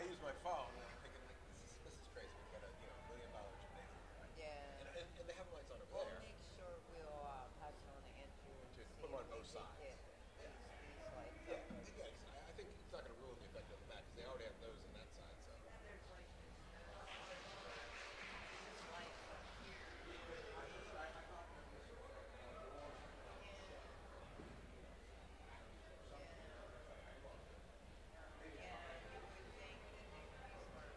I use my phone and I'm thinking like this is crazy. We've got a $1 million gymnasium here, right? Yeah. And they have lights on over We'll there. make sure we'll pass it on to Andrew and To see put them if on we both could sides. get Yeah. these lights Yeah, up. But yeah. 'Cause I think it's not going to ruin the effect on the back because they already have those on that side. So yeah, you would think that they would be smart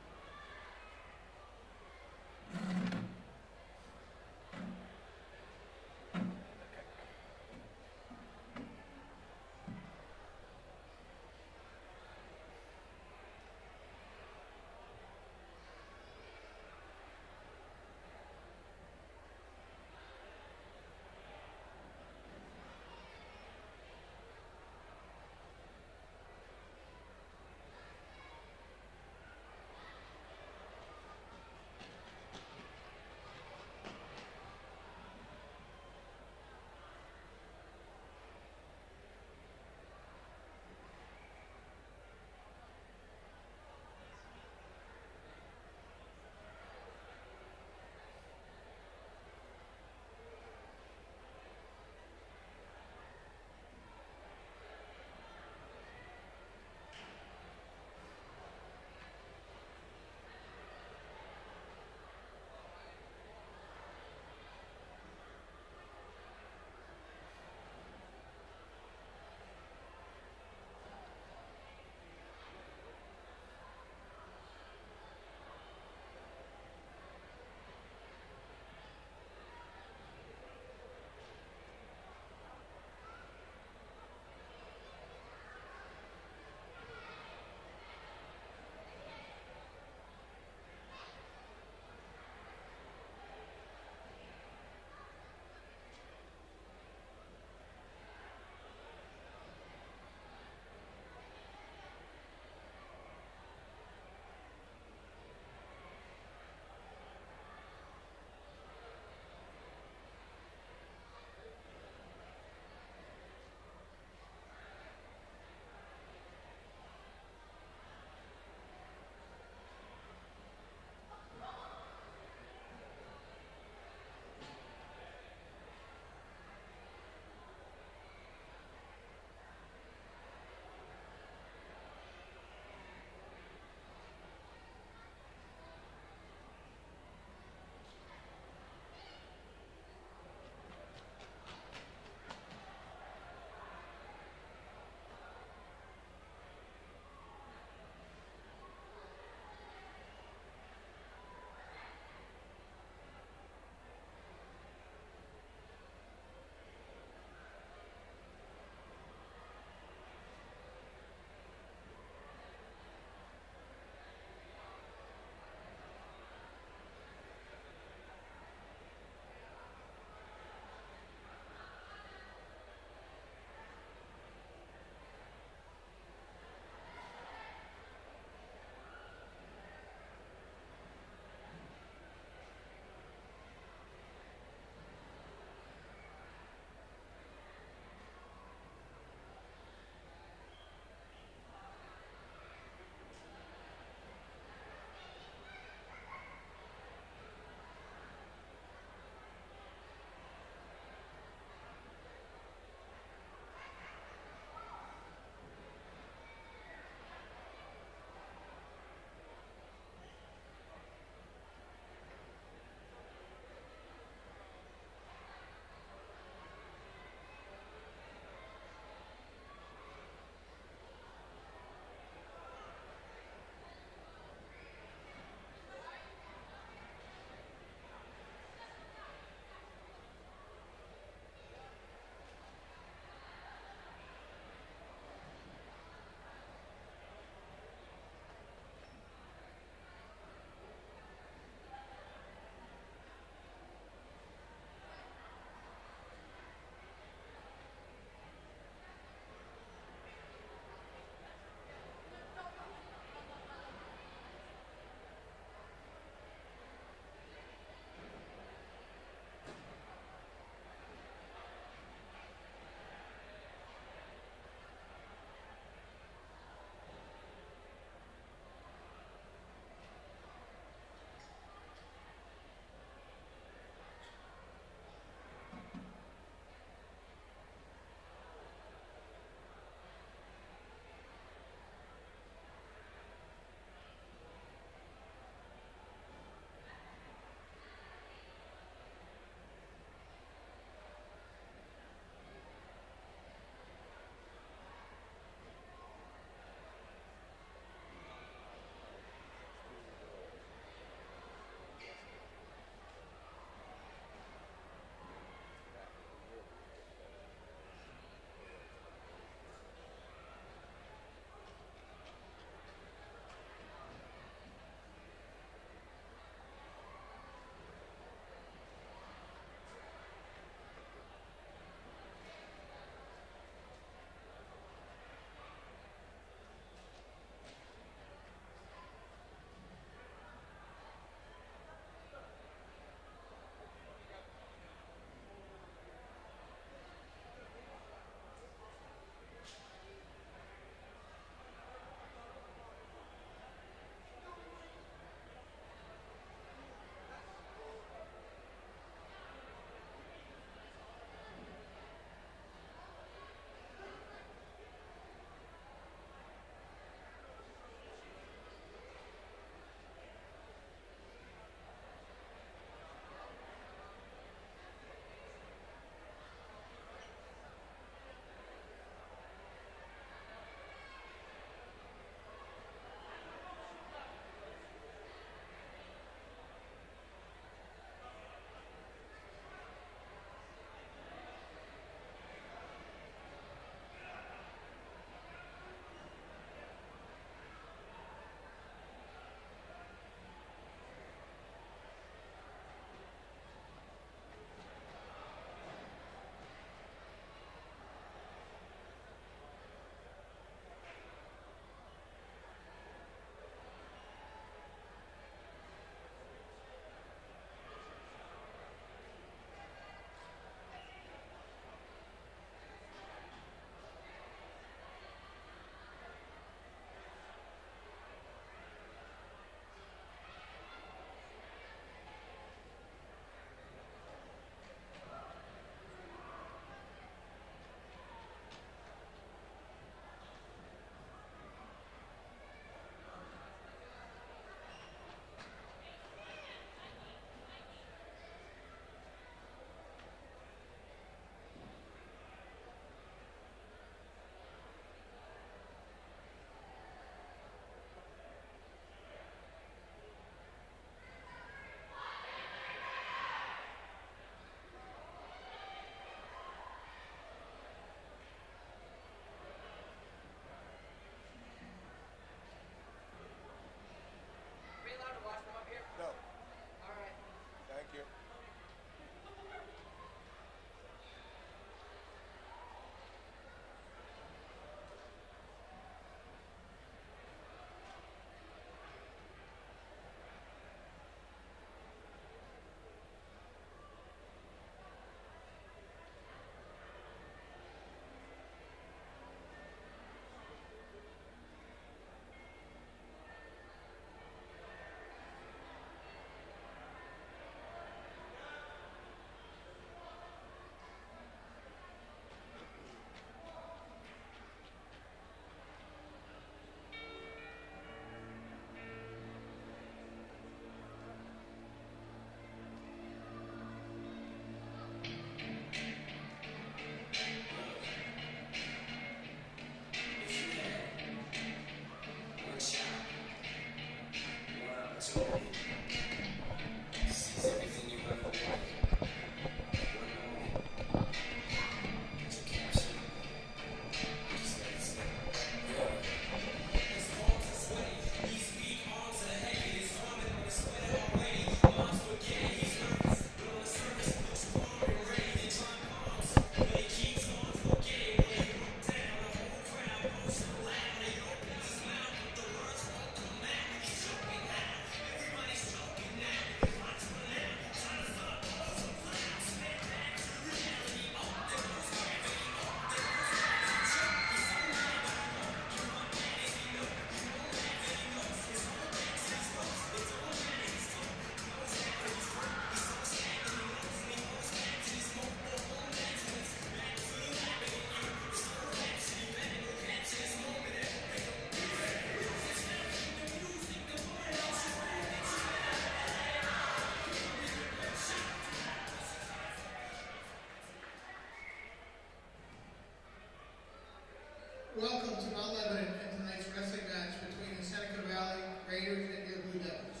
Welcome to Mount Lebanon and tonight's wrestling match between the Seneca Valley Raiders and your Blue Devils.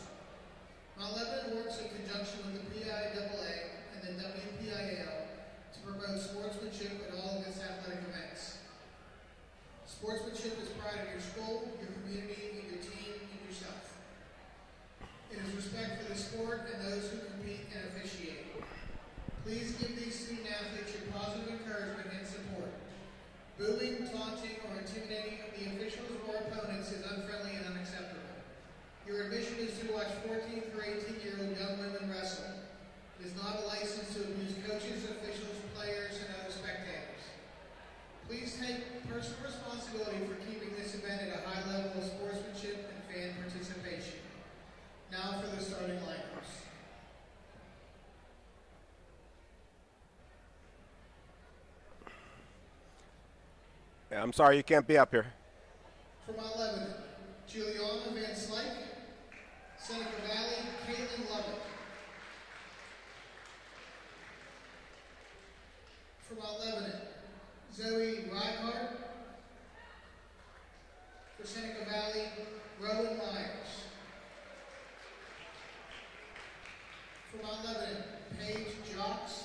Mount Lebanon works in conjunction with the PIAA and the WPIAL to promote sportsmanship at all of its athletic events. Sportsmanship is pride of your school, your community, and your team, and yourself. It is respect for the sport and those who compete and officiate. Please give these student athletes your positive encouragement and support. Booing, taunting, or intimidating of the officials or opponents is unfriendly and unacceptable. Your admission is to watch 14 through 18-year-old young women wrestle. It is not a license to abuse coaches, officials, players, and other spectators. Please take personal responsibility for keeping this event at a high level of sportsmanship and fan participation. Now for the starting lineups. I'm sorry, you can't be up here. From Mount Lebanon, Juliana Van Slyke. Seneca Valley, Caitlin Lovett. From Mount Lebanon, Zoe Reinhardt. For Seneca Valley, Rowan Myers. For Mount Lebanon, Paige Jocks.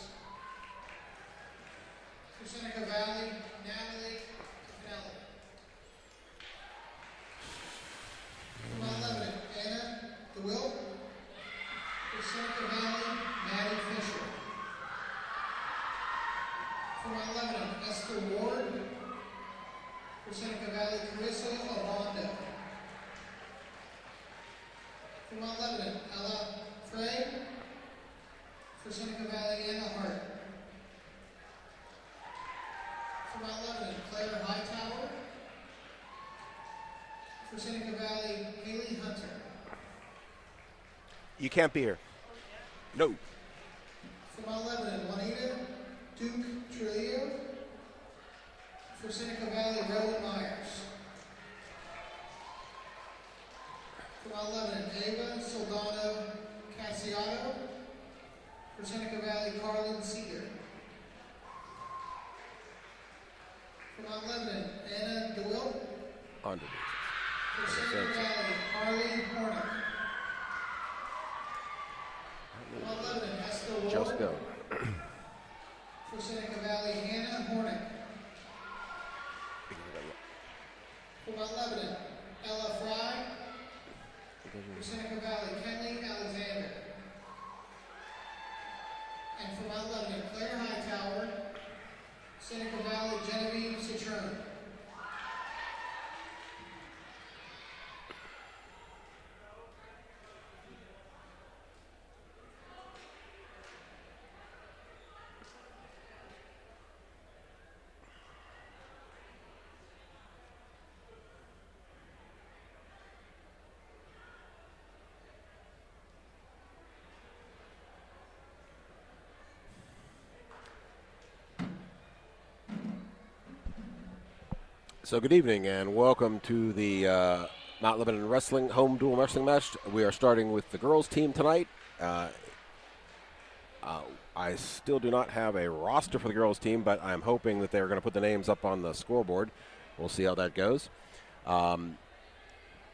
For Seneca Valley, Natalie Capelli. For Mount Lebanon, Anna DeWilt. For Seneca Valley, Maddie Fisher. For Mount Lebanon, Esther Ward. For Seneca Valley, Carissa Obando. For Mount Lebanon, Ella Frey. For Seneca Valley, Anna Hart. For Mount Lebanon, Claire Hightower. For Seneca Valley, Haley Hunter. You can't be here. No. For Mount Lebanon, Juanita Duke Trujillo. For Seneca Valley, Rowan Myers. For Mount Lebanon, Ava Soldano Cassiato. For Seneca Valley, Carlin Seeger. For Mount Lebanon, Anna DeWilt. Under. For Seneca Valley, Harley Hornick. For Mount Lebanon, Esther Ward. Just go. For Seneca Valley, Hannah Hornick. For Mount Lebanon, Ella Fry. For Seneca Valley, Kenley Alexander. And for Mount Lebanon, Claire Hightower. Seneca Valley, Genevieve Citrone. So good evening and welcome to the Mount Lebanon Wrestling Home Dual Wrestling match. We are starting with the girls team tonight. I still do not have a roster for the girls team, but I'm hoping that they're going to put the names up on the scoreboard. We'll see how that goes.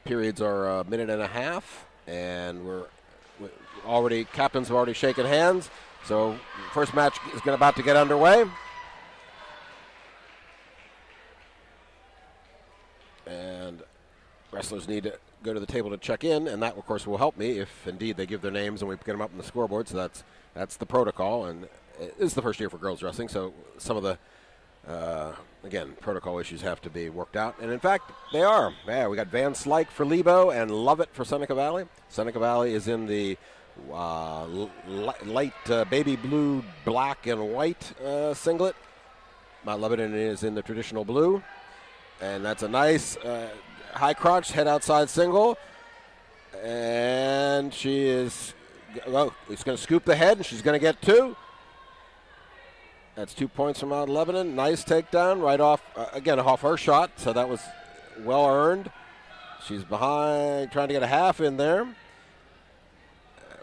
Periods are a minute and a half. And we already, captains have already shaken hands. So first match is about to get underway. And wrestlers need to go to the table to check in, and that, of course, will help me if indeed they give their names and we get them up on the scoreboard. So that's the protocol, and it is the first year for girls wrestling, so some of the again, protocol issues have to be worked out. And in fact, they are. Yeah, we got Van Slyke for Lebo and Lovett for Seneca Valley. Seneca Valley is in the light baby blue, black, and white singlet. Mount Lebanon is in the traditional blue. And that's a nice high crotch, head outside single. And she is, it's going to scoop the head, and she's going to get 2. That's 2 points from Mount Lebanon. Nice takedown right off, again, off her shot, so that was well earned. She's behind, trying to get a half in there.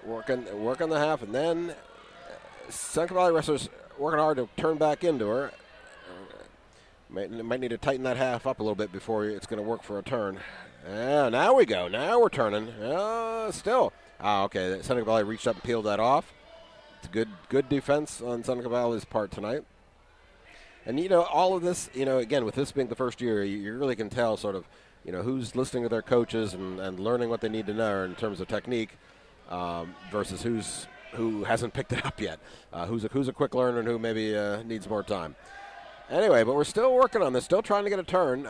Working the half, and then Seneca Valley wrestlers working hard to turn back into her. Might need to tighten that half up a little bit before it's going to work for a turn. Now we go. Now we're turning. Still. Okay. Seneca Valley reached up and peeled that off. It's good defense on Seneca Valley's part tonight. And, all of this, again, with this being the first year, you really can tell sort of, who's listening to their coaches and learning what they need to know in terms of technique versus who hasn't picked it up yet. Who's a quick learner and who maybe needs more time. Anyway, but we're still working on this, still trying to get a turn.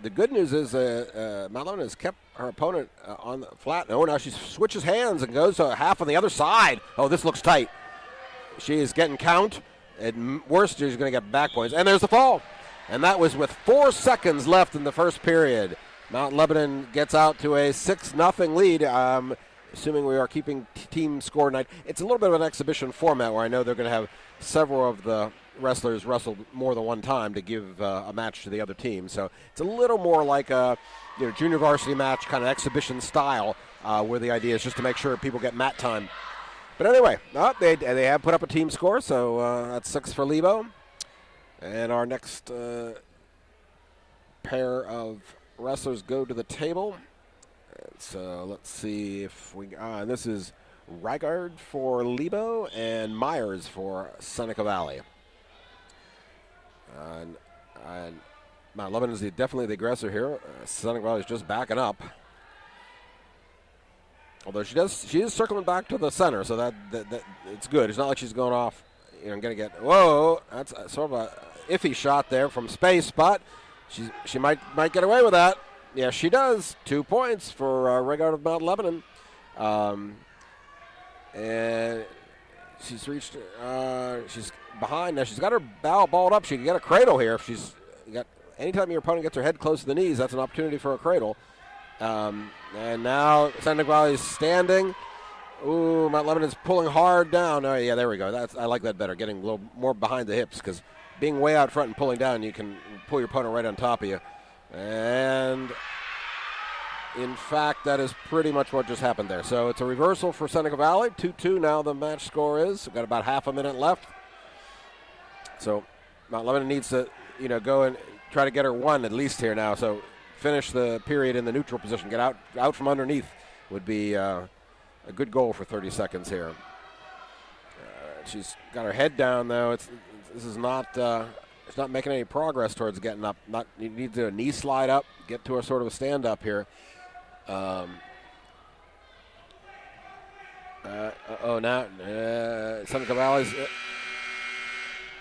The good news is Mount Lebanon has kept her opponent on the flat. Oh, now she switches hands and goes to half on the other side. Oh, this looks tight. She is getting count. At worst, she's going to get back points. And there's the fall. And that was with 4 seconds left in the first period. Mount Lebanon gets out to a 6-0 lead. Assuming we are keeping team score night. It's a little bit of an exhibition format where I know they're going to have several of the wrestlers wrestled more than one time to give a match to the other team. So it's a little more like a junior varsity match kind of exhibition style where the idea is just to make sure people get mat time. But anyway, they have put up a team score, so that's 6 for Lebo. And our next pair of wrestlers go to the table. And so let's see if we... and this is Rygard for Lebo and Myers for Seneca Valley. And Mount Lebanon is definitely the aggressor here. Seneca Valley is just backing up. Although she is circling back to the center, so that it's good. It's not like she's going off, going to get. Whoa, that's sort of a iffy shot there from space, but she might get away with that. Yeah, she does. 2 points for Rygard of Mount Lebanon, and she's reached. She's behind now. She's got her bow balled up. She can get a cradle here if she's got. Anytime your opponent gets her head close to the knees, that's an opportunity for a cradle. And now Seneca Valley is standing. Ooh, Mount Lebanon is pulling hard down. Oh yeah, there we go. I like that better. Getting a little more behind the hips because being way out front and pulling down, you can pull your opponent right on top of you. And in fact, that is pretty much what just happened there. So it's a reversal for Seneca Valley. 2-2 now the match score is. We've got about half a minute left. So Mount Lebanon needs to, go and try to get her one at least here now. So finish the period in the neutral position. Get out from underneath would be a good goal for 30 seconds here. She's got her head down though. This is not. It's not making any progress towards getting up. You need to do a knee slide up, get to a sort of a stand up here. Now Seneca Valley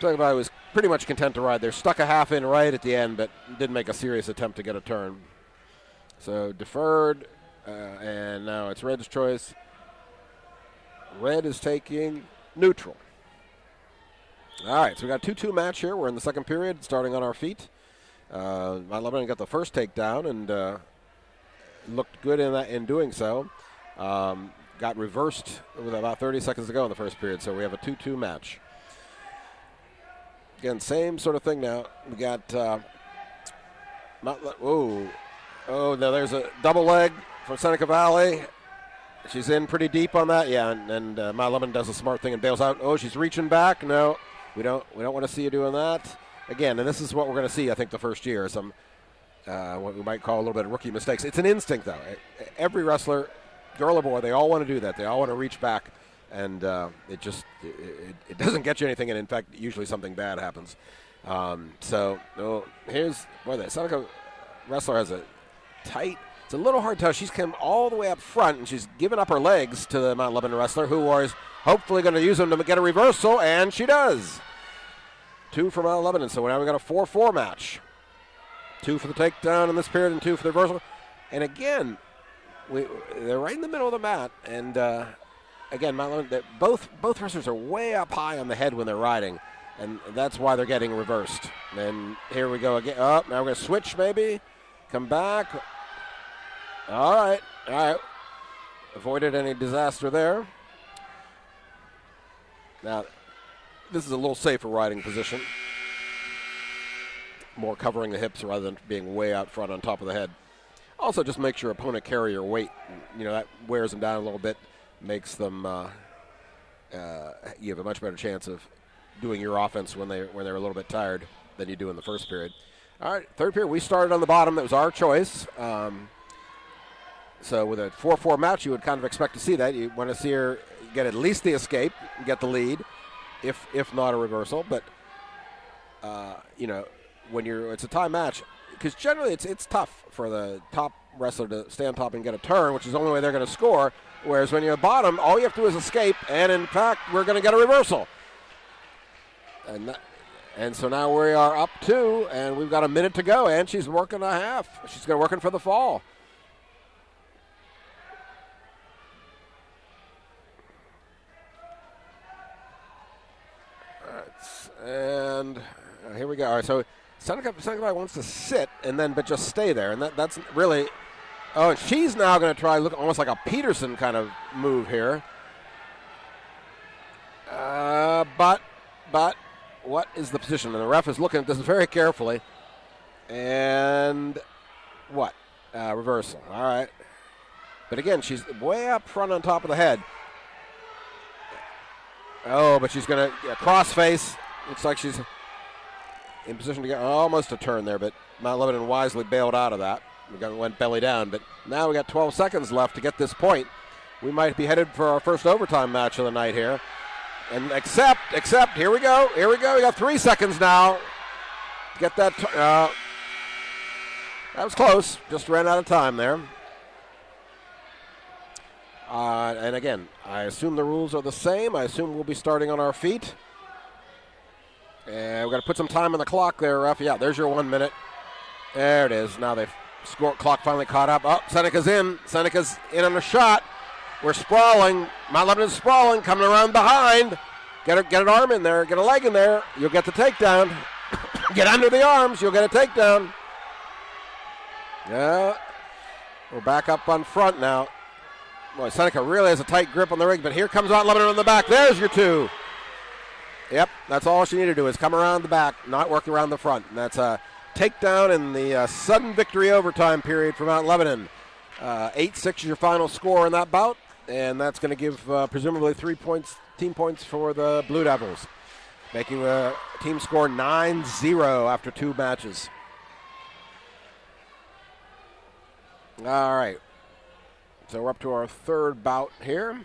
was pretty much content to ride there. Stuck a half in right at the end, but didn't make a serious attempt to get a turn. So deferred, and now it's Red's choice. Red is taking neutral. All right, so we got a 2-2 match here. We're in the second period, starting on our feet. Mount Lebanon got the first takedown and looked good in doing so. Got reversed with about 30 seconds to go in the first period, so we have a 2-2 match. Again, same sort of thing now. We got no, there's a double leg from Seneca Valley. She's in pretty deep on that, yeah, and Mount Lebanon does a smart thing and bails out. Oh, she's reaching back. No, we don't want to see you doing that again. And this is what we're going to see, I think, the first year. Some what we might call a little bit of rookie mistakes. It's an instinct, though. Every wrestler girl or boy, they all want to do that. They all want to reach back, and it doesn't get you anything, and in fact, usually something bad happens. Here's where the Seneca wrestler has a tight. It's a little hard to tell. She's come all the way up front, and she's given up her legs to the Mount Lebanon wrestler, who was hopefully going to use them to get a reversal, and she does. 2 for Mount Lebanon, so now we've got a 4-4 match. 2 for the takedown in this period and 2 for the reversal. And again, they're right in the middle of the mat, and again, Mount Lebanon, both wrestlers are way up high on the head when they're riding, and that's why they're getting reversed. And here we go again. Oh, now we're going to switch maybe. Come back. All right. Avoided any disaster there. Now, this is a little safer riding position. More covering the hips rather than being way out front on top of the head. Also, just makes your opponent carry your weight. You know, that wears them down a little bit, makes them, you have a much better chance of doing your offense when they're a little bit tired than you do in the first period. All right, third period, we started on the bottom. That was our choice. So with a 4-4 match, you would kind of expect to see that. You want to see her get at least the escape, get the lead, if not a reversal. But, you know, when it's a tie match, because generally it's tough for the top wrestler to stand top and get a turn, which is the only way they're going to score. Whereas when you're at bottom, all you have to do is escape, and in fact, we're going to get a reversal. And so now we are up 2, and we've got a minute to go, and she's working a half. She's working for the fall. And here we go. All right, so Seneca wants to sit but just stay there, and that's really. Oh, and she's now going to try look almost like a Peterson kind of move here. But what is the position? And the ref is looking at this very carefully. And what? Reversal. All right. But again, she's way up front on top of the head. Oh, but she's going to cross-face. Looks like she's in position to get almost a turn there, but Mount Lebanon wisely bailed out of that. Went belly down, but now we got 12 seconds left to get this point. We might be headed for our first overtime match of the night here. And except, here we go. We got 3 seconds now to get that. That was close. Just ran out of time there. And again, I assume the rules are the same. I assume we'll be starting on our feet. And we've got to put some time on the clock there, ref. Yeah, there's your 1 minute. There it is. Now they've clock finally caught up. Oh, Seneca's in. Seneca's in on a shot. We're sprawling. Mount Lebanon's sprawling, coming around behind. Get an arm in there. Get a leg in there. You'll get the takedown. Get under the arms. You'll get a takedown. Yeah. We're back up on front now. Boy, Seneca really has a tight grip on the ring, but here comes Mount Lebanon in the back. There's your 2. Yep, that's all she needed to do is come around the back, not work around the front. And that's a takedown in the sudden victory overtime period for Mount Lebanon. 8-6 is your final score in that bout, and that's going to give presumably 3 points, team points for the Blue Devils, making the team score 9-0 after 2 matches. All right, so we're up to our third bout here.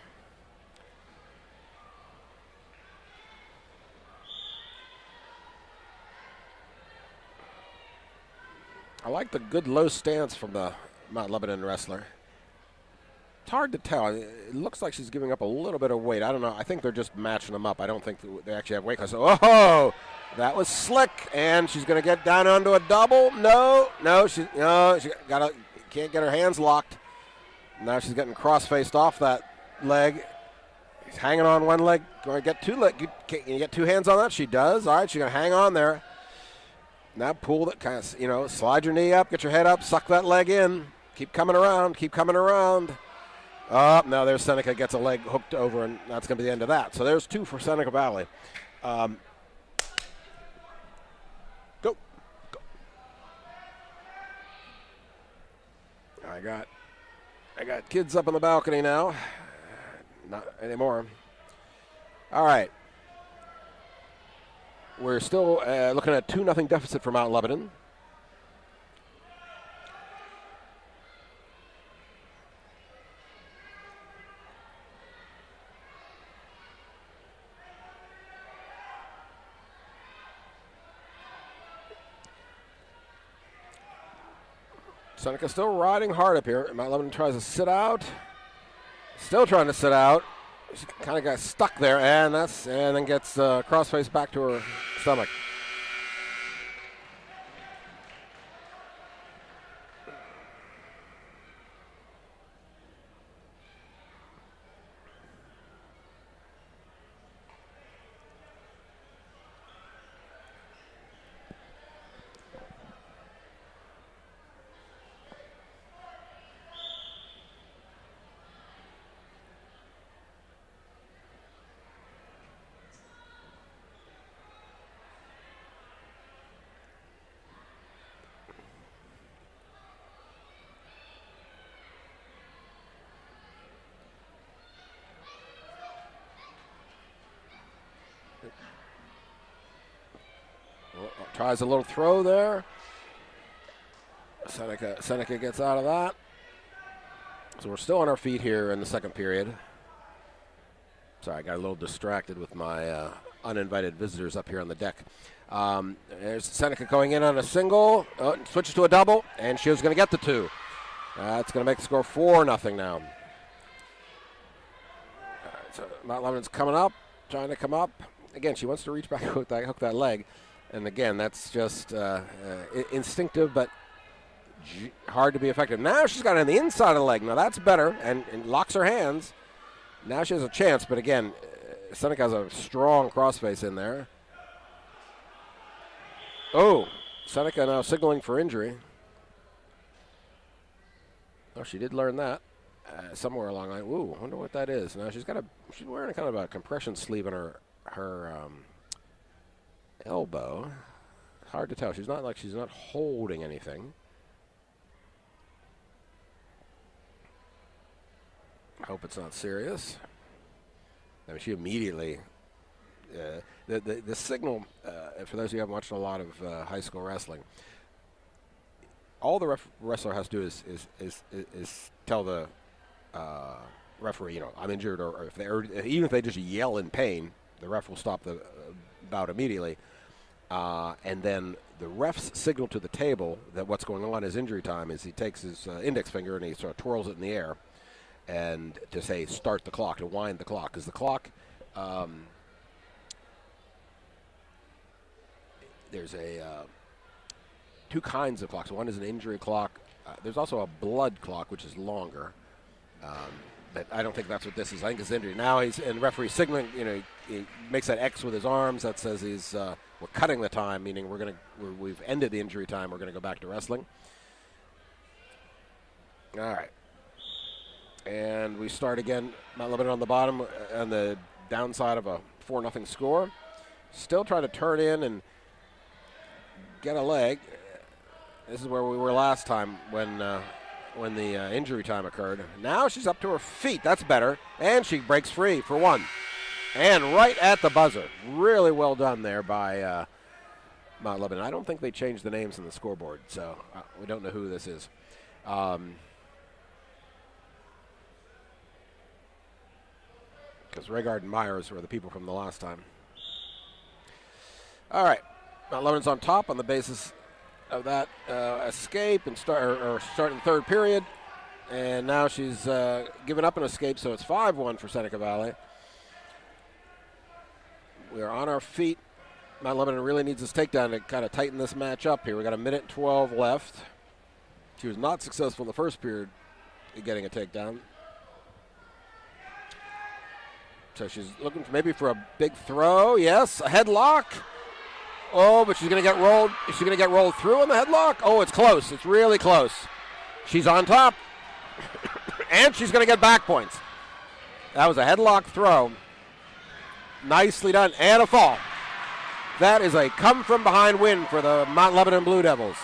I like the good low stance from the Mount Lebanon wrestler. It's hard to tell. It looks like she's giving up a little bit of weight. I don't know. I think they're just matching them up. I don't think they actually have weight class. Oh, that was slick, and she's going to get down onto a double. No, she can't get her hands locked. Now she's getting cross-faced off that leg. She's hanging on one leg. Going to get 2 legs. Can you get 2 hands on that? She does. All right, she's going to hang on there. Now pull that kind of, slide your knee up, get your head up, suck that leg in. Keep coming around. Oh, now there's Seneca gets a leg hooked over, and that's going to be the end of that. So there's 2 for Seneca Valley. Go. I got kids up on the balcony now. Not anymore. All right. We're still looking at 2-0 deficit for Mount Lebanon. Seneca still riding hard up here. Mount Lebanon tries to sit out. Still trying to sit out. She kind of got stuck there, and then gets crossface back to her stomach. Tries a little throw there. Seneca gets out of that. So we're still on our feet here in the second period. Sorry, I got a little distracted with my uninvited visitors up here on the deck. There's Seneca going in on a single, switches to a double, and she was going to get the two. That's going to make the score 4-0 now. All right, so Mount Lebanon's coming up, trying to come up. Again, she wants to reach back and hook that leg. And again, that's just instinctive, but hard to be effective. Now she's got it on the inside of the leg. Now that's better, and locks her hands. Now she has a chance, but again, Seneca has a strong crossface in there. Oh, Seneca now signaling for injury. Oh, she did learn that somewhere along the line. Ooh, I wonder what that is. Now she's wearing a kind of a compression sleeve in her elbow. Hard to tell. She's not holding anything. I hope it's not serious. I mean, she immediately the signal. For those of you who haven't watched a lot of high school wrestling, all the wrestler has to do is tell the referee, I'm injured, or even if they just yell in pain, the ref will stop the bout immediately. And then the ref's signal to the table that what's going on is injury time is he takes his index finger and he sort of twirls it in the air and to say start the clock, to wind the clock. Because the clock, there's two kinds of clocks. One is an injury clock. There's also a blood clock, which is longer. But I don't think that's what this is. I think it's injury. Now and referee signaling, he makes that X with his arms. That says we're cutting the time, meaning we've ended the injury time. We're going to go back to wrestling. All right. And we start again. Mount Lebanon on the bottom, on the downside of a 4-0 score. Still trying to turn in and get a leg. This is where we were last time when the injury time occurred. Now she's up to her feet. That's better. And she breaks free for one. And right at the buzzer. Really well done there by Mount Lebanon. I don't think they changed the names on the scoreboard, so we don't know who this is. Because Regard and Myers were the people from the last time. All right. Mount Lebanon's on top on the basis of that escape and starting third period. And now she's given up an escape, so it's 5-1 for Seneca Valley. We are on our feet. Mount Lebanon really needs this takedown to kind of tighten this match up here. We got 1:12 left. She was not successful in the first period in getting a takedown. So she's looking maybe for a big throw. Yes, a headlock. Oh, but she's going to get rolled. Is she going to get rolled through on the headlock? Oh, it's close. It's really close. She's on top. And she's going to get back points. That was a headlock throw. Nicely done. And a fall. That is a come-from-behind win for the Mount Lebanon Blue Devils.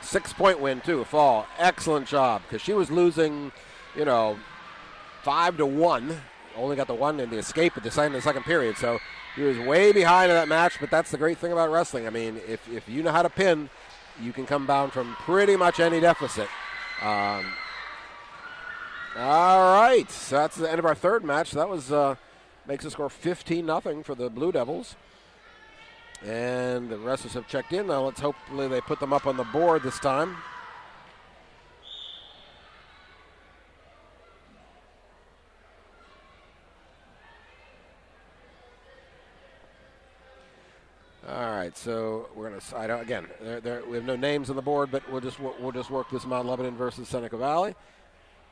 6-point win, too, a fall. Excellent job, because she was losing, 5-1. Only got the one in the escape at the end of the second period, so he was way behind in that match, but that's the great thing about wrestling. I mean, if you know how to pin, you can come down from pretty much any deficit. All right, so that's the end of our third match. That was makes the score 15-0 for the Blue Devils. And the wrestlers have checked in. Now hopefully they put them up on the board this time. right, so we're going to, again, we have no names on the board, but we'll just work this Mount Lebanon versus Seneca Valley.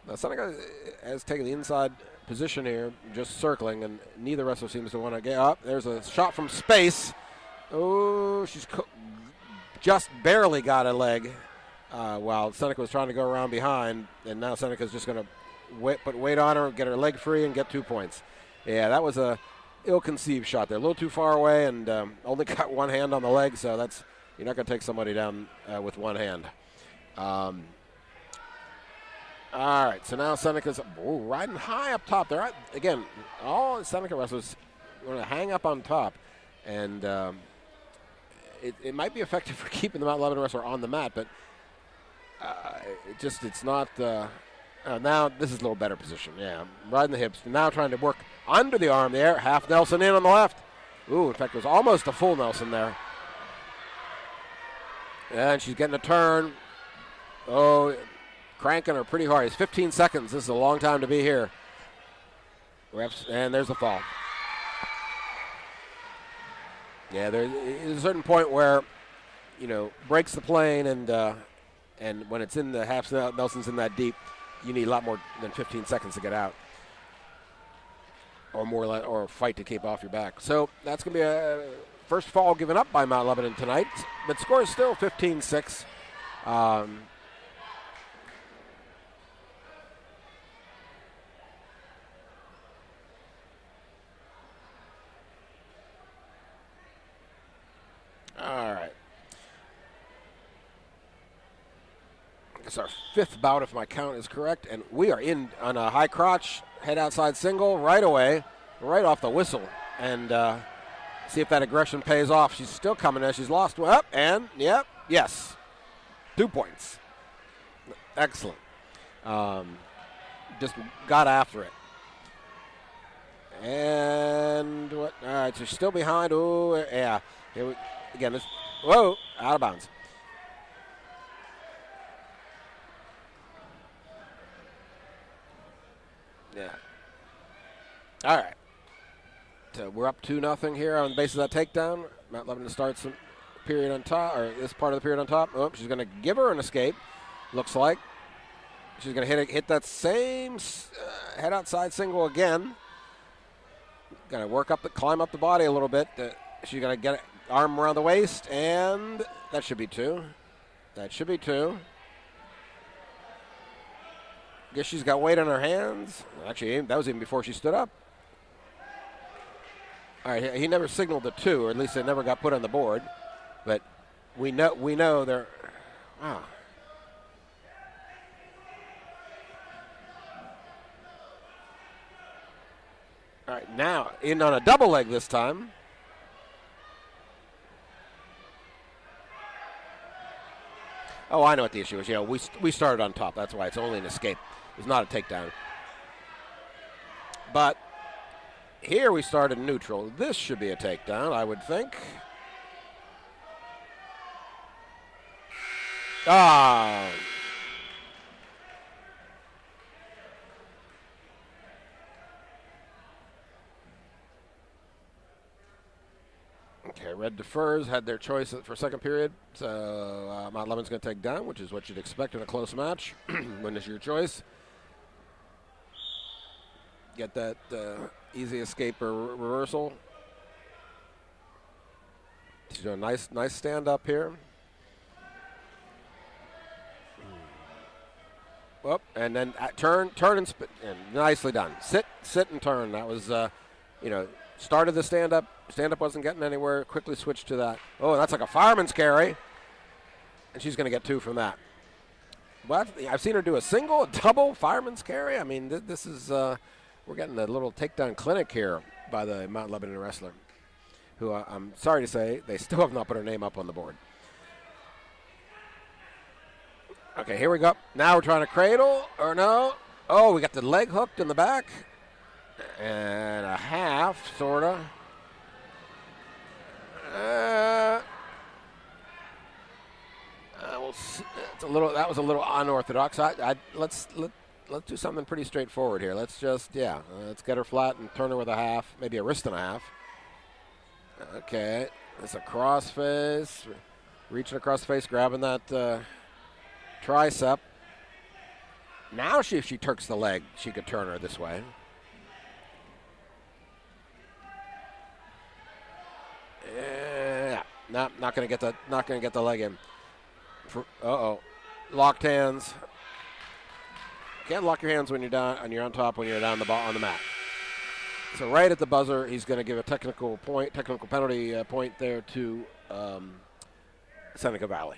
Now, Seneca has taken the inside position here, just circling, and neither wrestler seems to want to get up. There's a shot from space. Oh, she's just barely got a leg while Seneca was trying to go around behind, and now Seneca's just going to put weight on her, get her leg free, and get 2 points. Yeah, that was a ill-conceived shot there. A little too far away, and only got one hand on the leg, so you're not going to take somebody down with one hand. All right, so now Seneca's riding high up top. They're again, all Seneca wrestlers want to hang up on top, and it might be effective for keeping the Mount Lebanon wrestler on the mat, but it's not. Now this is a little better position. Yeah, riding the hips. Now trying to work under the arm there. Half Nelson in on the left. Ooh, in fact, it was almost a full Nelson there. And she's getting a turn. Oh, cranking her pretty hard. It's 15 seconds. This is a long time to be here. And there's the fall. Yeah, there's a certain point where, breaks the plane, and when it's in the half Nelson's in that deep, you need a lot more than 15 seconds to get out, or fight to keep off your back. So that's going to be a first fall given up by Mount Lebanon tonight, but score is still 15-6. All right. It's our fifth bout, if my count is correct, and we are in on a high crotch, head outside single right away, right off the whistle, and see if that aggression pays off. She's still coming as she's lost one up, and yes, 2 points. Excellent. Just got after it. And what? All right, so she's still behind. Oh, yeah. Again, this. Whoa, out of bounds. Yeah. All right. So we're up 2-0 here on the basis of that takedown. Mount Lebanon starts some period on top, or this part of the period on top. Oh, she's going to give her an escape. Looks like she's going to hit that same head outside single again. Got to climb up the body a little bit. She's going to get arm around the waist, and that should be 2. That should be 2. Guess she's got weight on her hands. Actually, that was even before she stood up. All right, he never signaled the 2, or at least it never got put on the board. But we know they're. Wow. All right, now in on a double leg this time. Oh, I know what the issue is. We started on top. That's why it's only an escape. It's not a takedown. But here we started neutral. This should be a takedown, I would think. Ah. Okay, red defers, had their choice for second period. So Mount Lebanon's going to take down, which is what you'd expect in a close match when it's your choice. Get that easy escape or reversal. She's doing a nice stand up here. Whoop, and then turn and spin. And nicely done. Sit and turn. That was, started the stand up. Stand up wasn't getting anywhere. Quickly switched to that. Oh, that's like a fireman's carry. And she's going to get 2 from that. But I've seen her do a single, a double, fireman's carry. I mean, this is, we're getting a little takedown clinic here by the Mount Lebanon wrestler, who I'm sorry to say, they still have not put her name up on the board. Okay, here we go. Now we're trying to cradle, or no. Oh, we got the leg hooked in the back. And a half, sort of. That was a little unorthodox. Let's do something pretty straightforward here. Let's just let's get her flat and turn her with a half, maybe a wrist and a half. Okay, It's a crossface. Reaching across the face, grabbing that tricep. Now if she turks the leg, she could turn her this way. Yeah, not gonna get the leg in. Locked hands. Can't lock your hands when you're down, and you're on top when you're down on the mat. So right at the buzzer, he's going to give a technical penalty point there to Seneca Valley.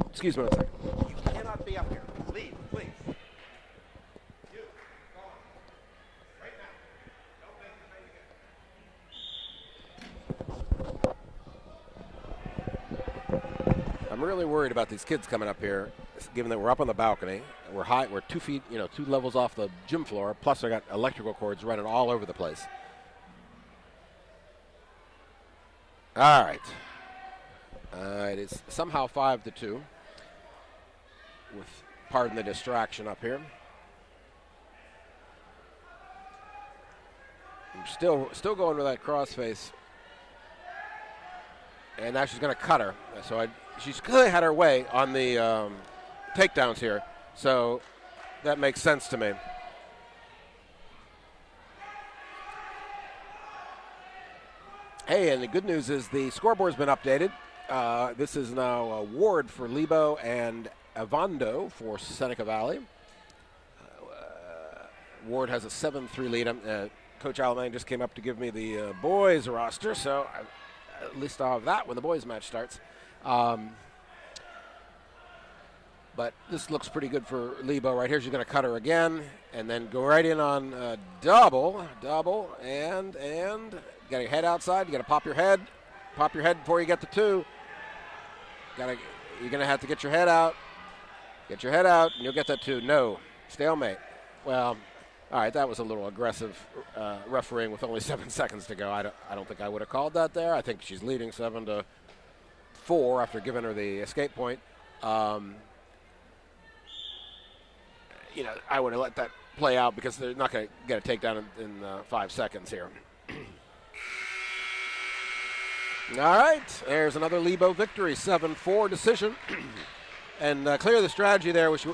Excuse me one second. You cannot be up here. Leave, please. You, go on. Right now. Don't make the fight again. I'm really worried about these kids coming up here, given that we're up on the balcony. We're high. We're 2 feet, 2 levels off the gym floor. Plus, I got electrical cords running all over the place. All right. It is somehow 5-2. With pardon the distraction up here. I'm still going with that crossface. And now she's going to cut her. So she's clearly had her way on the takedowns here. So that makes sense to me. Hey, and the good news is the scoreboard's been updated. This is now a Ward for Lebo and Avando for Seneca Valley. Ward has a 7-3 lead. Coach Alamang just came up to give me the boys roster, so at least I'll have that when the boys match starts. But this looks pretty good for Lebo right here. She's going to cut her again and then go right in on double, and get your head outside. You got to pop your head before you get to 2. You're going to have to get your head out. Get your head out, and you'll get that 2. No, stalemate. Well, all right, that was a little aggressive refereeing with only 7 seconds to go. I don't think I would have called that there. I think she's leading 7-4 after giving her the escape point. I would have let that play out because they're not going to get a takedown in 5 seconds here. All right, there's another Lebo victory, 7-4 decision. And clear the strategy there, which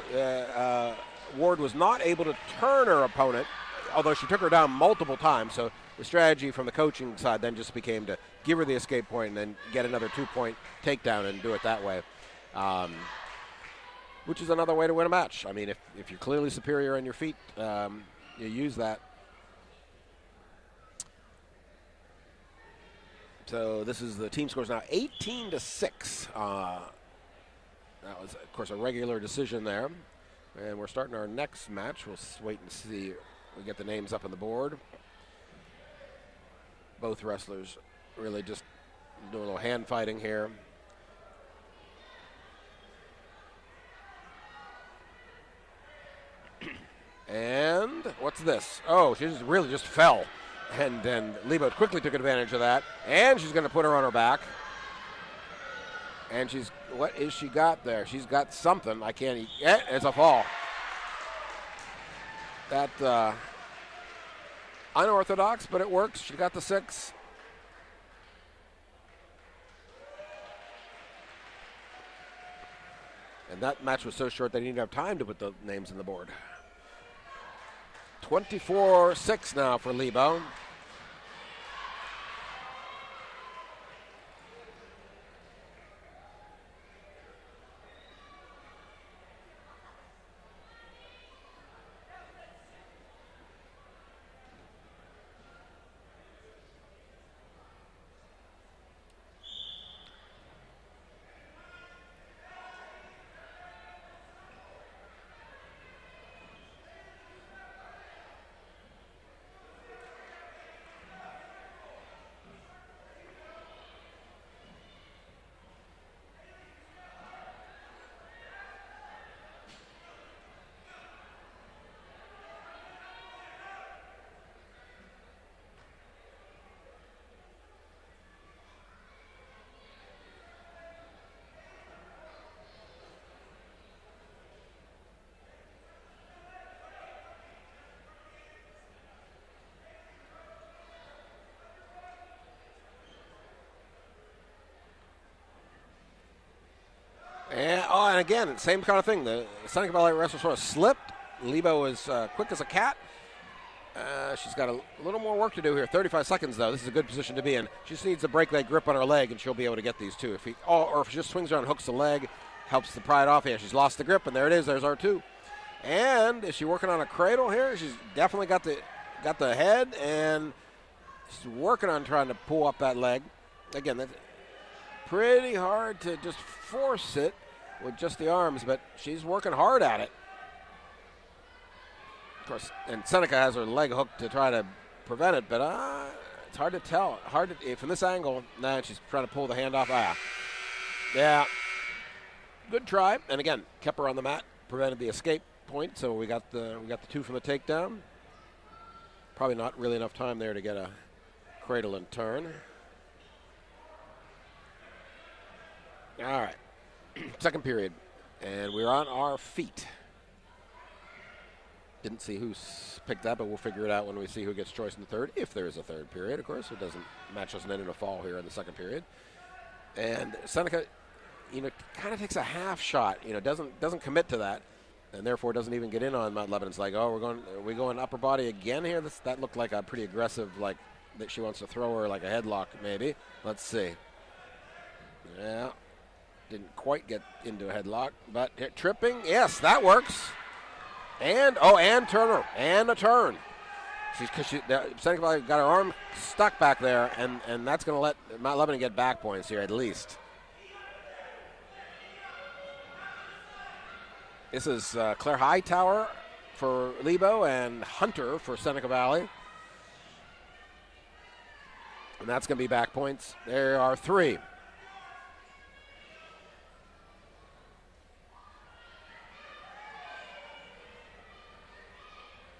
Ward was not able to turn her opponent, although she took her down multiple times. So the strategy from the coaching side then just became to give her the escape point and then get another 2-point takedown and do it that way. Which is another way to win a match. I mean, if you're clearly superior on your feet, you use that. So this is the team scores now 18-6. That was, of course, a regular decision there. And we're starting our next match. We'll wait and see. We get the names up on the board. Both wrestlers really just doing a little hand fighting here. And what's this? Oh, she really just fell. And then Lebo quickly took advantage of that. And she's going to put her on her back. And what is she got there? She's got something. I can't, it's a fall. That, unorthodox, but it works. She got the 6. And that match was so short they didn't have time to put the names on the board. 24-6 now for Lebo. again, same kind of thing. The Seneca Valley wrestler sort of slipped. Lebo is quick as a cat. She's got a little more work to do here. 35 seconds, though. This is a good position to be in. She just needs to break that grip on her leg, and she'll be able to get these two. Or if she just swings around and hooks the leg, helps to pry it off. Yeah, she's lost the grip, and there it is. There's R2. And is she working on a cradle here? She's definitely got the head, and she's working on trying to pull up that leg. Again, that's pretty hard to just force it with just the arms, but she's working hard at it. Of course, and Seneca has her leg hooked to try to prevent it, but it's hard to tell. From this angle. Nah, she's trying to pull the hand off. Yeah, good try. And again, kept her on the mat, prevented the escape point. So we got the two from the takedown. Probably not really enough time there to get a cradle and turn. All right, second period, and we're on our feet. Didn't see who's picked that, but we'll figure it out when we see who gets choice in the third, if there is a third period, of course. Match doesn't end in a fall here in the second period. And Seneca, kind of takes a half shot, doesn't commit to that, and therefore doesn't even get in on Mount Lebanon's like, are we going upper body again here? That looked like a pretty aggressive, like that she wants to throw her like a headlock maybe. Let's see. Yeah, didn't quite get into a headlock, but tripping, yes, that works. And Turner, and a turn. Seneca Valley got her arm stuck back there, and that's going to let Mount Lebanon get back points here at least. This is Claire Hightower for Lebo and Hunter for Seneca Valley. And that's going to be back points. There are 3.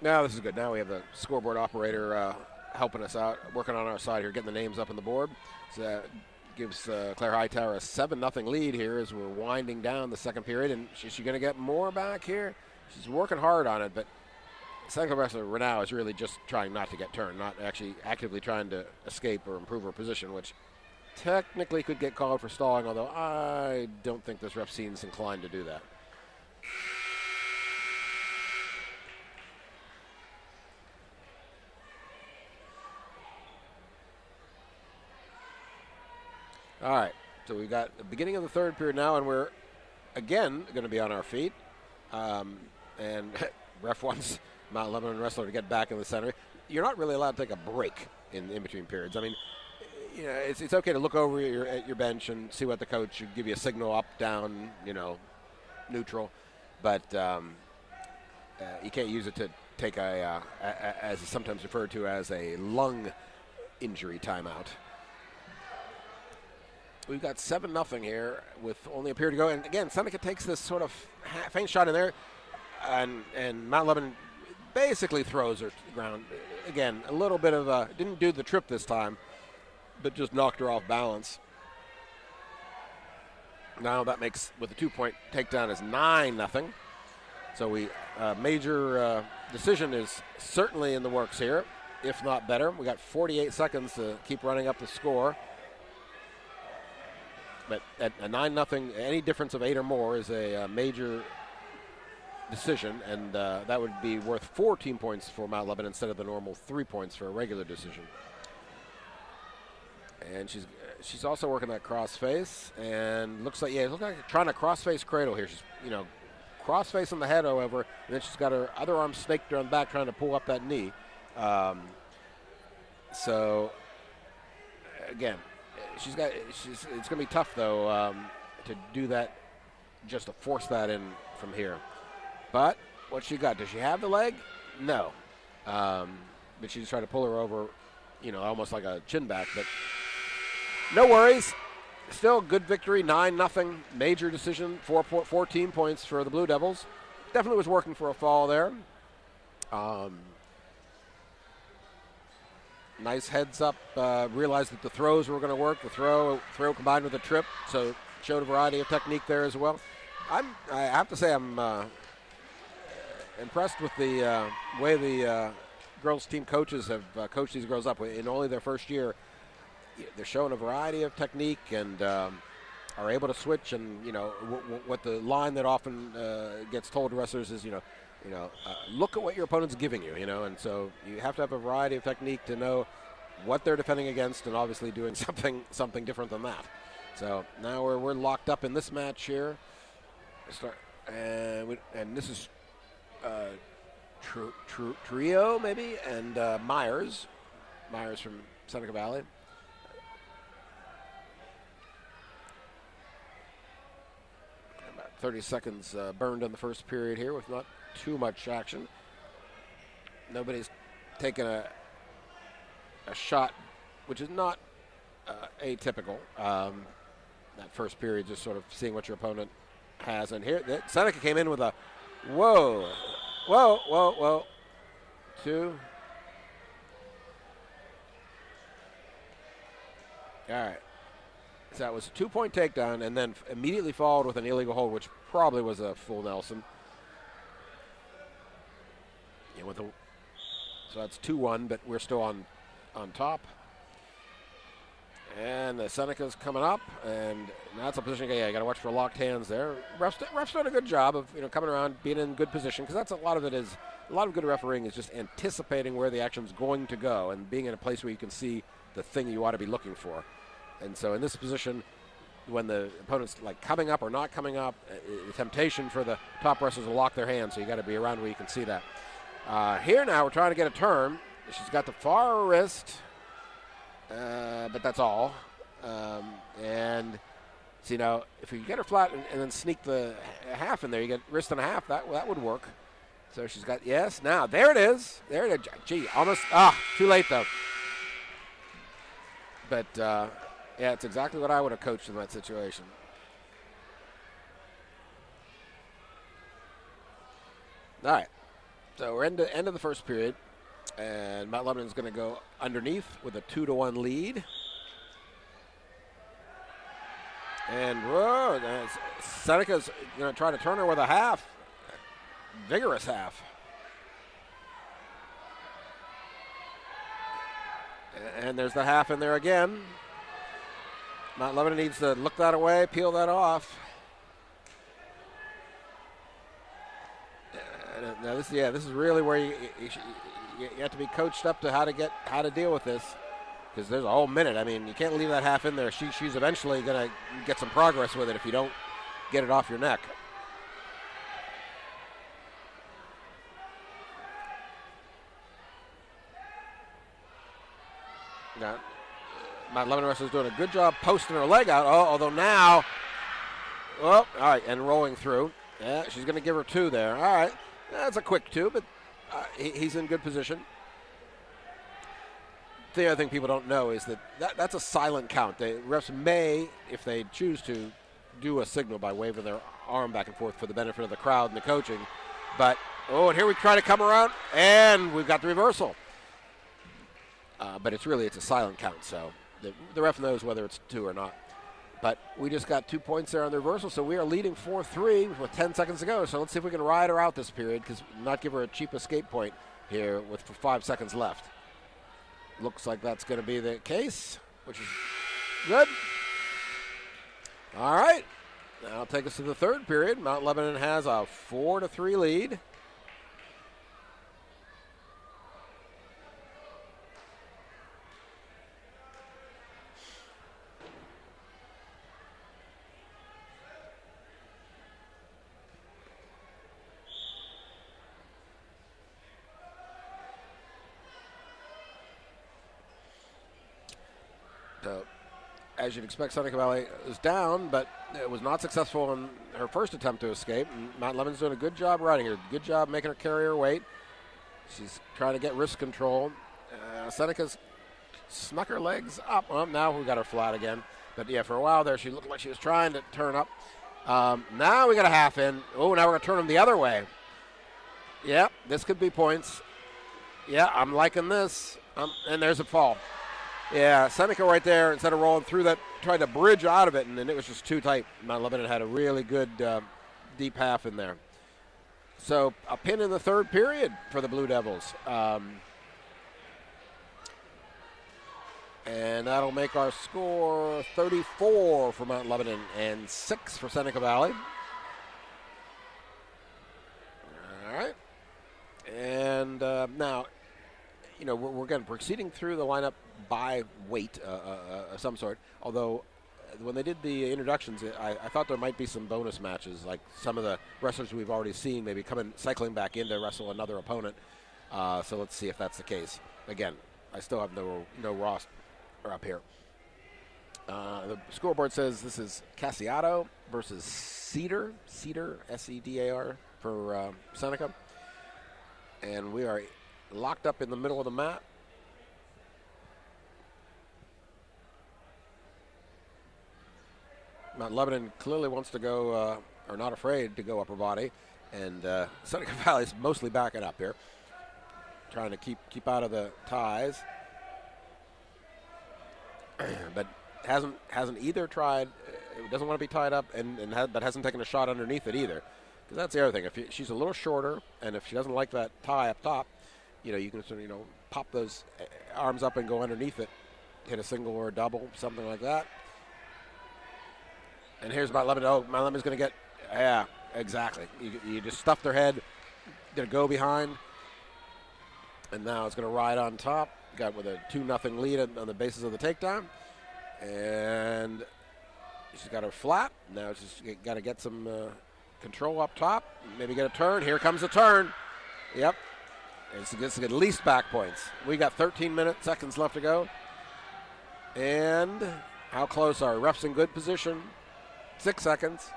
Now this is good. Now we have the scoreboard operator helping us out, working on our side here, getting the names up on the board. So that gives Claire Hightower a 7-0 lead here as we're winding down the second period. And is she going to get more back here? She's working hard on it, but Seneca wrestler Renau is really just trying not to get turned, not actually actively trying to escape or improve her position, which technically could get called for stalling, although I don't think this ref seems inclined to do that. All right, so we've got the beginning of the third period now, and we're, again, going to be on our feet. And ref wants Mount Lebanon wrestler to get back in the center. You're not really allowed to take a break in between periods. I mean, it's okay to look over at your bench and see what the coach should give you a signal up, down, neutral. But you can't use it to take as is sometimes referred to as a lung injury timeout. We've got 7-0 here with only a period to go. And again, Seneca takes this sort of faint shot in there, and Mount Lebanon basically throws her to the ground. Again, a little bit of didn't do the trip this time, but just knocked her off balance. Now that makes, with the 2-point takedown, is 9-0. So major decision is certainly in the works here, if not better. We got 48 seconds to keep running up the score. But at a 9-0, any difference of 8 or more is a major decision, and that would be worth 14 points for Mount Lebanon instead of the normal 3 points for a regular decision. And she's also working that cross-face, and looks like trying to cross-face cradle here. She's, cross-face on the head, however, and then she's got her other arm snaked around the back trying to pull up that knee. So, again, it's going to be tough, though, to do that, just to force that in from here. But what she got? Does she have the leg? No. But she just tried to pull her over, almost like a chin back. But no worries. Still good victory, 9-0. Major decision, 14 points for the Blue Devils. Definitely was working for a fall there. Nice heads up. Realized that the throws were going to work. The throw combined with the trip, so showed a variety of technique there as well. I have to say I'm impressed with the way the girls team coaches have coached these girls up in only their first year. They're showing a variety of technique, and are able to switch, and what the line that often gets told to wrestlers is, look at what your opponent's giving you, and so you have to have a variety of technique to know what they're defending against, and obviously doing something different than that. So now we're locked up in this match here. And this is Trio maybe, and Myers from Seneca Valley. About 30 seconds burned in the first period here with not too much action. Nobody's taken a shot, which is not atypical. That first period, just sort of seeing what your opponent has. And here, Seneca came in with a whoa. Two. All right. So that was a 2-point takedown, and then immediately followed with an illegal hold, which probably was a full Nelson. Yeah, so that's 2-1, but we're still on top. And Seneca's coming up, and that's a position. Yeah, you got to watch for locked hands there. Refs done a good job of coming around, being in good position, because that's a lot of good refereeing is just anticipating where the action's going to go and being in a place where you can see the thing you ought to be looking for. And so in this position, when the opponent's like coming up or not coming up, the temptation for the top wrestlers to lock their hands. So you got to be around where you can see that. Here now we're trying to get a turn. She's got the far wrist. But that's all. And so, if you get her flat and then sneak the half in there, you get wrist and a half. That would work. So she's got now. There it is. There it is. Gee, almost. Too late though. But yeah, it's exactly what I would have coached in that situation. All right. So we're end of the first period. And Mount Lebanon's going to go underneath with a 2-1 lead. And Seneca's going to try to turn her with a half. Vigorous half. And there's the half in there again. Mount Lebanon needs to look that away, peel that off. Now this is really where you have to be coached up to how to deal with this, because there's a whole minute. I mean, you can't leave that half in there. She's eventually going to get some progress with it if you don't get it off your neck. Now, Mount Lebanon wrestler's doing a good job posting her leg out. Although now, all right, and rolling through. Yeah, she's going to give her 2 there. All right, that's a quick 2, but he's in good position. The other thing people don't know is that's a silent count. The refs may, if they choose to, do a signal by waving their arm back and forth for the benefit of the crowd and the coaching. But, and here we try to come around, and we've got the reversal. But it's a silent count, so the ref knows whether it's 2 or not. But we just got 2 points there on the reversal, so we are leading 4-3 with 10 seconds to go. So let's see if we can ride her out this period, because not give her a cheap escape point here with 5 seconds left. Looks like that's going to be the case, which is good. All right. Now take us to the third period. Mount Lebanon has a 4-3 lead. As you'd expect, Seneca Valley is down, but it was not successful in her first attempt to escape. And Mount Lebanon's doing a good job riding her, good job making her carry her weight. She's trying to get wrist control. Seneca's snuck her legs up. Well, now we got her flat again. But yeah, for a while there, she looked like she was trying to turn up. Now we got a half in. Oh, now we're going to turn them the other way. Yeah, this could be points. Yeah, I'm liking this. And there's a fall. Yeah, Seneca right there, instead of rolling through that, tried to bridge out of it, and then it was just too tight. Mount Lebanon had a really good deep half in there. So a pin in the third period for the Blue Devils. And that'll make our score 34 for Mount Lebanon and 6 for Seneca Valley. All right. And now, we're again proceeding through the lineup by weight of some sort. Although, when they did the introductions, I thought there might be some bonus matches, like some of the wrestlers we've already seen maybe cycling back in to wrestle another opponent. So let's see if that's the case. Again, I still have no roster up here. The scoreboard says this is Casiato versus Cedar, Sedar, for Seneca. And we are locked up in the middle of the mat. Mount Lebanon clearly wants to go, or not afraid to go upper body. And Seneca Valley is mostly backing up here, trying to keep out of the ties. But hasn't either tried, doesn't want to be tied up, but hasn't taken a shot underneath it either. Because that's the other thing. If she's a little shorter, and if she doesn't like that tie up top, you can sort of, pop those arms up and go underneath it, hit a single or a double, something like that. And here's Mount Lebanon. Oh, Mount Lebanon's going to get, yeah, exactly. You just stuff their head, going to go behind, and now it's going to ride on top. Got with a 2-0 lead on the basis of the takedown. And she's got her flat. Now she's got to get some control up top. Maybe get a turn. Here comes a turn. Yep. It's at least back points. We got 13 seconds left to go. And how close are refs in good position? 6 seconds.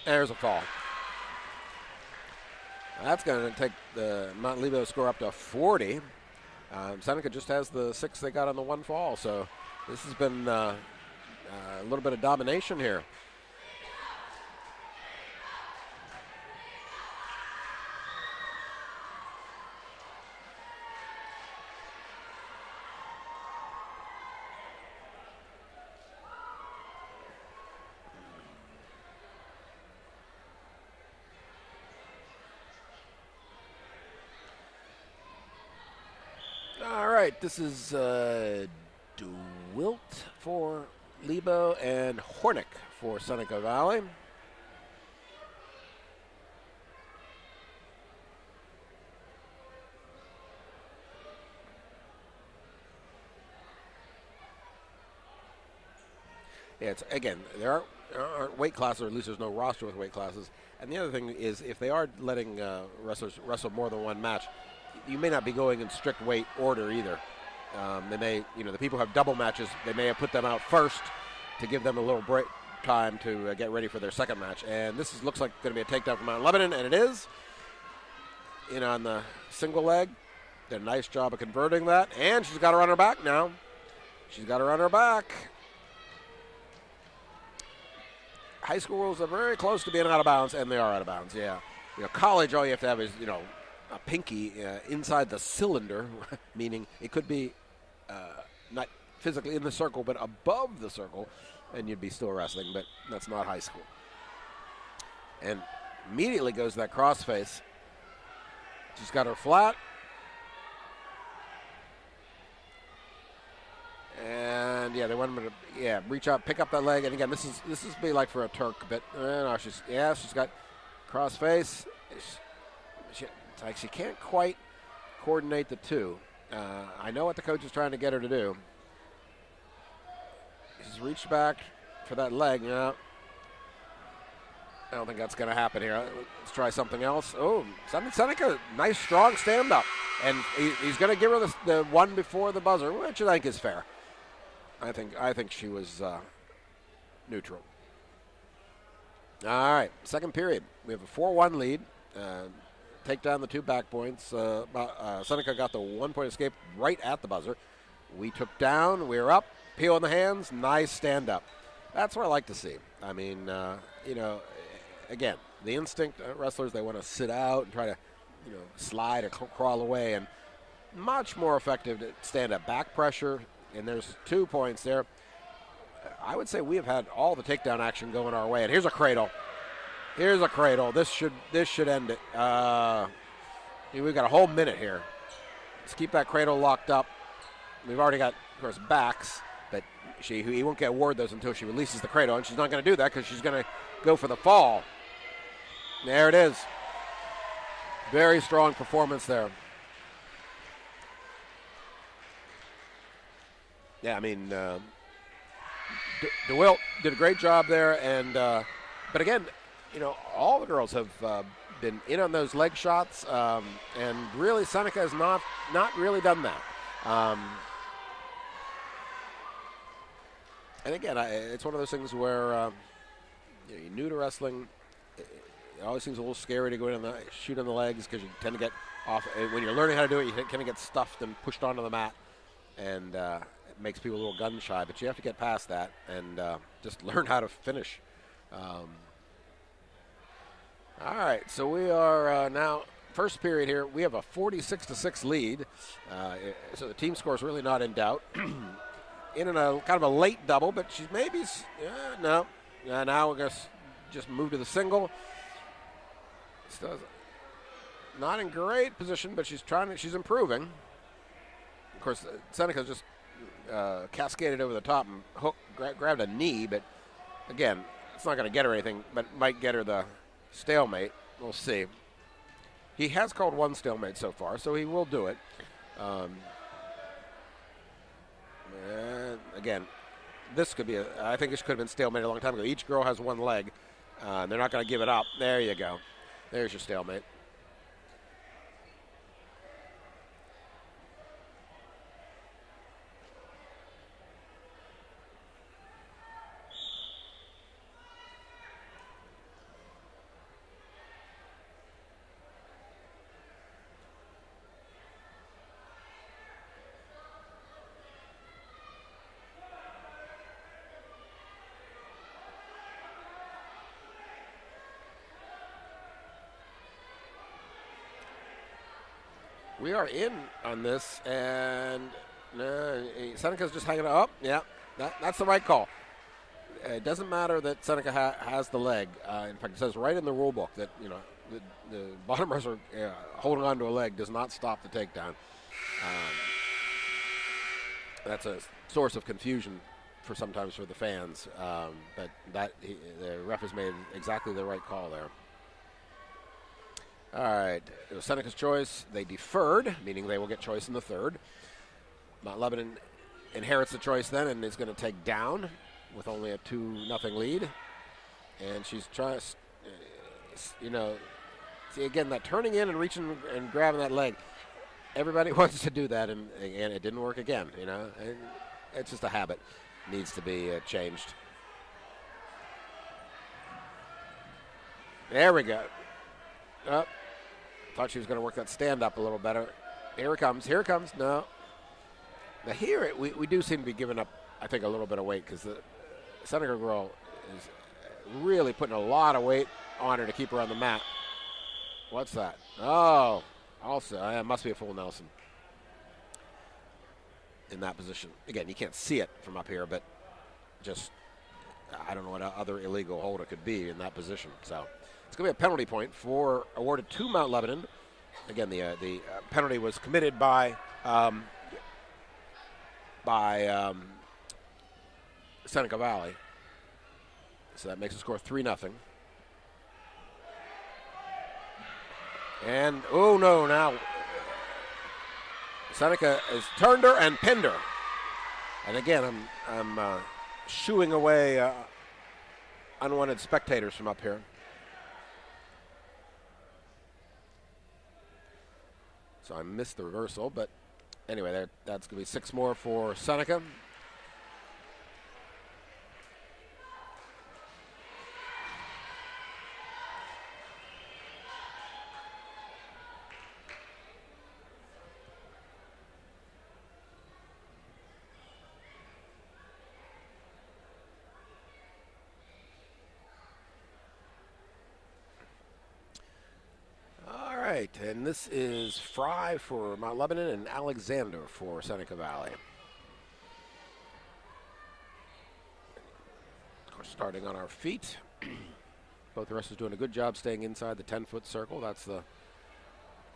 There's a fall. That's going to take the Mount Lebo score up to 40. Seneca just has the 6 they got on the 1 fall. So this has been a little bit of domination here. All right, this is DeWilt for Lebo and Hornick for Seneca Valley. Yeah, it's, again, there aren't weight classes, or at least there's no roster with weight classes. And the other thing is, if they are letting wrestlers wrestle more than one match, you may not be going in strict weight order either. They may, the people who have double matches, they may have put them out first to give them a little break time to get ready for their second match. And this looks like going to be a takedown from Mount Lebanon, and it is. On the single leg. Did a nice job of converting that. And she's got her on her back now. She's got her on her back. High school rules are very close to being out of bounds, and they are out of bounds, yeah. College, all you have to have is, a pinky inside the cylinder, meaning it could be not physically in the circle, but above the circle, and you'd be still wrestling, but that's not high school. And immediately goes that crossface. She's got her flat. And they want him to reach out, pick up that leg, and again, this is be like for a Turk, but no, she's got crossface. It's like she can't quite coordinate the two. I know what the coach is trying to get her to do. She's reached back for that leg. No, I don't think that's going to happen here. Let's try something else. Oh, Seneca, nice strong stand up, and he's going to give her the one before the buzzer, which I think is fair. I think she was neutral. All right, second period. We have a 4-1 lead. Take down the 2 back points. Seneca got the 1-point escape right at the buzzer. We took down. We were up. Peel in the hands. Nice stand up. That's what I like to see. I mean, again, the instinct wrestlers, they want to sit out and try to, slide or crawl away. And much more effective to stand up. Back pressure. And there's 2 points there. I would say we have had all the takedown action going our way. And here's a cradle. Here's a cradle. This should end it. We've got a whole minute here. Let's keep that cradle locked up. we've already got, of course, backs, but he won't get award those until she releases the cradle, and she's not going to do that because she's going to go for the fall. There it is. Very strong performance there. Yeah, I mean, DeWilt did a great job there, and but again, all the girls have been in on those leg shots, and really Seneca has not really done that. And again, it's one of those things where you're new to wrestling. It always seems a little scary to go in and shoot on the legs because you tend to get off. When you're learning how to do it, you kind of get stuffed and pushed onto the mat, and it makes people a little gun shy. But you have to get past that and just learn how to finish. All right, so we are now first period here. We have a 46-6 lead, so the team score is really not in doubt. In a kind of a late double, but she's maybe no. Now we're going to just move to the single. Not in great position, but she's improving. Of course, Seneca's just cascaded over the top and grabbed a knee, but again, it's not going to get her anything, but might get her the stalemate. We'll see. He has called one stalemate so far, so he will do it. And again, this could be I think this could have been stalemate a long time ago. Each girl has one leg. They're not going to give it up. There you go. There's your stalemate. We are in on this, and Seneca's just hanging up. Yeah, that's the right call. It doesn't matter that Seneca has the leg. In fact, it says right in the rule book that the bottom wrestler holding on to a leg does not stop the takedown. That's a source of confusion sometimes for the fans, but the ref has made exactly the right call there. All right, it was Seneca's choice. They deferred, meaning they will get choice in the third. Mount Lebanon inherits the choice then and is going to take down with only a 2-0 lead. And she's trying to, see again, that turning in and reaching and grabbing that leg. Everybody wants to do that, and it didn't work again, And it's just a habit. Needs to be changed. There we go. Up. Thought she was going to work that stand-up a little better. Here it comes. No. Now here, we do seem to be giving up, I think, a little bit of weight because the Seneca girl is really putting a lot of weight on her to keep her on the mat. What's that? Oh, also, it must be a full Nelson in that position. Again, you can't see it from up here, but just, I don't know what other illegal hold it could be in that position. So it's going to be a penalty point awarded to Mount Lebanon. Again, the penalty was committed by Seneca Valley. So that makes the score 3-0. And, oh no, now Seneca has turned her and pinned her. And again, I'm shooing away unwanted spectators from up here. So I missed the reversal, but anyway, that's going to be 6 more for Seneca. And this is Fry for Mount Lebanon and Alexander for Seneca Valley. Of course, starting on our feet. Both the wrestlers doing a good job staying inside the 10-foot circle. That's the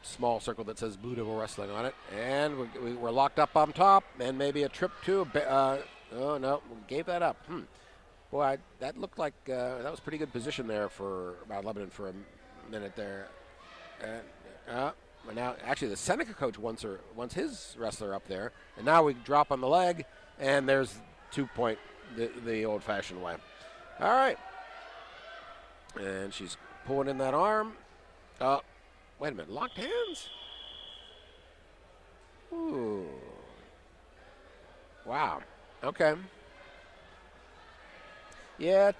small circle that says Blue Devil Wrestling on it. And we're locked up on top, and maybe a trip too. Oh, no, we gave that up. Boy, that looked like that was pretty good position there for about Lebanon for a minute there. Now, actually, the Seneca coach wants his wrestler up there, and now we drop on the leg, and there's 2-point the old-fashioned way. All right. And she's pulling in that arm. Wait a minute. Locked hands? Ooh. Wow. Okay. Yeah,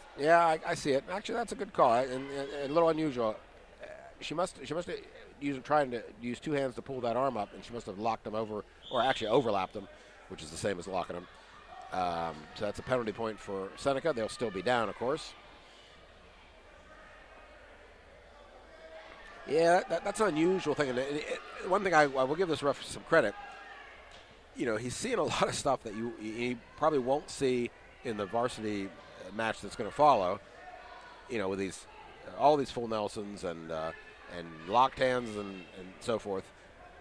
I see it. Actually, that's a good call, and a little unusual. She must have trying to use two hands to pull that arm up, and she must have locked them over, or actually overlapped them, which is the same as locking them. So that's a penalty point for Seneca. They'll still be down, of course. Yeah, that's an unusual thing. And one thing I will give this ref some credit. You know, he's seeing a lot of stuff that he probably won't see in the varsity match that's going to follow. You know, with all these full Nelsons and locked hands and so forth.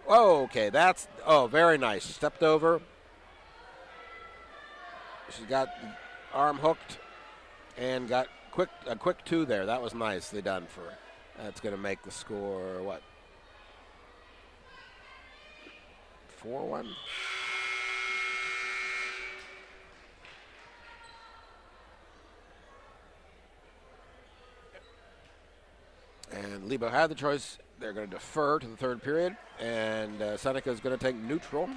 Oh, okay, very nice. Stepped over. She's got the arm hooked and got a quick 2 there. That was nicely done for her. That's going to make the score, what? 4-1? And Lebo had the choice. They're going to defer to the third period, and Seneca is going to take neutral.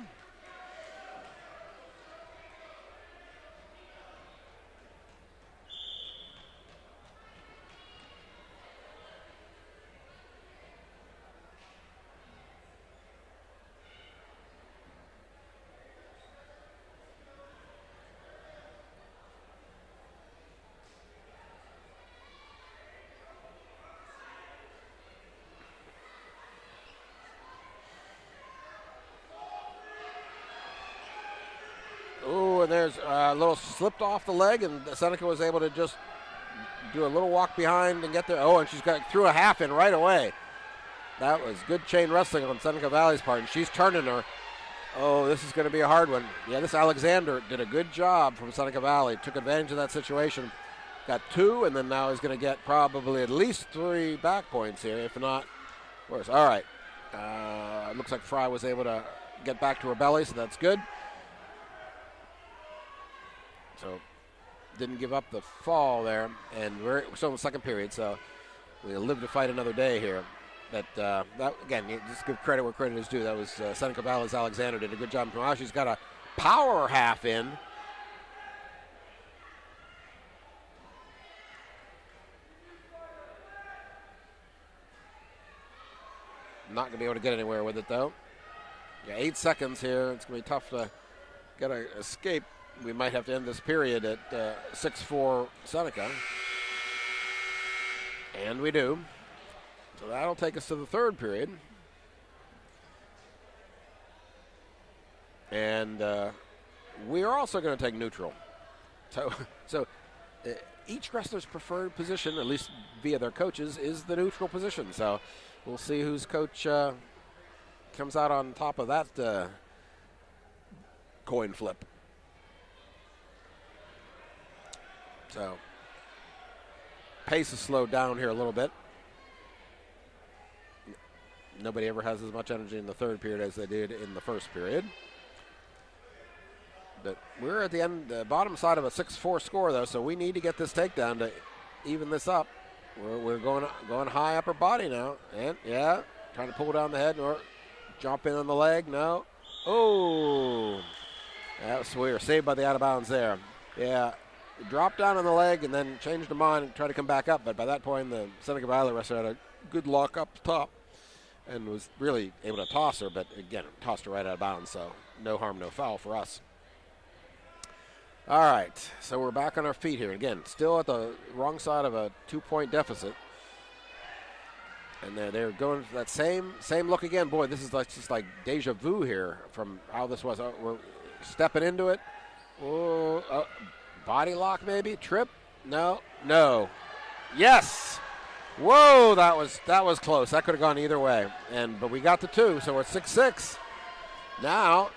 And there's a little slipped off the leg, and Seneca was able to just do a little walk behind and get there. Oh, and she's threw a half in right away. That was good chain wrestling on Seneca Valley's part, and she's turning her. Oh, this is going to be a hard one. Yeah, this Alexander did a good job from Seneca Valley. Took advantage of that situation. Got 2, and then now he's going to get probably at least 3 back points here, if not worse. All right. It looks like Fry was able to get back to her belly, so that's good. So didn't give up the fall there, and we're still in the second period, so we'll live to fight another day here. But that again, just give credit where credit is due. That was Seneca Valley's Alexander did a good job. Now she's got a power half in. Not going to be able to get anywhere with it, though. Yeah, 8 seconds here. It's going to be tough to get an escape. We might have to end this period at 6-4 Seneca. And we do. So that'll take us to the third period. And we are also going to take neutral. So each wrestler's preferred position, at least via their coaches, is the neutral position. So we'll see whose coach comes out on top of that coin flip. So pace is slowed down here a little bit. Nobody ever has as much energy in the third period as they did in the first period. But we're at the end, the bottom side of a 6-4 score, though, so we need to get this takedown to even this up. We're going high upper body now, and yeah, trying to pull down the head or jump in on the leg. No, oh, that was weird. Saved by the out of bounds there. Yeah. Dropped down on the leg and then changed the mind and tried to come back up. But by that point, the Seneca Valley wrestler had a good lock up top and was really able to toss her. But again, tossed her right out of bounds. So no harm, no foul for us. All right. So we're back on our feet here. Again, still at the wrong side of a 2-point deficit. And they're going for that same look again. Boy, this is just like deja vu here from how this was. We're stepping into it. Oh, body lock maybe? Trip? No. Yes! Whoa, that was close. That could have gone either way. But we got the 2, so we're 6-6. Now,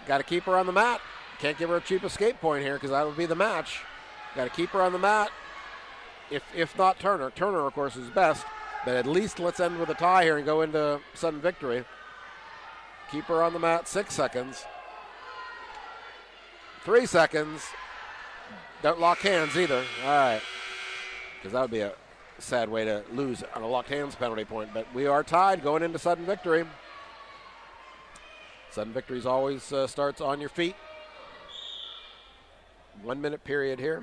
got to keep her on the mat. Can't give her a cheap escape point here because that would be the match. Got to keep her on the mat. If not Turner. Turner, of course, is best. But at least let's end with a tie here and go into sudden victory. Keep her on the mat. 6 seconds. 3 seconds. Don't lock hands either. All right. Because that would be a sad way to lose on a locked hands penalty point. But we are tied going into sudden victory. Sudden victories always starts on your feet. 1 minute period here.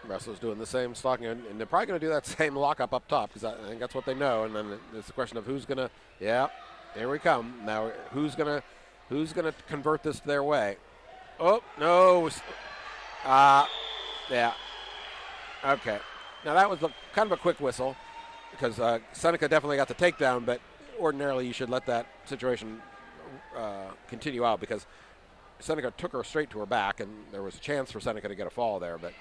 Wrestlers doing the same stalking, and they're probably going to do that same lockup up top because I think that's what they know. And then it's the question of who's going to. Yeah, here we come. Now who's going to convert this their way? Oh no! Yeah. Okay. Now that was kind of a quick whistle because Seneca definitely got the takedown, but ordinarily you should let that situation continue out because Seneca took her straight to her back, and there was a chance for Seneca to get a fall there, but.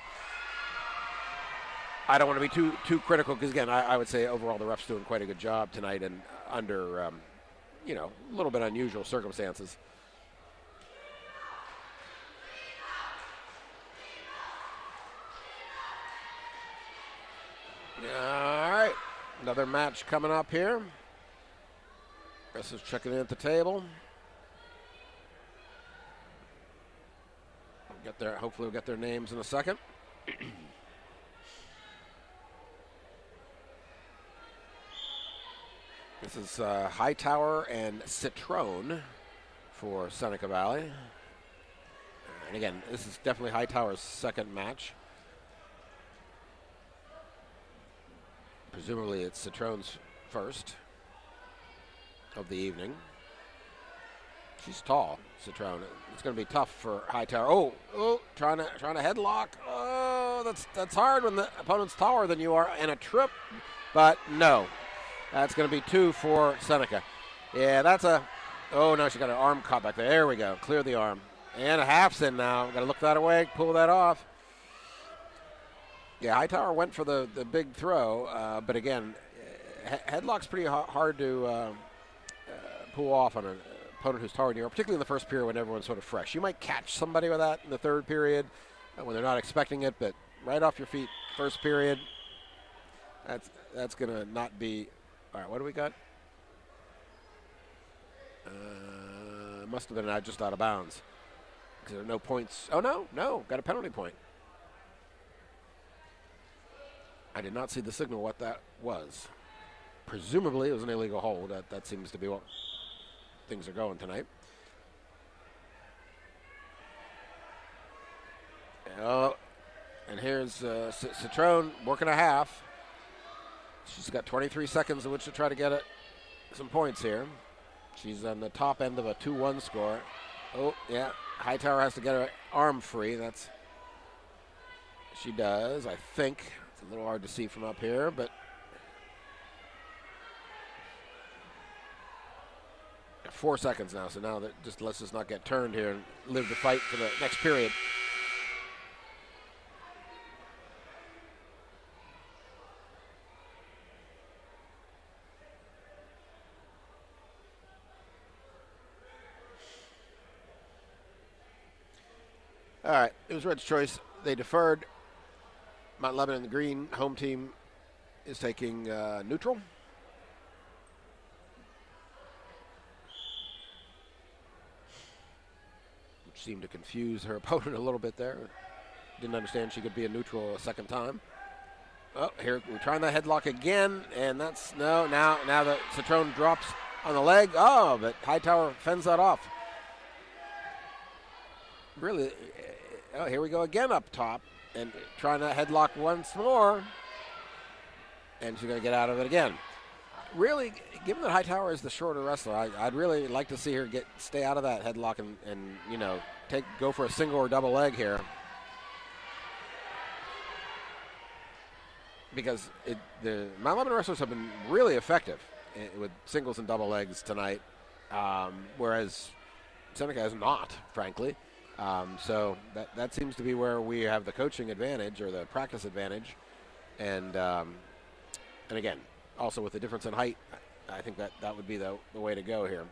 I don't want to be too critical because, again, I would say overall the ref's doing quite a good job tonight and under, a little bit unusual circumstances. All right, another match coming up here. Wrestlers checking in at the table. Hopefully we'll get their names in a second. This is Hightower and Citrone for Seneca Valley. And again, this is definitely Hightower's second match. Presumably it's Citrone's first of the evening. She's tall, Citrone. It's going to be tough for Hightower. Oh, trying to headlock. Oh, that's hard when the opponent's taller than you are, and a trip, but no. That's going to be 2 for Seneca. Yeah, oh, no, she got her arm caught back there. There we go. Clear the arm. And a half's in now. Got to look that away, pull that off. Yeah, Hightower went for the big throw, but again, headlock's pretty hard to pull off on an opponent who's taller than you, particularly in the first period when everyone's sort of fresh. You might catch somebody with that in the third period when they're not expecting it, but right off your feet, first period, that's going to not be. All right, what do we got? Must have been just out of bounds. Because there are no points. Oh, no, got a penalty point. I did not see the signal what that was. Presumably it was an illegal hold. That seems to be what things are going tonight. And here's Citrone working a half. She's got 23 seconds in which to try to get some points here. She's on the top end of a 2-1 score. Oh, yeah. Hightower has to get her arm free. She does, I think. It's a little hard to see from up here, but 4 seconds now. So now let's just not get turned here and live the fight for the next period. All right, it was Red's choice. They deferred. Mount Lebanon, the green home team, is taking neutral. Which seemed to confuse her opponent a little bit there. Didn't understand she could be a neutral a second time. Oh, here we're trying the headlock again, and that's no. Now the Citrone drops on the leg. Oh, but Hightower fends that off. Really. Oh, here we go again up top and trying to headlock once more. And she's going to get out of it again. Really, given that Hightower is the shorter wrestler, I'd really like to see her stay out of that headlock and go for a single or double leg here. Because the Mount Lebanon wrestlers have been really effective with singles and double legs tonight. Whereas Seneca has not, frankly. So that seems to be where we have the coaching advantage or the practice advantage. And again, also with the difference in height, I think that would be the way to go here.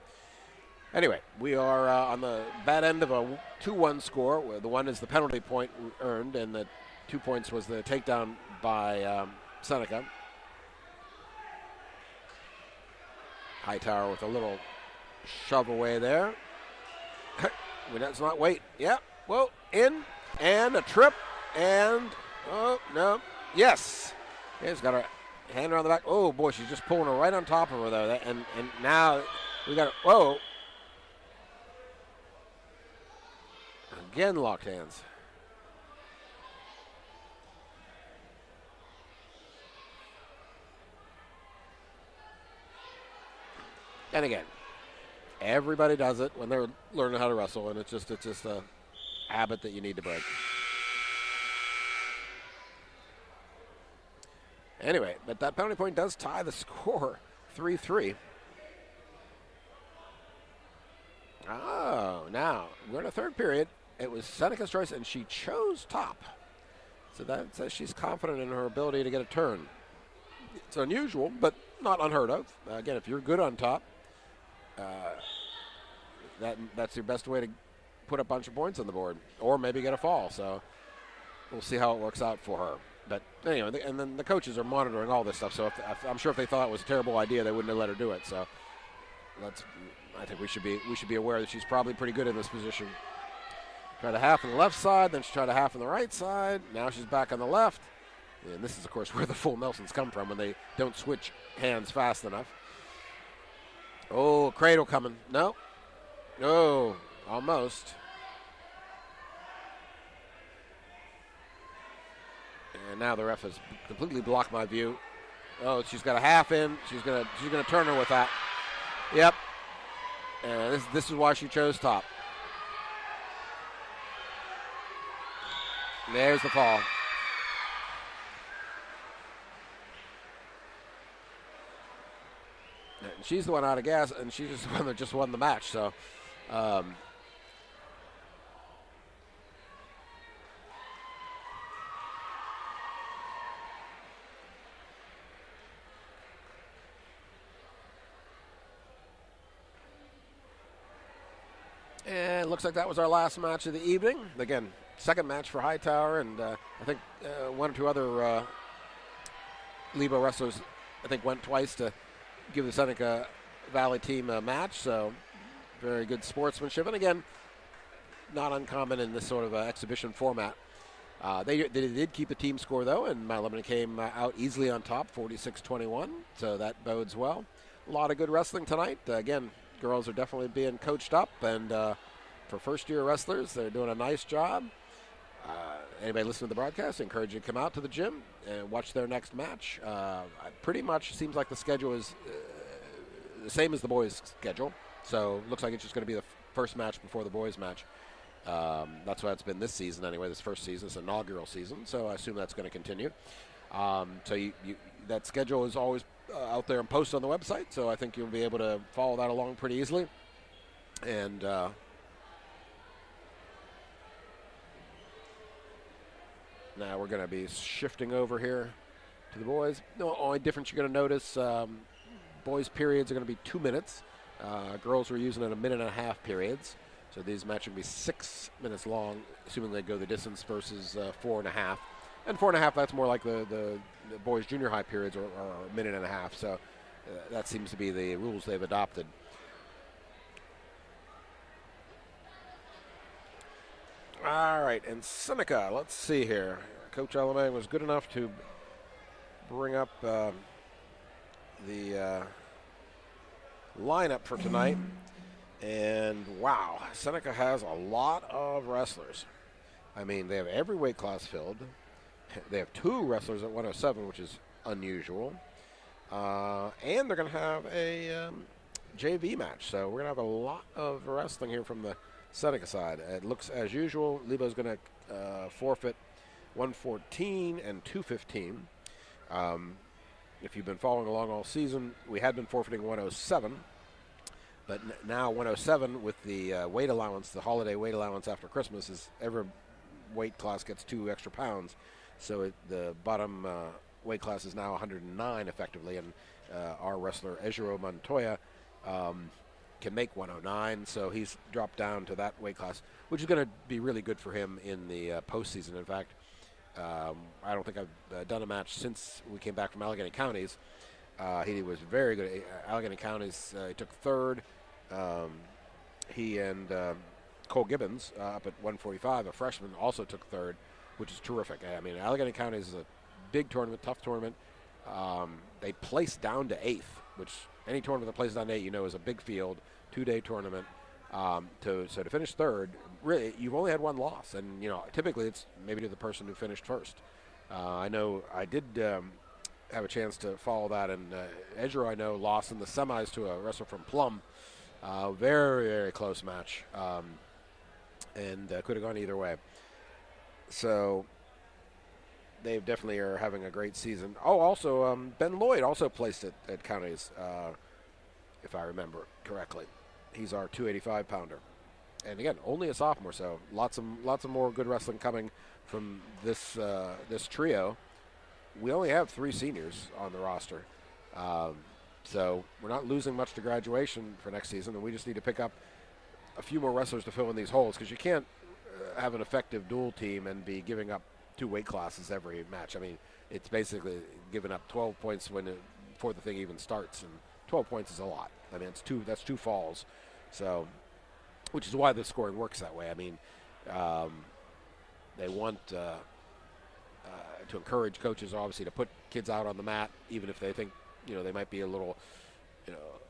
Anyway, we are on the bad end of a 2-1 score. The one is the penalty point earned, and the 2 points was the takedown by Seneca. Hightower with a little shove away there. Let's not wait. Yep. Whoa. In. And a trip. And. Oh, no. Yes. He's got her hand around the back. Oh, boy. She's just pulling her right on top of her, though. And now we got. Whoa. Again, locked hands. And again, everybody does it when they're learning how to wrestle, and it's just a habit that you need to break. Anyway, but that penalty point does tie the score, 3-3. Oh, now we're in a third period. It was Seneca's choice, and she chose top. So that says she's confident in her ability to get a turn. It's unusual, but not unheard of. Again, if you're good on top, that's your best way to put a bunch of points on the board, or maybe get a fall. So we'll see how it works out for her. But anyway, and then the coaches are monitoring all this stuff. So I'm sure if they thought it was a terrible idea, they wouldn't have let her do it. So I think we should be aware that she's probably pretty good in this position. Tried a half on the left side, then she tried a half on the right side. Now she's back on the left. And this is, of course, where the full Nelsons come from when they don't switch hands fast enough. Oh, cradle coming. No. No, almost. And now the ref has completely blocked my view. Oh, she's got a half in. She's gonna turn her with that. Yep. And this is why she chose top. There's the fall. And she's the one out of gas, and she's the one that just won the match. So, and it looks like that was our last match of the evening. Again, second match for Hightower, and I think one or two other Lebo wrestlers, I think, went twice to give the Seneca Valley team a match. So very good sportsmanship, and again, not uncommon in this sort of exhibition format. They did keep a team score, though, and Mount Lebanon came out easily on top, 46-21, so that bodes well. A lot of good wrestling tonight. Again, girls are definitely being coached up, and for first-year wrestlers, they're doing a nice job. Anybody listening to the broadcast, I encourage you to come out to the gym and watch their next match. Pretty much seems like the schedule is the same as the boys' schedule, so looks like it's just going to be the first match before the boys' match. That's why it's been this season anyway, this first season. It's an inaugural season, so I assume that's going to continue. So that schedule is always out there and posted on the website, so I think you'll be able to follow that along pretty easily. And now we're going to be shifting over here to the boys. The only difference you're going to notice, boys' periods are going to be 2 minutes. Girls are using it a minute and a half periods. So these matches will be 6 minutes long, assuming they go the distance, versus 4.5. And 4.5, that's more like the boys' junior high periods are a minute and a half. So that seems to be the rules they've adopted. All right, and Seneca, let's see here. Coach Alamang was good enough to bring up the lineup for tonight. And wow, Seneca has a lot of wrestlers. I mean, they have every weight class filled. They have 2 wrestlers at 107, which is unusual. And they're going to have a JV match. So we're going to have a lot of wrestling here from the Seneca side. It looks as usual. Lebo's going to forfeit 114 and 215. If you've been following along all season, we had been forfeiting 107. But now 107 with the weight allowance, the holiday weight allowance after Christmas, is every weight class gets 2 extra pounds. So the bottom weight class is now 109 effectively, and our wrestler Ejiro Montoya can make 109, so he's dropped down to that weight class, which is going to be really good for him in the postseason. In fact, I don't think I've done a match since we came back from Allegheny Counties. He was very good. Allegheny Counties, he took third. He and Cole Gibbons up at 145, a freshman, also took third, which is terrific. I mean, Allegheny Counties is a big tournament, tough tournament. They placed down to 8th, which any tournament that places down to 8, is a big field, 2-day tournament. So to finish third, really, you've only had one loss, and typically it's maybe to the person who finished first. I know I did have a chance to follow that, and Ejiro, I know, lost in the semis to a wrestler from Plum. Very, very close match, and could have gone either way. So they definitely are having a great season. Oh, also, Ben Lloyd also placed at Counties, if I remember correctly. He's our 285-pounder. And again, only a sophomore, so lots of more good wrestling coming from this trio. We only have 3 seniors on the roster. So we're not losing much to graduation for next season, and we just need to pick up a few more wrestlers to fill in these holes, because you can't have an effective dual team and be giving up 2 weight classes every match. I mean, it's basically giving up 12 points before the thing even starts, and 12 points is a lot. I mean, that's 2 falls. So, which is why the scoring works that way. I mean, they want to encourage coaches, obviously, to put kids out on the mat, even if they think, they might be a little,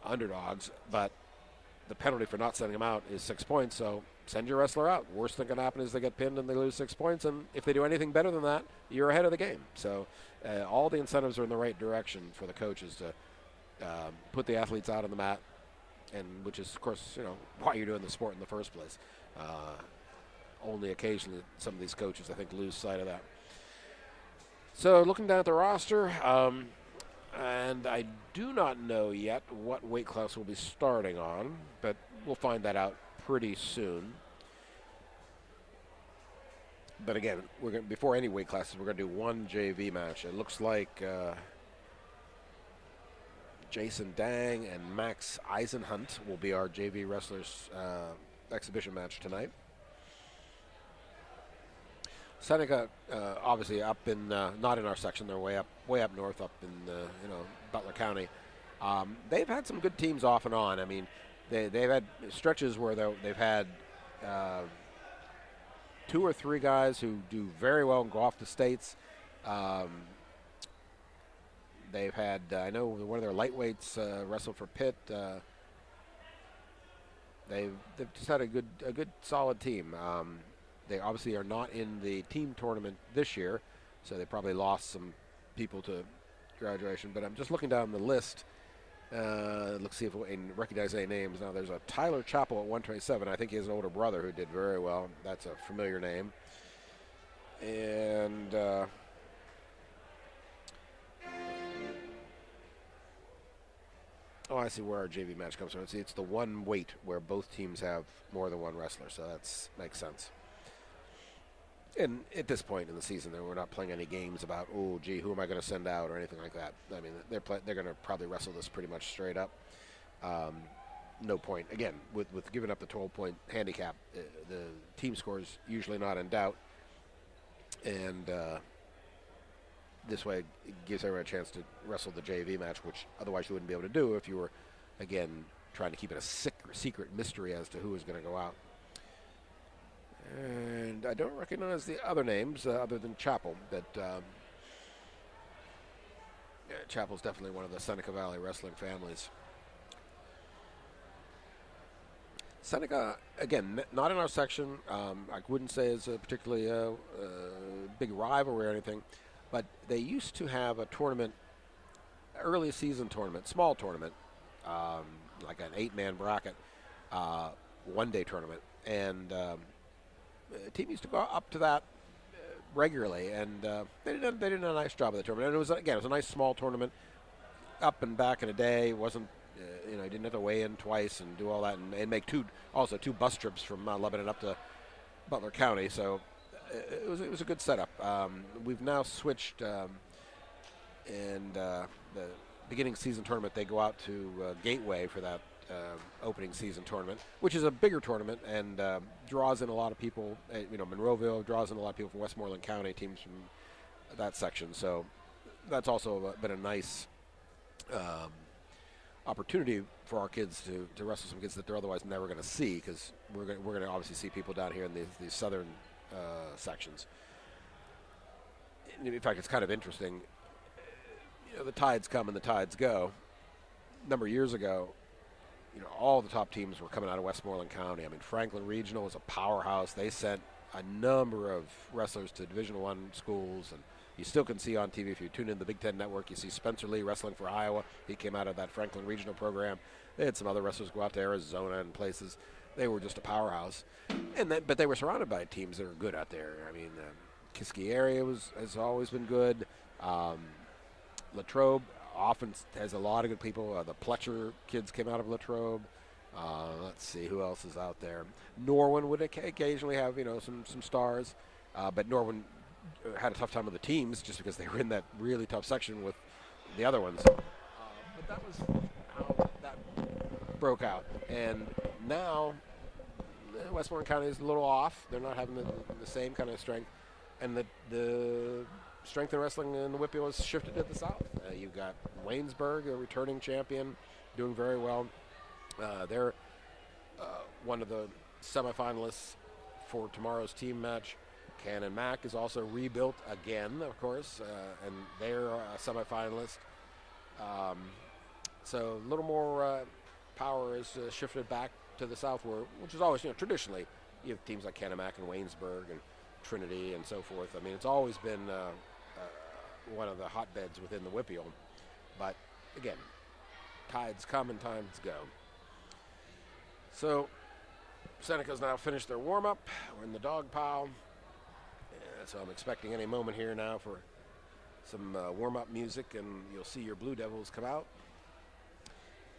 underdogs. But the penalty for not sending them out is 6 points, so send your wrestler out. Worst thing can happen is they get pinned and they lose 6 points, and if they do anything better than that, you're ahead of the game. So all the incentives are in the right direction for the coaches to put the athletes out on the mat, and which is, of course, why you're doing the sport in the first place. Only occasionally some of these coaches, I think, lose sight of that. So looking down at the roster, and I do not know yet what weight class we'll be starting on, but we'll find that out pretty soon. But again, before any weight classes, we're going to do one JV match. It looks like Jason Dang and Max Eisenhunt will be our JV wrestlers exhibition match tonight. Seneca, obviously up in, not in our section, they're way up north, up in, Butler County. They've had some good teams off and on. I mean, they've had stretches where they've had 2 or 3 guys who do very well and go off to states. They've had, I know one of their lightweights wrestled for Pitt. They've just had a good solid team. They obviously are not in the team tournament this year, so they probably lost some people to graduation. But I'm just looking down the list. Let's see if we can recognize any names. Now, there's a Tyler Chappell at 127. I think he has an older brother who did very well. That's a familiar name. And I see where our JV match comes from. See, it's the one weight where both teams have more than one wrestler, so that makes sense. And at this point in the season, we're not playing any games about, oh, gee, who am I going to send out or anything like that. I mean, they're going to probably wrestle this pretty much straight up. No point. Again, with giving up the 12-point handicap, the team score is usually not in doubt. And this way it gives everyone a chance to wrestle the JV match, which otherwise you wouldn't be able to do if you were, again, trying to keep it a secret mystery as to who is going to go out. And I don't recognize the other names other than Chappell. But Chappell's definitely one of the Seneca Valley wrestling families. Seneca, again, not in our section. I wouldn't say it's a particularly big rivalry or anything, but they used to have a tournament, early season tournament, small tournament, like an 8-man bracket, one-day tournament, and the team used to go up to that regularly, and they did a nice job of the tournament. And it was a nice small tournament, up and back in a day. It wasn't You know, he didn't have to weigh in twice and do all that, and make two bus trips from Lebanon up to Butler County. So it was a good setup. We've now switched, and the beginning season tournament, they go out to Gateway for that opening season tournament, which is a bigger tournament and draws in a lot of people. You know, Monroeville draws in a lot of people from Westmoreland County, teams from that section. So that's also been a nice opportunity for our kids to wrestle some kids that they're otherwise never going to see, because we're going to obviously see people down here in these southern sections. In fact, it's kind of interesting. You know, the tides come and the tides go. A number of years ago, you know, all the top teams were coming out of Westmoreland County. I mean, Franklin Regional was a powerhouse. They sent a number of wrestlers to Division I schools, and you still can see on TV, if you tune in the Big Ten Network, you see Spencer Lee wrestling for Iowa. He came out of that Franklin Regional program. They had some other wrestlers go out to Arizona and places. They were just a powerhouse. But they were surrounded by teams that are good out there. I mean, Kiski area has always been good. Latrobe often has a lot of good people. The Pletcher kids came out of Latrobe. Let's see who else is out there. Norwin would occasionally have, you know, some stars, but Norwin had a tough time with the teams just because they were in that really tough section with the other ones. But that was how that broke out. And now Westmoreland County is a little off. They're not having the same kind of strength. And the strength in wrestling in the Whitfield has shifted to the south. You've got Waynesburg, a returning champion, doing very well. They're one of the semifinalists for tomorrow's team match. Cannon Mac is also rebuilt again, of course, and they're a semifinalist. So a little more power is shifted back to the south, which is always, you know, traditionally, you have teams like Cannon Mac and Waynesburg and Trinity and so forth. I mean, it's always been one of the hotbeds within the Whitfield. But again, tides come and tides go. So Seneca's now finished their warm-up. We're in the dog pile. So I'm expecting any moment here now for some warm-up music, and you'll see your Blue Devils come out.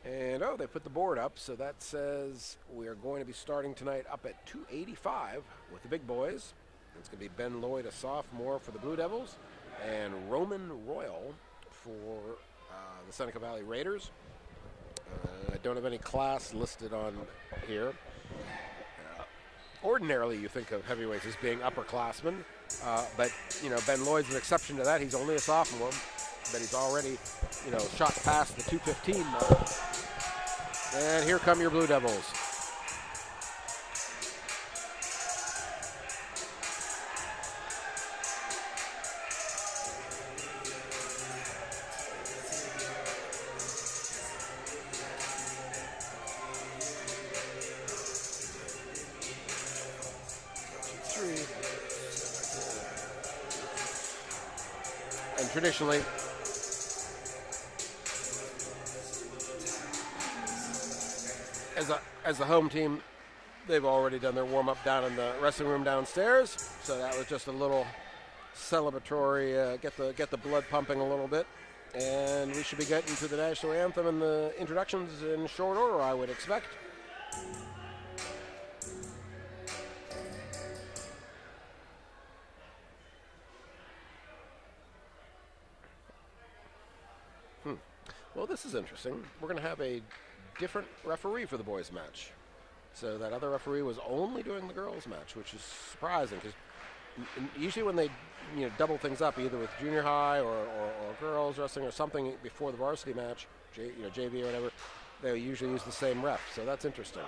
And, they put the board up, so that says we are going to be starting tonight up at 285 with the big boys. It's going to be Ben Lloyd, a sophomore, for the Blue Devils, and Roman Royal for the Seneca Valley Raiders. I don't have any class listed on here. Ordinarily, you think of heavyweights as being upperclassmen, but, you know, Ben Lloyd's an exception to that. He's only a sophomore, but he's already, you know, shot past the 215 mark. And here come your Blue Devils. And traditionally, as a home team, they've already done their warm-up down in the wrestling room downstairs. So that was just a little celebratory, get the blood pumping a little bit. And we should be getting to the national anthem and the introductions in short order, I would expect. Well, this is interesting. We're going to have a different referee for the boys' match. So that other referee was only doing the girls' match, which is surprising because usually when they double things up, either with junior high or girls wrestling or something before the varsity match, JV or whatever, they usually use the same ref. So that's interesting.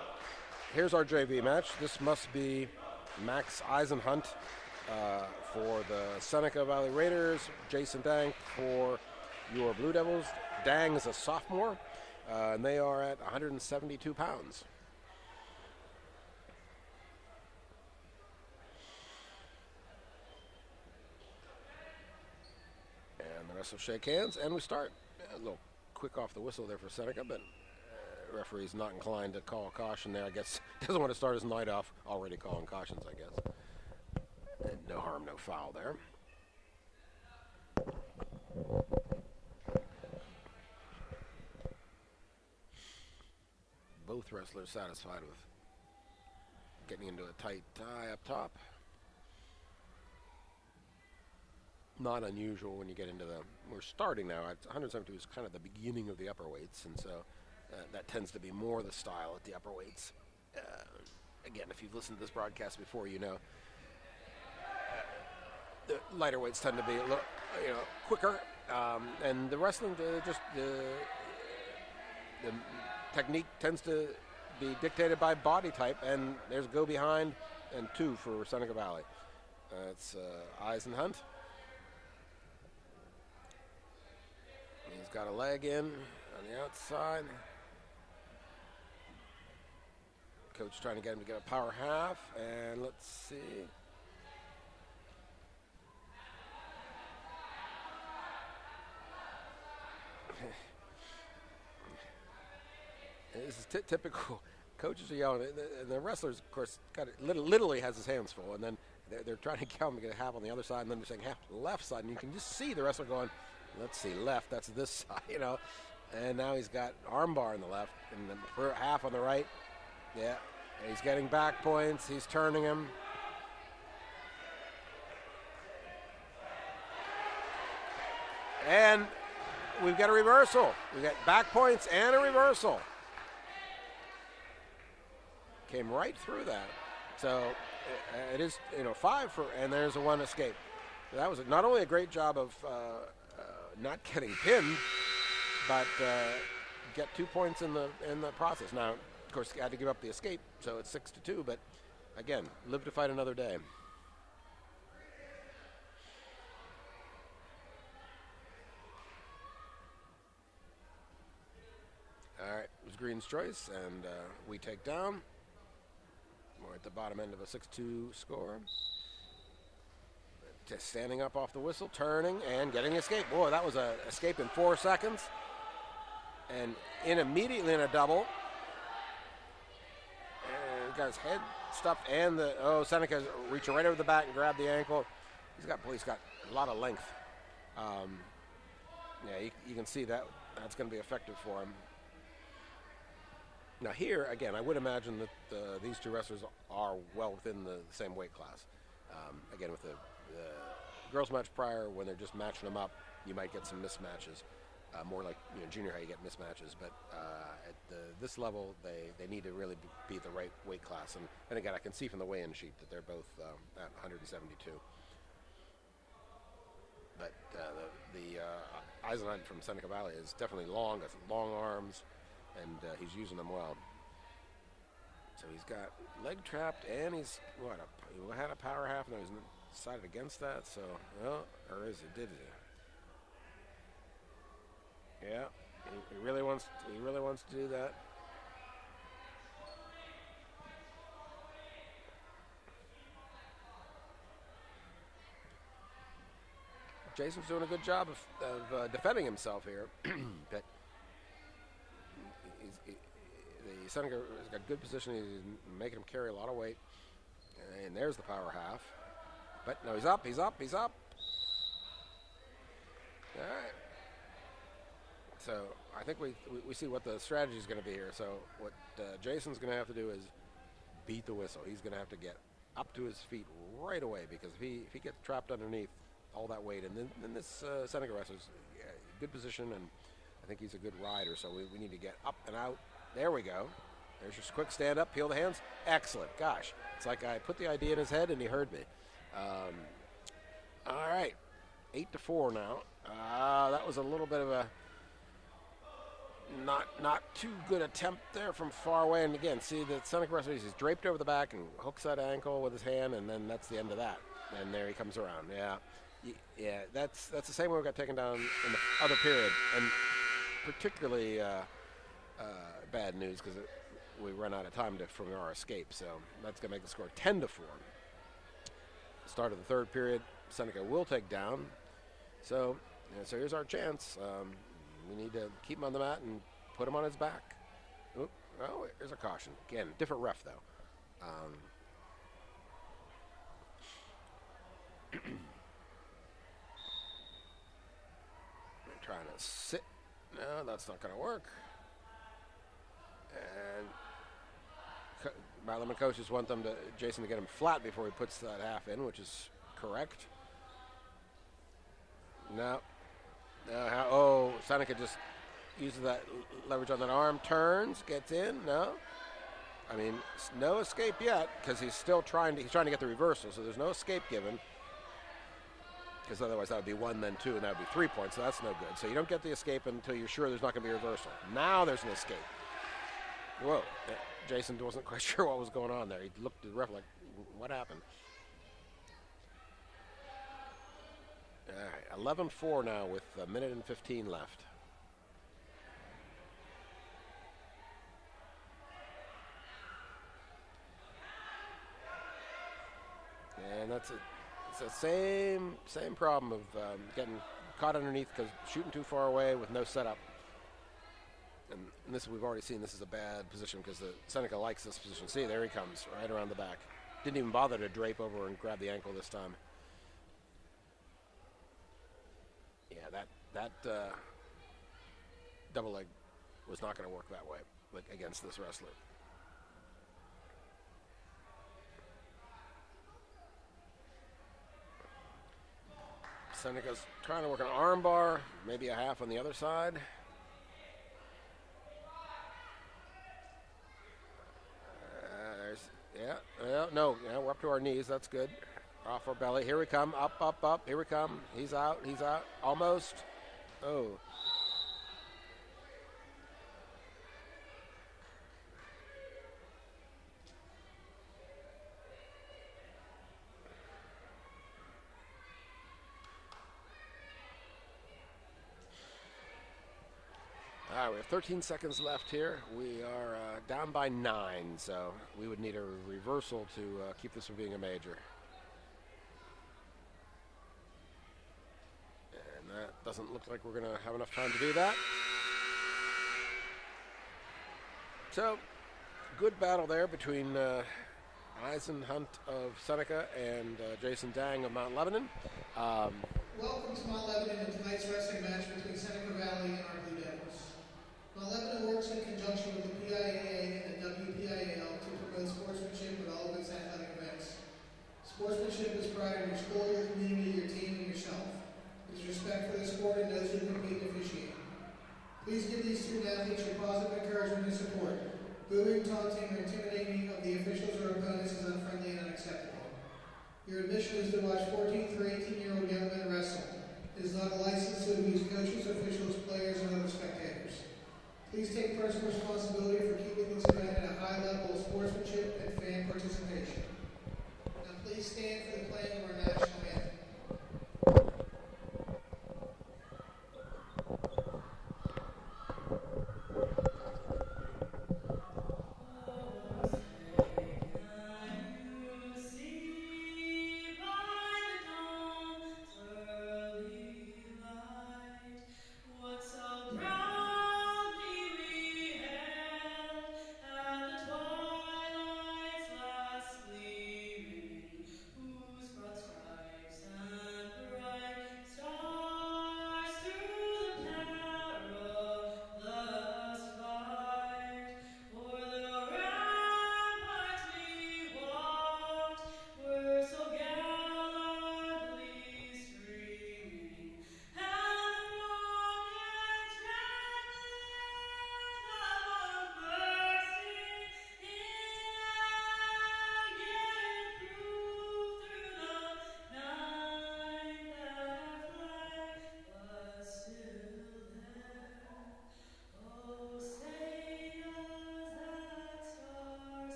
Here's our JV match. This must be Max Eisenhunt for the Seneca Valley Raiders, Jason Dank for your Blue Devils. Dang is a sophomore, and they are at 172 pounds. And the rest will shake hands, and we start. A little quick off the whistle there for Seneca, but referee's not inclined to call a caution there, I guess. Doesn't want to start his night off already calling cautions, I guess. And no harm, no foul there. both wrestlers satisfied with getting into a tight tie up top. Not unusual when you get into we're starting now. 172 is kind of the beginning of the upper weights, and so that tends to be more the style at the upper weights. Again, if you've listened to this broadcast before, you know the lighter weights tend to be a little, quicker, and the wrestling, the technique tends to be dictated by body type, and there's go behind and 2 for Seneca Valley. It's Eisenhunt. He's got a leg in on the outside. Coach trying to get him to get a power half, and let's see. This is typical. Coaches are yelling, and the wrestlers, of course, literally has his hands full, and then they're trying to get him to get a half on the other side, and then they're saying half left side, and you can just see the wrestler going, let's see, left, that's this side, and now he's got armbar in the left, and then half on the right. Yeah, and he's getting back points, he's turning him. And we've got a reversal. We've got back points and a reversal. Came right through that. So it is, 5 for, and there's a 1 escape. That was not only a great job of not getting pinned, but get 2 points in the process. Now, of course, he had to give up the escape, so it's 6-2. But again, live to fight another day. All right, it was Green's choice, and we take down. We're at the bottom end of a 6-2 score. Just standing up off the whistle, turning, and getting the escape. Boy, that was an escape in 4 seconds. And immediately in a double. And got his head stuffed, and Seneca's reaching right over the back and grabbed the ankle. He's got a lot of length. You can see that's going to be effective for him. Now here, again, I would imagine that these 2 wrestlers are well within the same weight class. Again, with the girls match prior, when they're just matching them up, you might get some mismatches. More like junior high, you get mismatches. But at this level, they need to really be the right weight class. And again, I can see from the weigh-in sheet that they're both at 172. But the Eisenhunt from Seneca Valley is definitely long, has long arms, and he's using them well. So he's got leg trapped, and he had a power half, and he's decided against that. So, or is it? Did he? Yeah, he really wants to do that. Jason's doing a good job of defending himself here, but the Seneca has got good position. He's making him carry a lot of weight. And there's the power half. But no, he's up. All right. So I think we see what the strategy is going to be here. So what Jason's going to have to do is beat the whistle. He's going to have to get up to his feet right away, because if he gets trapped underneath all that weight, and then this Seneca wrestler's good position, and I think he's a good rider. So we need to get up and out. There we go. There's just quick stand up, peel the hands. Excellent. Gosh, it's like I put the idea in his head and he heard me. All right, 8-4 now. That was a little bit of a not too good attempt there from far away. And again, see the Seneca wrestler, he's draped over the back and hooks that ankle with his hand, and then that's the end of that. And there he comes around. Yeah, that's the same way we got taken down in the other period, and particularly bad news because we run out of time from our escape. So that's going to make the score 10-4. Start of the third period, Seneca will take down. So here's our chance. We need to keep him on the mat and put him on his back. Oop, oh, there's a caution. Again, different ref, though. Trying to sit. No, that's not going to work. And Mount Lebanon coaches want Jason to get him flat before he puts that half in, which is correct. No. Seneca just uses that leverage on that arm, turns, gets in. No. I mean, no escape yet because he's still trying to get the reversal, so there's no escape given. Because otherwise that would be 1, then 2, and that would be 3 points, so that's no good. So you don't get the escape until you're sure there's not going to be a reversal. Now there's an escape. Whoa. Jason wasn't quite sure what was going on there. He looked at the ref like, what happened? All right, 11-4 now with a minute and 15 left. And it's the same problem of getting caught underneath because shooting too far away with no setup. And this we've already seen. This is a bad position because Seneca likes this position. See, there he comes, right around the back. Didn't even bother to drape over and grab the ankle this time. Yeah, that double leg was not going to work that way, like against this wrestler. Seneca's trying to work an arm bar, maybe a half on the other side. We're up to our knees. That's good. Off our belly. Here we come. Up. Here we come. He's out. Almost. Oh. All right, we have 13 seconds left here. We are down by 9, so we would need a reversal to keep this from being a major. And that doesn't look like we're going to have enough time to do that. So, good battle there between Eisenhunt of Seneca and Jason Dang of Mount Lebanon. Welcome to Mount Lebanon and tonight's wrestling match between Seneca Valley and our Blue Devils. Mount Lebanon works in conjunction with the PIAA and the WPIAL to promote sportsmanship at all of its athletic events. Sportsmanship is pride in your school, your community, your team, and yourself. It is respect for the sport and those who compete and officiate. Please give these student athletes your positive encouragement and support. Booing, taunting, or intimidating of the officials or opponents is unfriendly and unacceptable. Your admission is to watch 14 through 18-year-old young men wrestle. It is not a license to abuse coaches, officials, players, and other spectators. Please take personal responsibility for keeping this event at a high level of sportsmanship and fan participation. Now please stand for the playing of our national anthem.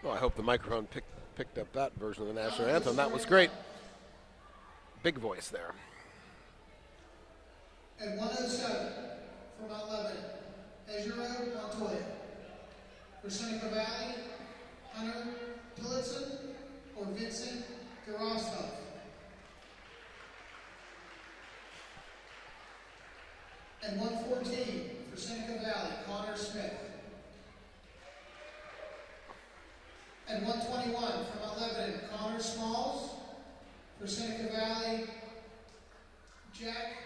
I hope the microphone picked up that version of the national anthem. That was great. Big voice there. At 1:07, for Mount Lebanon, Ezra Montoya. For Seneca Valley, Hunter Tillotson or Vincent Garostov. And 114 for Seneca Valley, Connor Smith. And 121 for Mount Lebanon, Connor Smalls. For Seneca Valley, Jack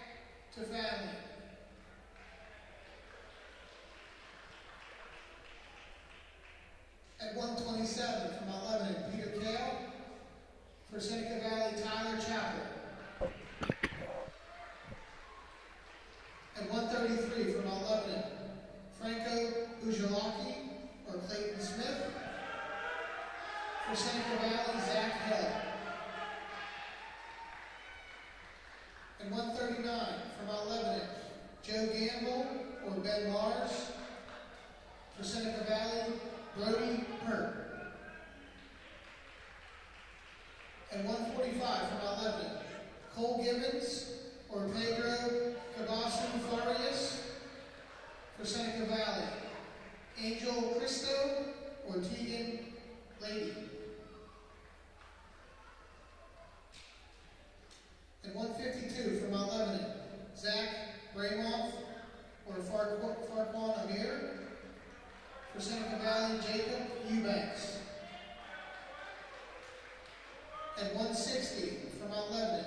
Tefamily. At 127 for Mount Lebanon, Peter Kale. For Seneca Valley, Tyler Chapel. At 133 for Mount Lebanon, Franco Ujalaki or Clayton Smith. For Seneca Valley, Zach Hill. At 139 for Mount Lebanon, Joe Gamble or Ben Mars. For Seneca Valley, Brody Pert. At 145 for Mount Lebanon, Cole Gibbons or Pedro Cabasu Farias. For Seneca Valley, Angel Cristo or Tegan Lady. At 152 for Mount Lebanon, Zach Bramoff or Farquan Amir. For Seneca Valley, Jacob Eubanks. At 160 for Mount Lebanon,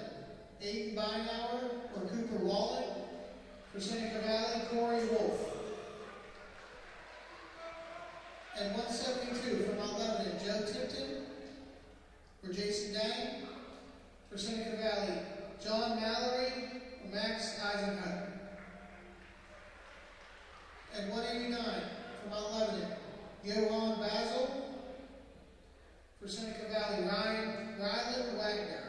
Aiden Beinauer or Cooper Wallet. For Seneca Valley, Corey Wolf. At 172 for Mount Lebanon, Joe Tipton or Jason Dang. For Seneca Valley, John Mallory or Max Eisenhower. At 189 for Mount Lebanon, Johan Basil. For Seneca Valley, Ryan Ryland Wagner.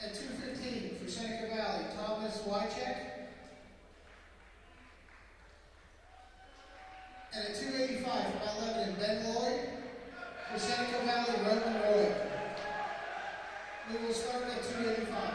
At 215 for Seneca Valley, Thomas Wycheck. And at 285 for Mount Lebanon, Ben Lloyd. For Seneca Valley, Roman Roy. We will start at 285.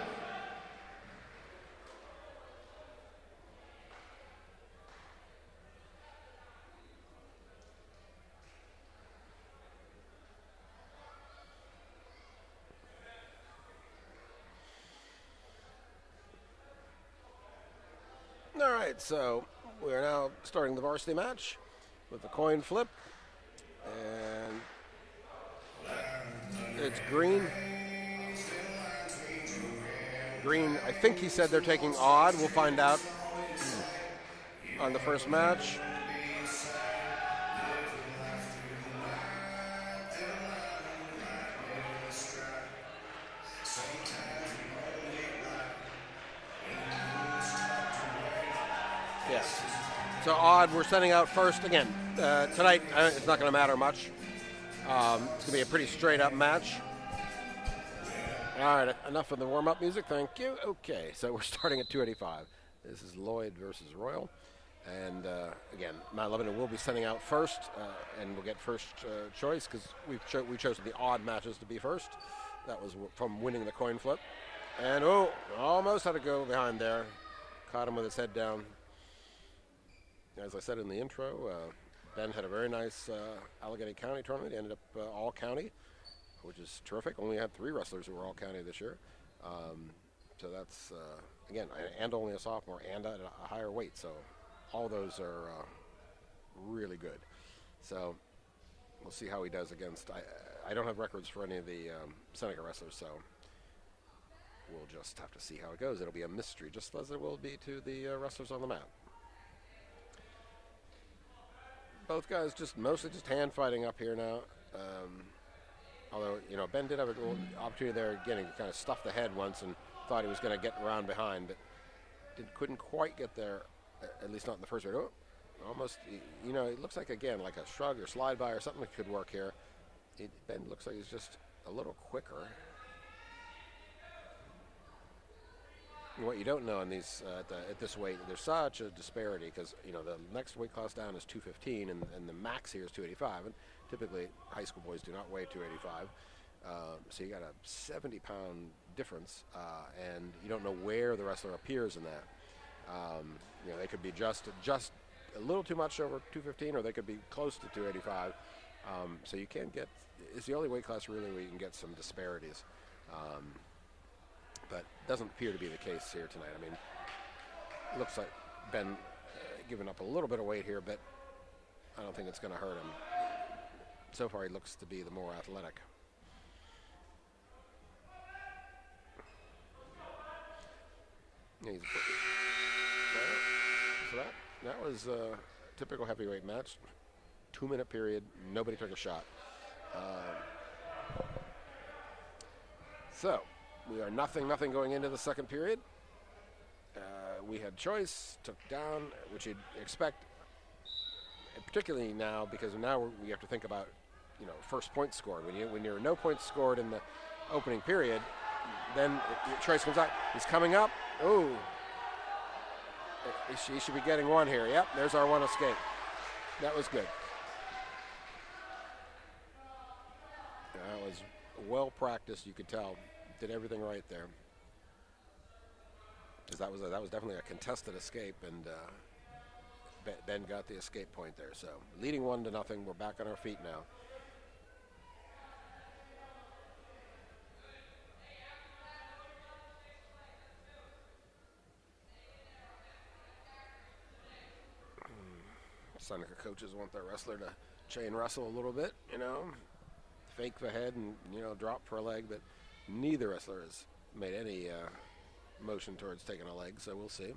All right, so we are now starting the varsity match with the coin flip, and it's green. Green, I think he said they're taking odd. We'll find out on the first match. Yes. So odd, we're sending out first again. Tonight, it's not going to matter much. It's going to be a pretty straight up match. All right, enough of the warm-up music, thank you. Okay, so we're starting at 285. This is Lloyd versus Royal. And again, Mount Lebanon will be sending out first, and we'll get first choice because we chose the odd matches to be first. That was from winning the coin flip. And almost had to go behind there. Caught him with his head down. As I said in the intro, Ben had a very nice Allegheny County tournament. He ended up all county, which is terrific. Only had 3 wrestlers who were all county this year. So that's, again, and only a sophomore and at a higher weight. So all those are really good. So we'll see how he does against. I don't have records for any of the Seneca wrestlers, so we'll just have to see how it goes. It'll be a mystery, just as it will be to the wrestlers on the mat. Both guys mostly just hand fighting up here now. Although, Ben did have a little opportunity there again. He kind of stuffed the head once and thought he was going to get around behind, but couldn't quite get there, at least not in the first round. Almost, it looks like, again, like a shrug or slide by or something that could work here. Ben looks like he's just a little quicker. And what you don't know in these at this weight, there's such a disparity because the next weight class down is 215 and the max here is 285, and typically high school boys do not weigh 285, so you got a 70-pound difference, and you don't know where the wrestler appears in that. They could be just a little too much over 215, or they could be close to 285. So you can't get. It's the only weight class really where you can get some disparities. But it doesn't appear to be the case here tonight. I mean, it looks like Ben giving up a little bit of weight here, but I don't think it's going to hurt him. So far, he looks to be the more athletic. Yeah, so that was a typical heavyweight match. 2-minute period. Nobody took a shot. So we are nothing going into the second period. We had choice, took down, which you'd expect, particularly now, because now we have to think about, first point scored. When you're no points scored in the opening period, then choice comes out. He's coming up. Ooh. He should be getting one here. Yep, there's our one escape. That was good. That was well practiced, you could tell. Did everything right there. Because that was definitely a contested escape, and Ben got the escape point there. So leading 1-0. We're back on our feet now. Seneca coaches want their wrestler to chain wrestle a little bit, fake the head and, drop for a leg, but neither wrestler has made any motion towards taking a leg, so we'll see.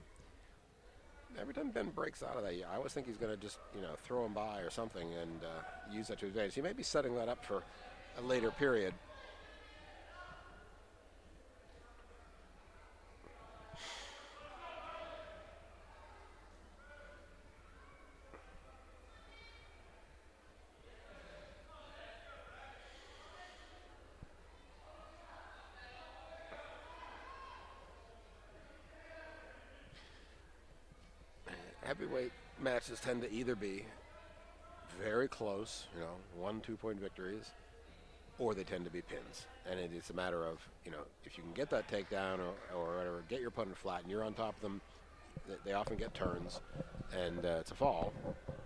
Every time Ben breaks out of that, I always think he's going to just, throw him by or something and use that to his advantage. He may be setting that up for a later period. Heavyweight matches tend to either be very close, 1-2 point victories, or they tend to be pins. And it's a matter of, if you can get that takedown or whatever, get your opponent flat and you're on top of them, they often get turns and it's a fall.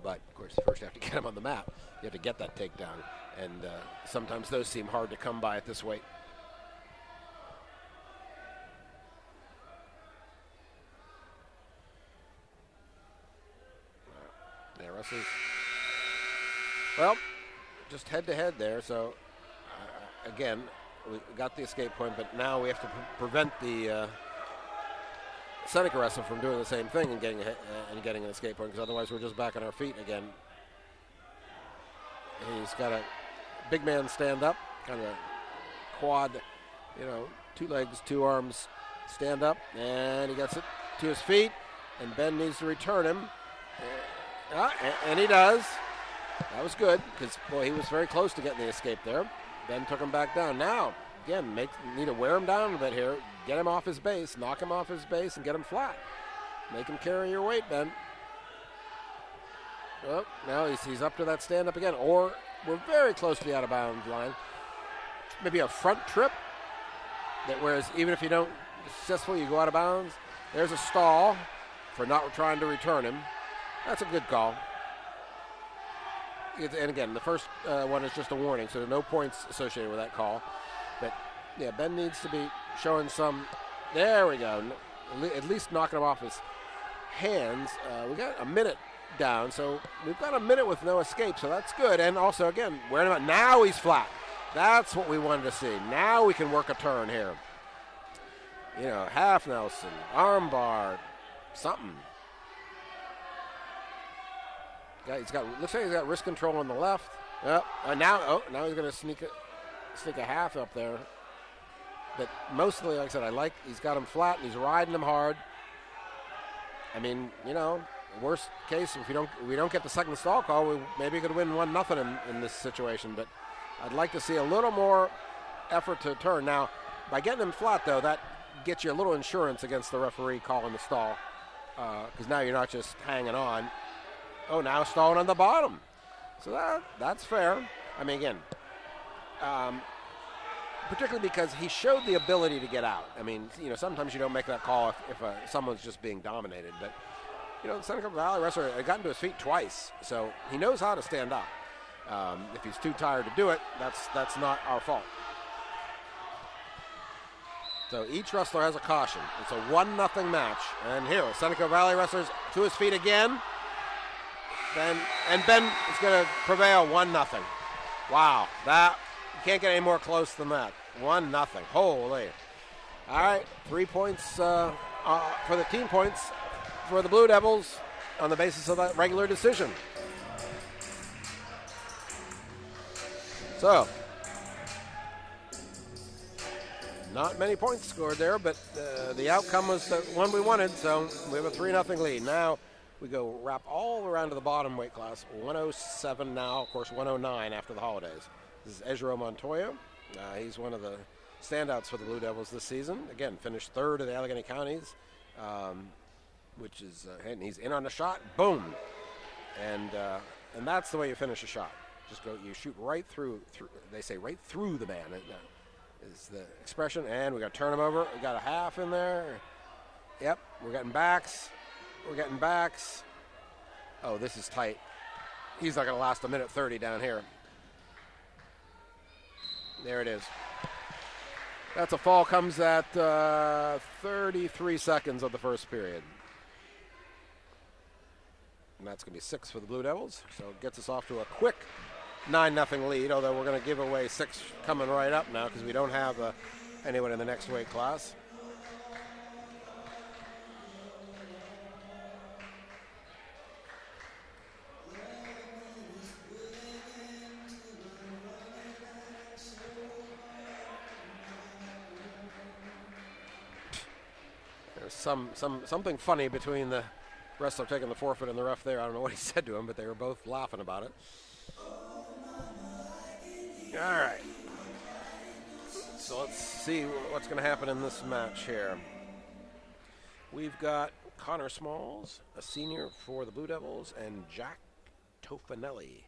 But, of course, first you have to get them on the mat. You have to get that takedown. And sometimes those seem hard to come by at this weight. Wrestlers. Well, just head-to-head there. So, again, we got the escape point, but now we have to prevent the Seneca wrestler from doing the same thing and getting an escape point, because otherwise we're just back on our feet again. He's got a big man stand up, kind of a quad, 2 legs, 2 arms stand up, and he gets it to his feet, and Ben needs to return him. And he does. That was good, because, boy, he was very close to getting the escape there. Ben took him back down. Now, again, need to wear him down a bit here. Get him off his base, knock him off his base, and get him flat. Make him carry your weight, Ben. Oh, now he's up to that stand-up again. Or we're very close to the out-of-bounds line. Maybe a front trip, whereas even if you don't successfully, you go out of bounds. There's a stall for not trying to return him. That's a good call. And again, the first one is just a warning, so there are no points associated with that call. But, yeah, Ben needs to be showing some. There we go. At least knocking him off his hands. We got a minute down, so we've got a minute with no escape, so that's good. And also, again, wearing him out. Now he's flat. That's what we wanted to see. Now we can work a turn here. Half Nelson, arm bar, something. Looks like he's got wrist control on the left. Now he's going to sneak a half up there. But mostly, like I said, he's got him flat and he's riding him hard. I mean, worst case, if we don't get the second stall call, we maybe could win 1-0 in this situation. But I'd like to see a little more effort to turn. Now, by getting him flat, though, that gets you a little insurance against the referee calling the stall, because now you're not just hanging on. Oh, now stalling on the bottom. So that's fair. I mean, again, particularly because he showed the ability to get out. I mean, sometimes you don't make that call if someone's just being dominated. But, the Seneca Valley wrestler had gotten to his feet twice, so he knows how to stand up. If he's too tired to do it, that's not our fault. So each wrestler has a caution. It's a 1-0 match. And here, Seneca Valley wrestlers to his feet again. Ben is going to prevail 1-0. Wow, you can't get any more close than that. 1-0. Holy. All right, 3 points for the team points for the Blue Devils on the basis of that regular decision. So, not many points scored there, but the outcome was the one we wanted, so we have a 3-0 lead. Now we go wrap all around to the bottom weight class, 107 now, of course 109 after the holidays. This is Ezra Montoya. He's one of the standouts for the Blue Devils this season. Again, finished third in the Allegheny Counties, which is, and he's in on the shot, boom. And that's the way you finish a shot. Just you shoot right through, they say right through the man. Is the expression, and we got to turn him over. We got a half in there. Yep, we're getting backs. Oh, this is tight. He's not going to last a minute 30 down here. There it is. That's a fall, comes at 33 seconds of the first period. And that's going to be 6 for the Blue Devils. So it gets us off to a quick 9-0 lead, although we're going to give away 6 coming right up now because we don't have anyone in the next weight class. There's something funny between the wrestler taking the forfeit and the ref there. I don't know what he said to him, but they were both laughing about it. All right. So let's see what's going to happen in this match here. We've got Connor Smalls, a senior for the Blue Devils, and Jack Tofanelli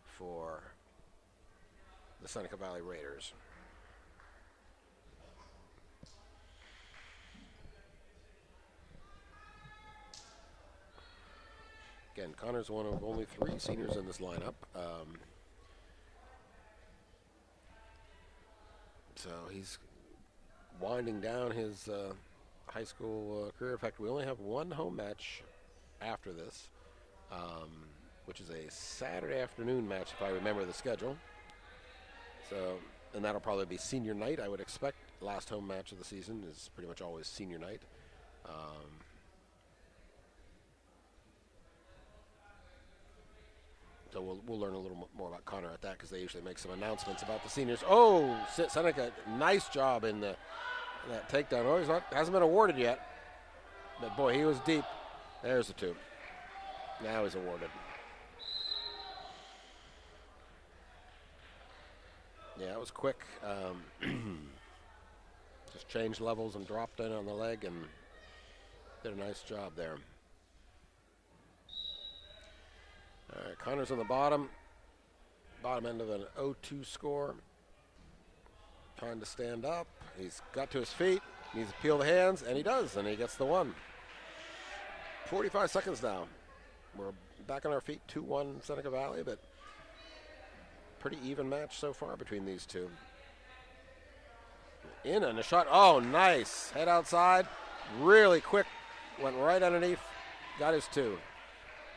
for the Seneca Valley Raiders. Again, Connor's one of only 3 seniors in this lineup. So he's winding down his high school career. In fact, we only have one home match after this, which is a Saturday afternoon match, if I remember the schedule. So, and that'll probably be senior night, I would expect. Last home match of the season is pretty much always senior night. So we'll learn a little more about Connor at that because they usually make some announcements about the seniors. Oh, Seneca, nice job in that takedown. Oh, hasn't been awarded yet. But, boy, he was deep. There's the 2. Now he's awarded. Yeah, it was quick. Just changed levels and dropped in on the leg and did a nice job there. All right, Connor's on the bottom end of an 0-2 score. Trying to stand up. He's got to his feet. Needs to peel the hands, and he does, and he gets the 1. 45 seconds now. We're back on our feet, 2-1 Seneca Valley, but pretty even match so far between these two. In and a shot. Oh, nice. Head outside. Really quick. Went right underneath. Got his 2.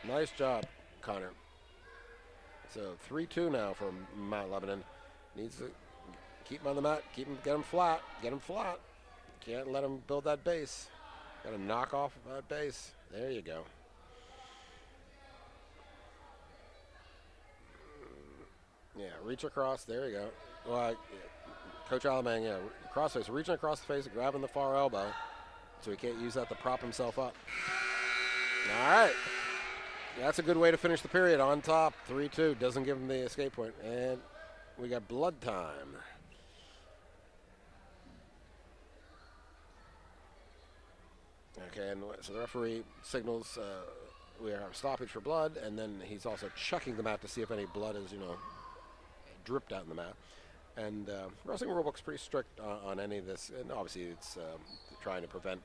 Nice job, Connor. So 3-2 now for Mount Lebanon. Needs to keep him on the mat, get him flat. Can't let him build that base. Got to knock off that base. There you go. Yeah, reach across. There you go. Well, Coach Alamang, crossface, reaching across the face, grabbing the far elbow, so he can't use that to prop himself up. All right. That's a good way to finish the period on top. 3-2. Doesn't give him the escape point. And we got blood time. Okay, and so the referee signals we have stoppage for blood, and then he's also checking the mat to see if any blood is, dripped out in the mat. And wrestling rulebook's pretty strict on any of this, and obviously it's trying to prevent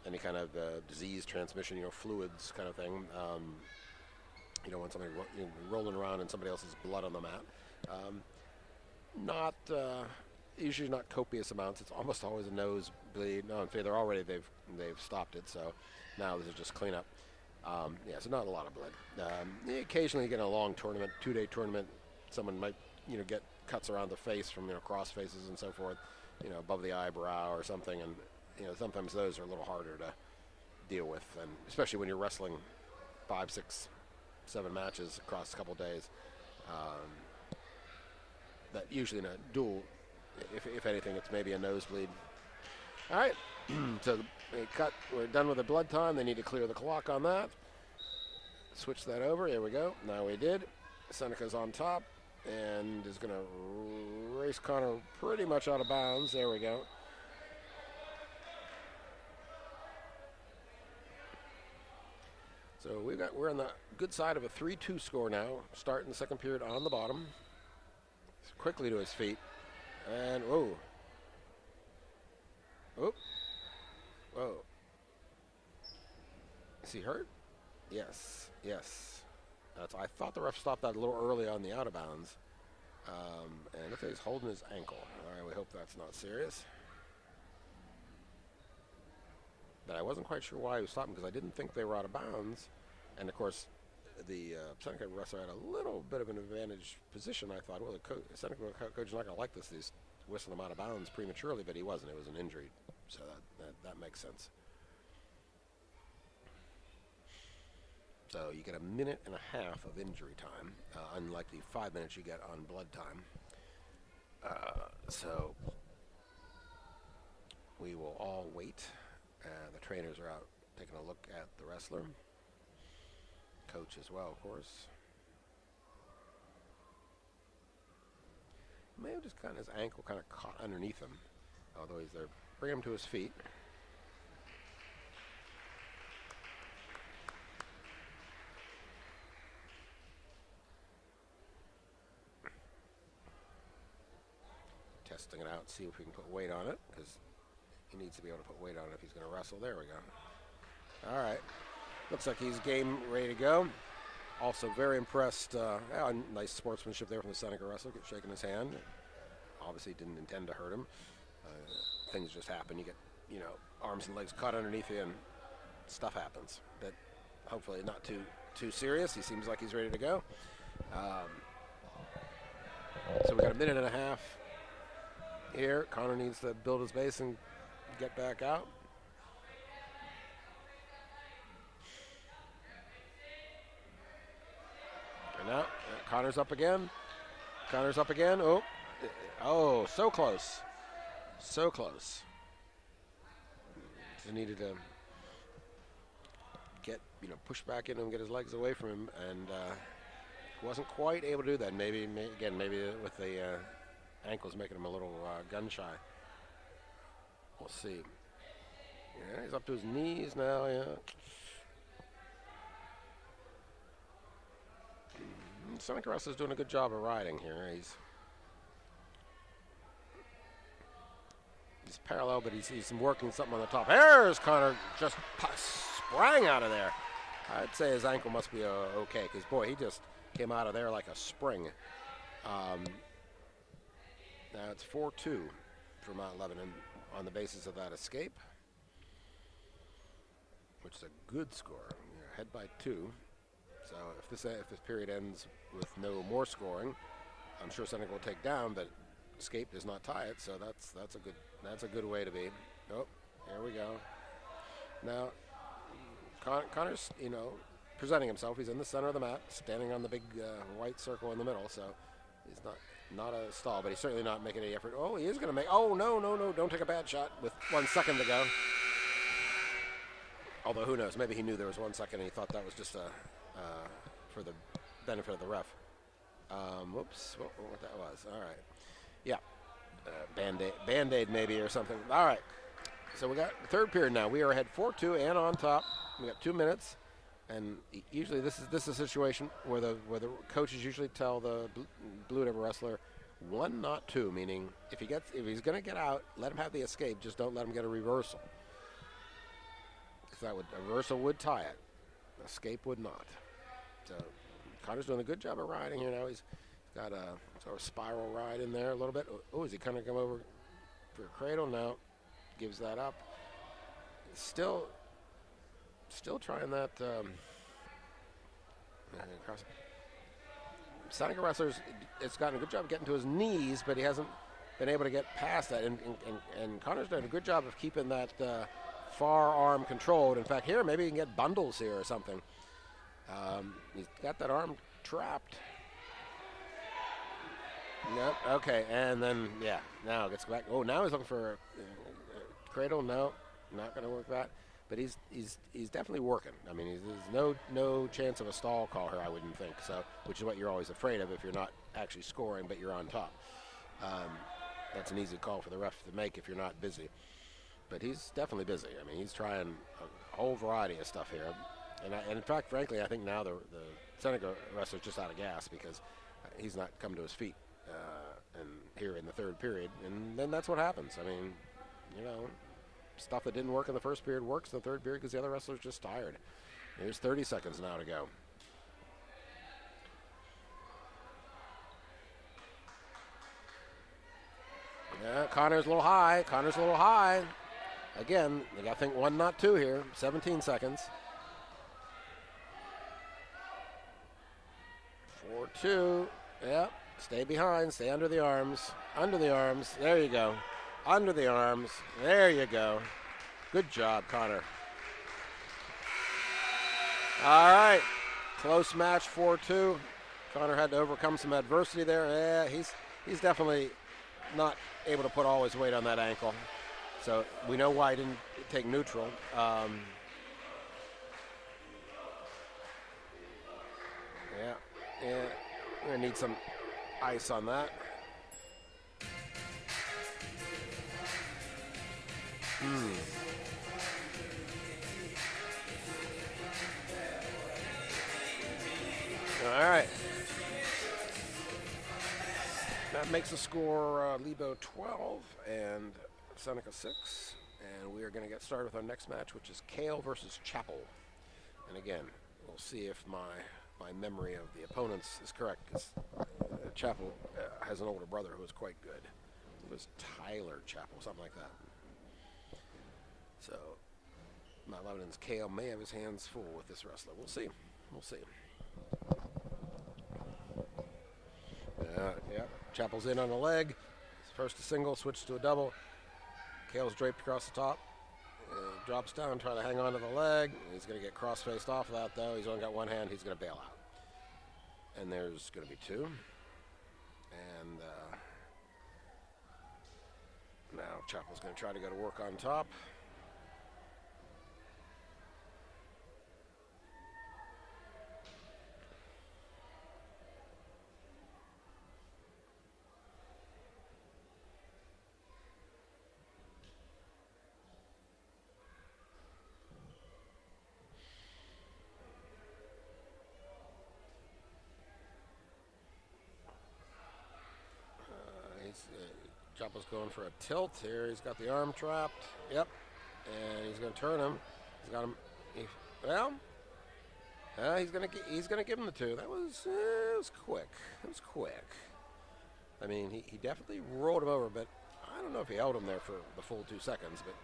any kind of disease transmission, fluids kind of thing. You don't want somebody rolling around in somebody else's blood on the mat. Not usually not copious amounts. It's almost always a nosebleed. No, in fact, they've stopped it. So now this is just cleanup. So not a lot of blood. Occasionally you get a long tournament, 2-day tournament. Someone might get cuts around the face from cross faces and so forth, above the eyebrow or something, and sometimes those are a little harder to deal with, and especially when you're wrestling 5, 6, 7 matches across a couple days. That usually in a duel, if anything, it's maybe a nosebleed. All right, so we're done with the blood time. They need to clear the clock on that. Switch that over. Here we go. Now we did. Seneca's on top and is going to race Connor pretty much out of bounds. There we go. So we're on the good side of a 3-2 score now. Starting the second period on the bottom. He's quickly to his feet. And whoa. Whoa. Whoa. Is he hurt? Yes. I thought the ref stopped that a little early on the out of bounds. And it looks like he's holding his ankle. All right, we hope that's not serious. But I wasn't quite sure why he was stopping, because I didn't think they were out of bounds. And of course, the Seneca wrestler had a little bit of an advantage position. I thought, well, the Seneca coach is not going to like this. He's whistling him out of bounds prematurely, but he wasn't. It was an injury, so that makes sense. So you get a minute and a half of injury time, unlike the 5 minutes you get on blood time. So we will all wait. The trainers are out taking a look at the wrestler. Coach as well, of course. May have just gotten his ankle kind of caught underneath him, although he's there. Bring him to his feet. Testing it out, see if we can put weight on it, because he needs to be able to put weight on it if he's going to wrestle. There we go. All right. Looks like he's game, ready to go. Also very impressed. Nice sportsmanship there from the Seneca wrestler, shaking his hand. Obviously didn't intend to hurt him. Things just happen. You get, arms and legs caught underneath you, and stuff happens. But hopefully not too serious. He seems like he's ready to go. So we got a minute and a half here. Connor needs to build his base and get back out. And now Connor's up again. Oh, so close. So close. He needed to get, push back in and get his legs away from him, and wasn't quite able to do that. Maybe with the ankles making him a little gun shy. We'll see. Yeah, he's up to his knees now, yeah. Seneca wrestler's doing a good job of riding here. He's parallel, but he's working something on the top. There's Connor, just sprang out of there. I'd say his ankle must be okay, because, boy, he just came out of there like a spring. Now it's 4-2 for Mount Lebanon on the basis of that escape, which is a good score. You're ahead by 2. So if this period ends with no more scoring, I'm sure Seneca will take down, but escape does not tie it. So that's a good way to be. Oh, here we go. Now Connor's presenting himself. He's in the center of the mat, standing on the big white circle in the middle. So he's not a stall, but he's certainly not making any effort. Oh, he is going to make. Oh no! Don't take a bad shot with 1 second to go. Although who knows? Maybe he knew there was 1 second and he thought that was just for the benefit of the ref. Whoops, what that was. All right. Yeah. Band-Aid maybe or something. All right. So we got the third period now. We are ahead 4-2 and on top. We got 2 minutes. And usually this is a situation where the coaches usually tell the Blue Devil wrestler, 1, not 2, meaning if he's going to get out, let him have the escape. Just don't let him get a reversal. Because a reversal would tie it. Escape would not. So Connor's doing a good job of riding here now. He's got a sort of spiral ride in there a little bit. Oh, is he kind of come over for a cradle? No. Gives that up. Still trying that. Cross. Seneca wrestlers, it's gotten a good job of getting to his knees, but he hasn't been able to get past that. And Connor's done a good job of keeping that far arm controlled. In fact, here, maybe he can get bundles here or something. He's got that arm trapped. Yep, okay, and then, yeah, now gets back. Oh, now he's looking for a cradle. No, not going to work that. But he's definitely working. I mean, there's no chance of a stall call here, I wouldn't think. So, which is what you're always afraid of if you're not actually scoring, but you're on top. That's an easy call for the ref to make if you're not busy. But he's definitely busy. I mean, he's trying a whole variety of stuff here. And in fact, frankly, I think now the Seneca wrestler's just out of gas because he's not come to his feet and here in the third period. And then that's what happens. I mean, stuff that didn't work in the first period works in the third period because the other wrestler's just tired. There's 30 seconds now to go. Yeah, Connor's a little high. Again, they got to think 1, not 2 here. 17 seconds. 4-2. Yep. Stay behind. Stay under the arms. Under the arms. There you go. Under the arms. There you go. Good job, Connor. All right. Close match, 4-2. Connor had to overcome some adversity there. Yeah, he's definitely not able to put all his weight on that ankle. So we know why he didn't take neutral. Yeah. We're going to need some ice on that. All right. That makes the score Lebo 12 and Seneca 6. And we are going to get started with our next match, which is Kale versus Chapel. And again, we'll see if my memory of the opponents is correct, because Chapel has an older brother who is quite good. It was Tyler Chapel, something like that. So, Mount Lebanon's Kale may have his hands full with this wrestler. We'll see. Yeah. Chapel's in on a leg. First a single, switch to a double. Kale's draped across the top. Drops down, trying to hang on to the leg. He's going to get cross-faced off of that, though. He's only got one hand. He's going to bail out. And there's going to be 2. And now Chapel's going to try to go to work on top. Chapel's going for a tilt here. He's got the arm trapped. Yep. And he's going to turn him. He's got him. He's going to give him the 2. That was it was quick. It was quick. I mean, he definitely rolled him over, but I don't know if he held him there for the full 2 seconds. But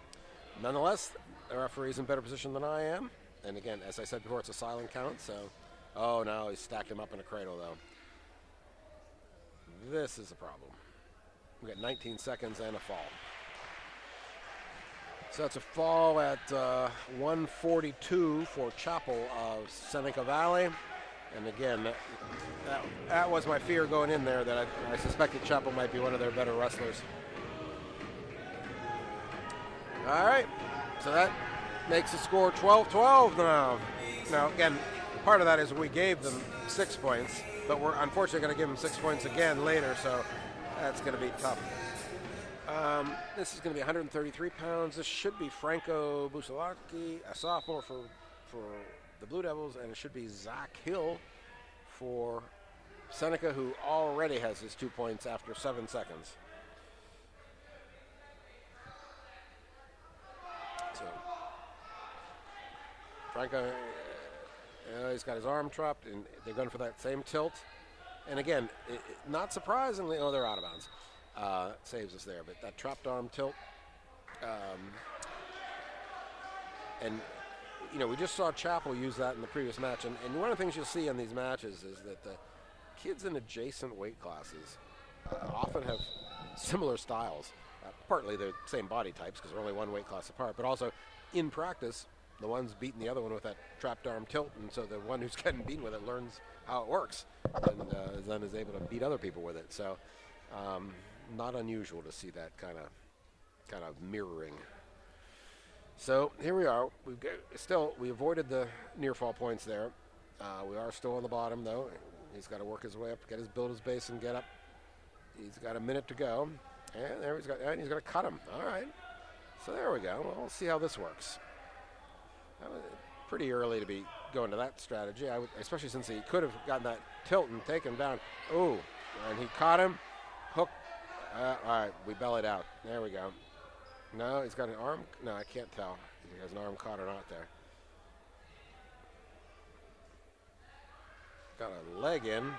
nonetheless, the referee's in better position than I am. And again, as I said before, it's a silent count. So, oh no, he stacked him up in a cradle though. This is a problem. We got 19 seconds and a fall. So that's a fall at 142 for Chapel of Seneca Valley. And again, that was my fear going in there, that I suspected Chapel might be one of their better wrestlers. All right, so that makes the score 12-12 now. Now, again, part of that is we gave them 6 points, but we're unfortunately going to give them 6 points again later, so that's going to be tough. This is going to be 133 pounds. This should be Franco Busalaki, a sophomore for the Blue Devils, and it should be Zach Hill for Seneca, who already has his 2 points after 7 seconds. So Franco, he's got his arm trapped, and they're going for that same tilt. And again, not surprisingly, they're out of bounds. Saves us there, but that trapped arm tilt. And we just saw Chappell use that in the previous match. And one of the things you'll see in these matches is that the kids in adjacent weight classes often have similar styles. Partly they're the same body types because they're only one weight class apart, but also in practice, the one's beating the other one with that trapped arm tilt, and so the one who's getting beaten with it learns how it works, and then is able to beat other people with it. So, not unusual to see that kind of mirroring. So here we are. We avoided the near fall points there. We are still on the bottom though. He's got to work his way up, build his base, and get up. He's got a minute to go, and there he's going to cut him. All right. So there we go. Well, we'll see how this works. Pretty early to be going to that strategy, especially since he could have gotten that tilt and taken him down. Ooh, and he caught him. Hook. All right, we bellied out. There we go. No, he's got an arm. No, I can't tell if he has an arm caught or not there. Got a leg in.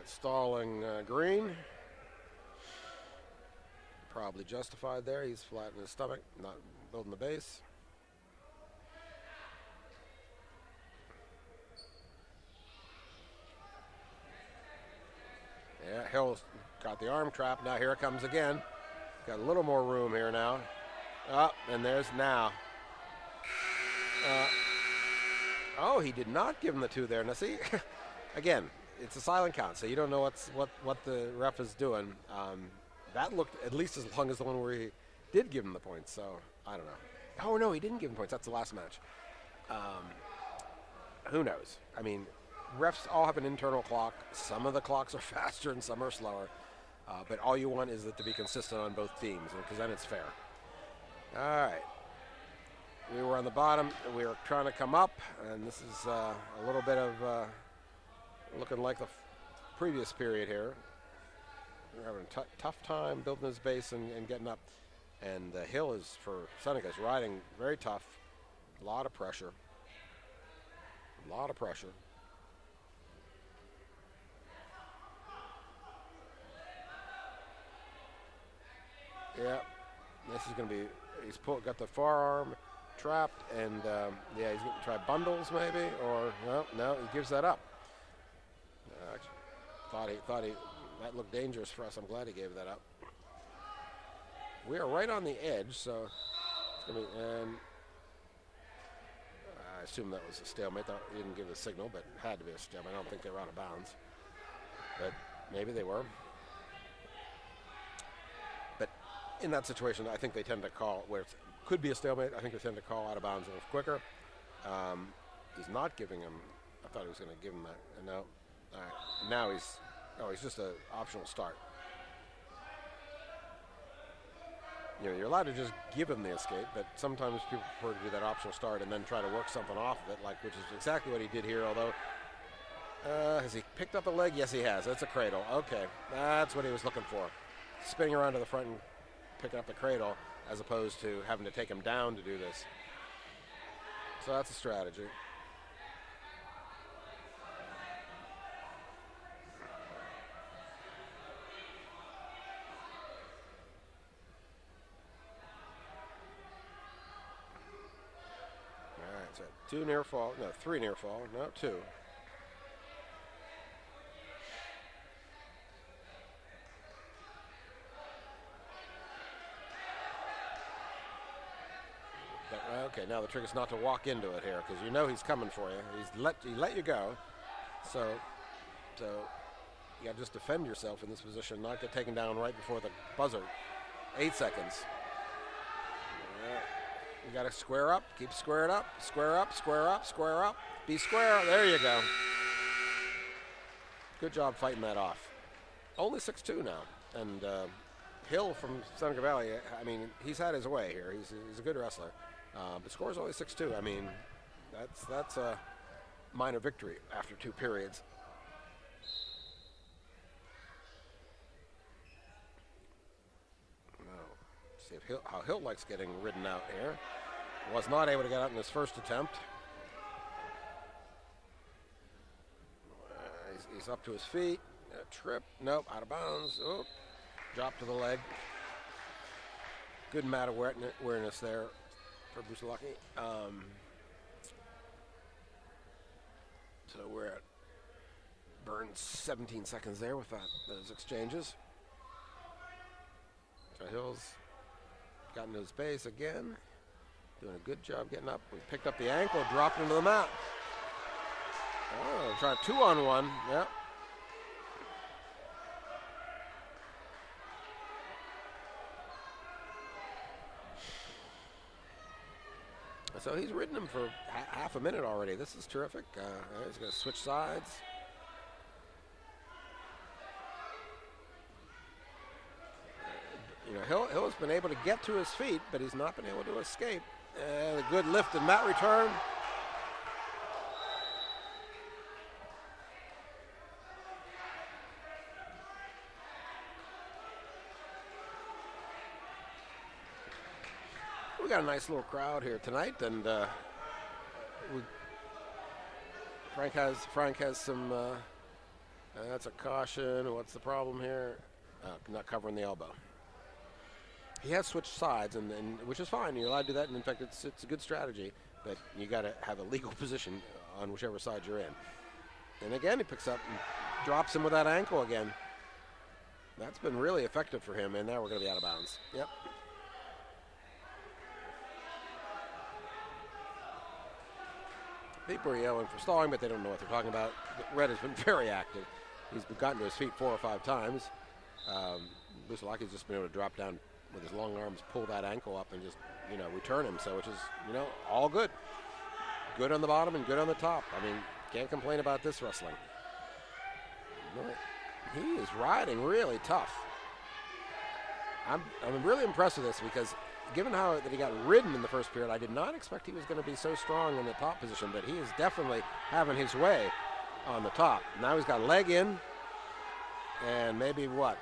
Stalling Green. Probably justified there. He's flat in his stomach, not building the base. Yeah, Hill's got the arm trap. Now here it comes again. Got a little more room here now. And there's now. Oh, he did not give him the 2 there. Now see, again, it's a silent count, so you don't know what the ref is doing. That looked at least as long as the one where he did give him the points, so I don't know. Oh, no, he didn't give him points. That's the last match. Who knows? I mean, refs all have an internal clock. Some of the clocks are faster and some are slower. But all you want is it to be consistent on both teams, because then it's fair. All right. We were on the bottom. We were trying to come up, and this is a little bit of looking like the previous period here. We're having a tough time building his base and getting up. And the hill is, for Seneca, is riding very tough. A lot of pressure. A lot of pressure. Yeah, this is going to be, he's got the forearm trapped, and yeah, he's going to try bundles maybe, or no, he gives that up. Thought he that looked dangerous for us. I'm glad he gave that up. We are right on the edge, so it's going to be, and I assume that was a stalemate. He didn't give the signal, but it had to be a stalemate. I don't think they were out of bounds, but maybe they were. But in that situation, I think they tend to call, where it could be a stalemate, I think they tend to call out of bounds a little quicker. He's not giving him, I thought he was going to give him that, and no. All right. Now he's just an optional start. You're allowed to just give him the escape, but sometimes people prefer to do that optional start and then try to work something off of it, which is exactly what he did here, although, has he picked up a leg? Yes, he has. That's a cradle. Okay, that's what he was looking for. Spinning around to the front and picking up the cradle, as opposed to having to take him down to do this. So that's a strategy. So 2 near fall, no, 3 near fall, no, 2. But, okay, now the trick is not to walk into it here, because you know he's coming for you. He let you go, so you got to just defend yourself in this position, not get taken down right before the buzzer. 8 seconds. You got to square up, keep squared up, square up, square up, square up. Be square, there you go. Good job fighting that off. Only 6'2" now. And Hill from Seneca Valley, I mean, he's had his way here. He's a good wrestler. But score's only 6'2". I mean, that's a minor victory after 2 periods. See if how Hill likes getting ridden out here. Was not able to get out in his first attempt. He's up to his feet. A trip. Nope, out of bounds. Oh, drop to the leg. Good mat awareness there for Busalaki. So we're at Burns 17 seconds there with those exchanges. So Hill's gotten to his base again. Doing a good job getting up. We picked up the ankle, dropped into the mat. Oh, try 2-on-1. Yep. So he's ridden him for half a minute already. This is terrific. He's going to switch sides. You know, Hill has been able to get to his feet, but he's not been able to escape. A good lift and mat return. We got a nice little crowd here tonight, and Frank has some. That's a caution. What's the problem here? Not covering the elbow. He has switched sides, and which is fine. You're allowed to do that, and in fact, it's a good strategy. But you got to have a legal position on whichever side you're in. And again, he picks up and drops him with that ankle again. That's been really effective for him, and now we're going to be out of bounds. Yep. People are yelling for stalling, but they don't know what they're talking about. Red has been very active. He's gotten to his feet 4 or 5 times. Busalaki's just been able to drop down with his long arms, pull that ankle up, and just, return him. So, which is, all good. Good on the bottom and good on the top. I mean, can't complain about this wrestling. He is riding really tough. I'm really impressed with this because given that he got ridden in the first period, I did not expect he was going to be so strong in the top position, but he is definitely having his way on the top. Now he's got leg in and maybe power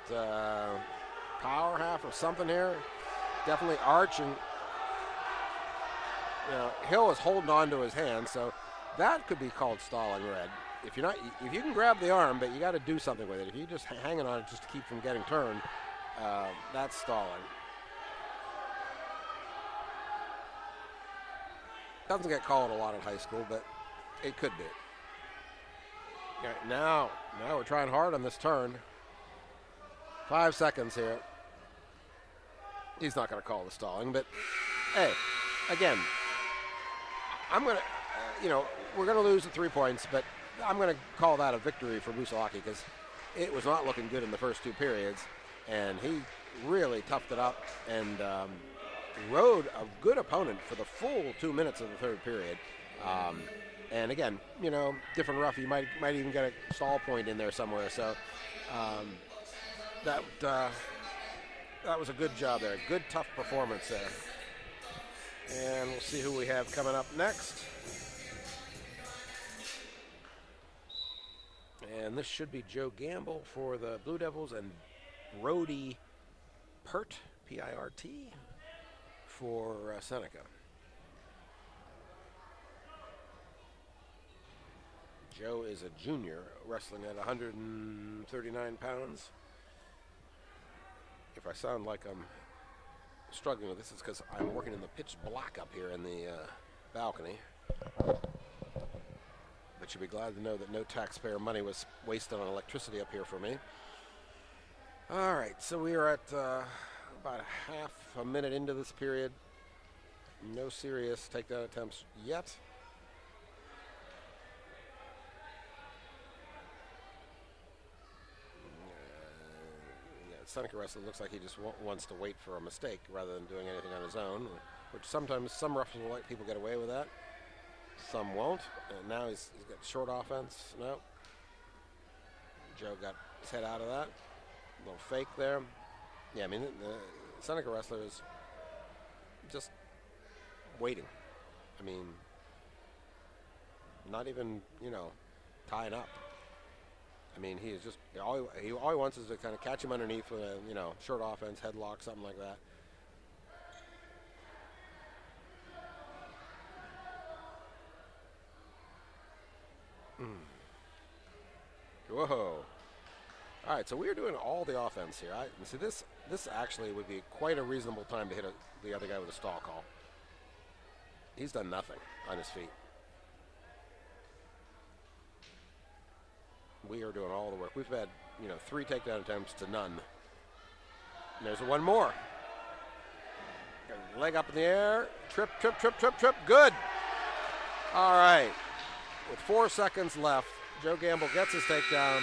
half or something here. Definitely arch, and Hill is holding on to his hand, so that could be called stalling, Red. If you can grab the arm, but you got to do something with it. If you're just hanging on it just to keep from getting turned, that's stalling. Doesn't get called a lot in high school, but it could be. All right, now we're trying hard on this turn. 5 seconds here. He's not going to call the stalling, but hey, again, I'm going to, we're going to lose the 3 points, but I'm going to call that a victory for Busalaki because it was not looking good in the first 2 periods, and he really toughed it up and rode a good opponent for the full 2 minutes of the third period. And again, different ref, you might even get a stall point in there somewhere. So that was a good job there. Good, tough performance there. And we'll see who we have coming up next. And this should be Joe Gamble for the Blue Devils and Brody Pirt, P-I-R-T, for Seneca. Joe is a junior, wrestling at 139 pounds. If I sound like I'm struggling with this, it's because I'm working in the pitch black up here in the balcony. But you'll be glad to know that no taxpayer money was wasted on electricity up here for me. All right, so we are at about half a minute into this period. No serious takedown attempts yet. Seneca wrestler looks like he just wants to wait for a mistake rather than doing anything on his own, which sometimes some wrestlers will let people get away with that. Some won't. And now he's got short offense. No. Joe got his head out of that. A little fake there. Yeah, I mean, the Seneca wrestler is just waiting. I mean, not even, tying up. I mean, he is just, all he wants is to kind of catch him underneath with a, short offense, headlock, something like that. Whoa. All right, so we are doing all the offense here. See, this actually would be quite a reasonable time to hit the other guy with a stall call. He's done nothing on his feet. We are doing all the work. We've had, 3 takedown attempts to none. And there's one more. Leg up in the air. Trip. Good. All right. With 4 seconds left, Joe Gamble gets his takedown,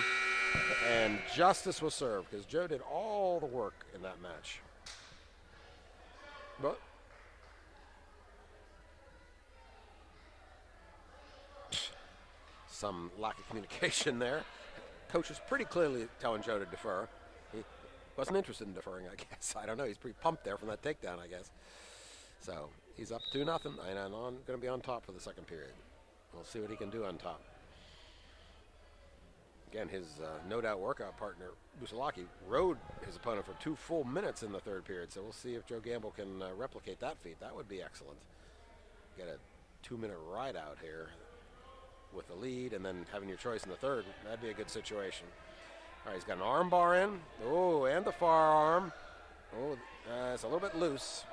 and justice was served because Joe did all the work in that match. But some lack of communication there. Coach was pretty clearly telling Joe to defer. He wasn't interested in deferring, I guess. I don't know. He's pretty pumped there from that takedown, I guess. So he's up 2-0, and going to be on top for the second period. We'll see what he can do on top. Again, his no doubt workout partner, Busalaki, rode his opponent for 2 full minutes in the third period. So we'll see if Joe Gamble can replicate that feat. That would be excellent. Get a 2-minute ride out here with the lead and then having your choice in the third. That'd be a good situation. All right, he's got an arm bar in. Oh, and the far arm. Oh, it's a little bit loose.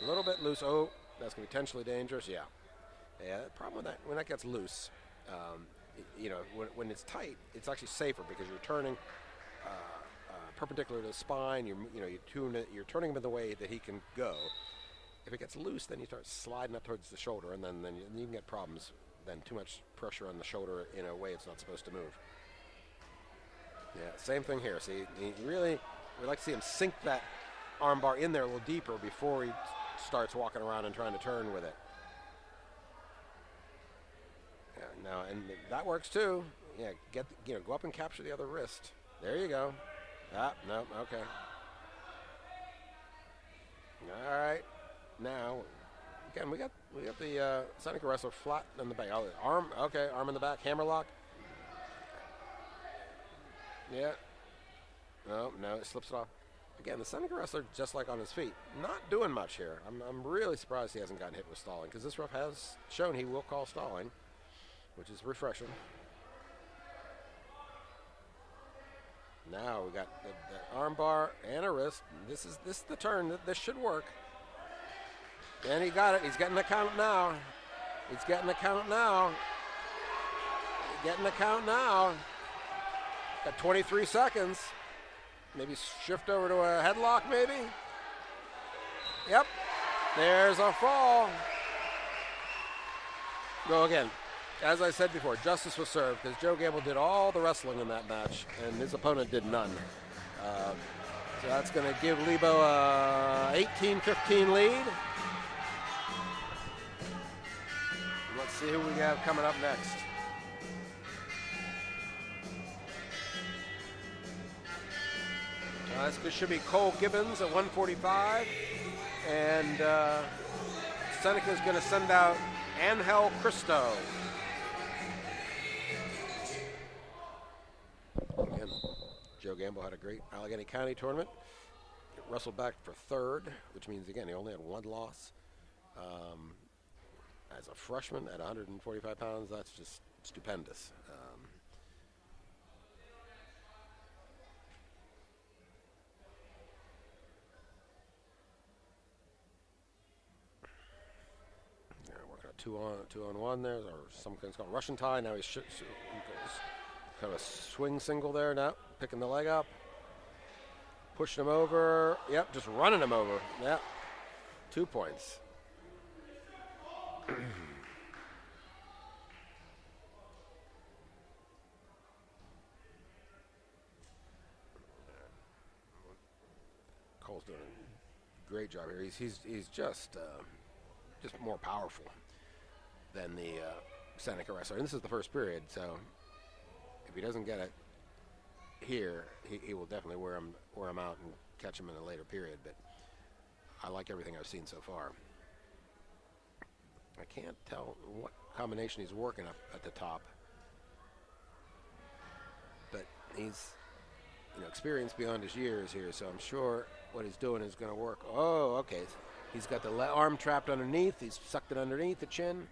A little bit loose. Oh, that's going to be potentially dangerous. Yeah. Yeah, the problem with that, when that gets loose, when it's tight, it's actually safer because you're turning perpendicular to the spine. You're turning him in the way that he can go. If it gets loose, then you start sliding up towards the shoulder, and then you can get problems. Then too much pressure on the shoulder in a way it's not supposed to move. Yeah, same thing here. See, we'd like to see him sink that arm bar in there a little deeper before he starts walking around and trying to turn with it. Yeah, now, and that works too. Yeah, go up and capture the other wrist. There you go. No, okay. All right, now. Again, we got the Seneca wrestler flat in the back. Oh, arm in the back, hammerlock. Yeah. No, it slips it off. Again, the Seneca wrestler, just like on his feet, not doing much here. I'm really surprised he hasn't gotten hit with stalling because this ref has shown he will call stalling, which is refreshing. Now we got the arm bar and a wrist. This is the turn. This should work. And he got it. He's getting the count now. Got 23 seconds. Maybe shift over to a headlock, maybe. Yep. There's a fall. Go again. As I said before, justice was served because Joe Gamble did all the wrestling in that match, and his opponent did none. So that's going to give Lebo a 18-15 lead. Let's see who we have coming up next. This should be Cole Gibbons at 145. And Seneca's going to send out Angel Cristo. Again, Joe Gamble had a great Allegheny County tournament. Wrestled back for third, which means, again, he only had 1 loss. As a freshman at 145 pounds, that's just stupendous. Working a 2-on-1 there, or some kind of Russian tie. Now he's kind of a swing single there now, picking the leg up. Pushing him over. Yep, just running him over. Yep, 2 points. Cole's doing a great job here. He's just more powerful than the Seneca wrestler. And this is the first period, so if he doesn't get it, here, he will definitely wear him out and catch him in a later period. But I like everything I've seen so far. I can't tell what combination he's working up at the top, but he's experienced beyond his years here, so I'm sure what he's doing is going to work. Oh, okay. He's got the arm trapped underneath. He's sucked it underneath the chin,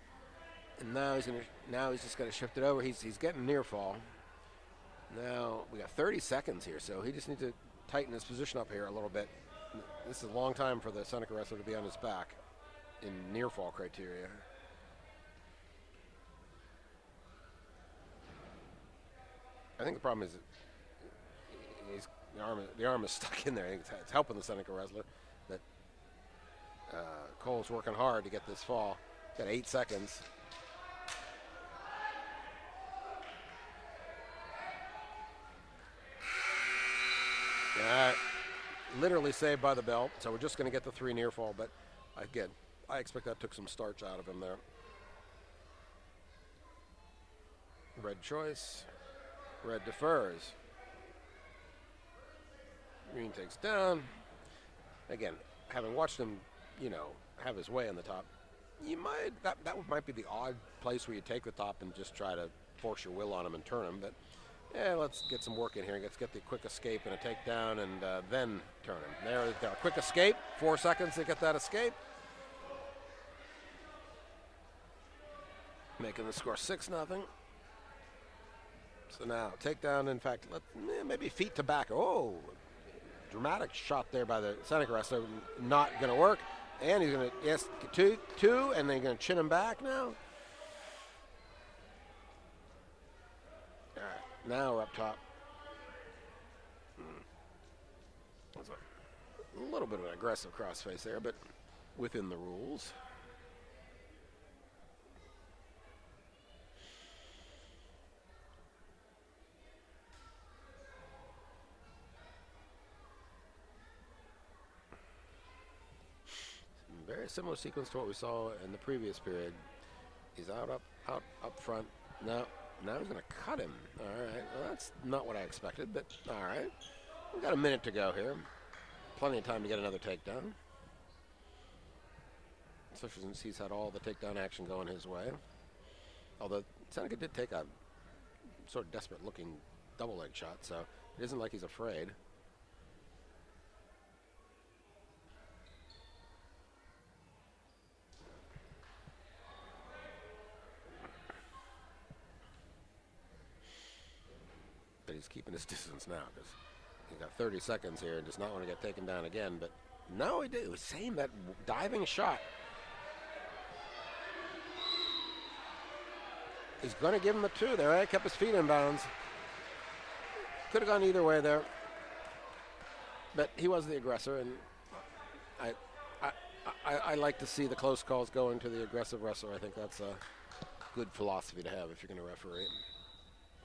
and now he's just going to shift it over. He's getting near fall. Now we got 30 seconds here, so he just needs to tighten his position up here a little bit. This is a long time for the Seneca wrestler to be on his back in near fall criteria. I think the problem is the arm is stuck in there. It's helping the Seneca wrestler. But Cole's working hard to get this fall. Got 8 seconds. Literally saved by the bell. So we're just going to get the 3 near fall. But again, I expect that took some starch out of him there. Red choice. Red defers. Green takes down. Again, having watched him, have his way on the top, that might be the odd place where you take the top and just try to force your will on him and turn him. But let's get some work in here. Let's get the quick escape and a takedown, and then turn him. There's a quick escape. 4 seconds to get that escape. Making the score 6-0. So now takedown. In fact, maybe feet to back. Oh. Dramatic shot there by the Seneca wrestler. Not going to work. And he's going to, two, and then going to chin him back now. All right, now we're up top. That's a little bit of an aggressive crossface there, but within the rules. Very similar sequence to what we saw in the previous period. He's up front. Now he's going to cut him. All right. Well, that's not what I expected, but all right. We've got a minute to go here. Plenty of time to get another takedown. Especially since he's had all the takedown action going his way. Although Seneca did take a sort of desperate-looking double leg shot, so it isn't like he's afraid. But he's keeping his distance now because he's got 30 seconds here and does not want to get taken down again. But no, he did. He was saying that diving shot. He's going to give him a 2 there. Right? Kept his feet in bounds. Could have gone either way there. But he was the aggressor, and I like to see the close calls going to the aggressive wrestler. I think that's a good philosophy to have if you're going to referee.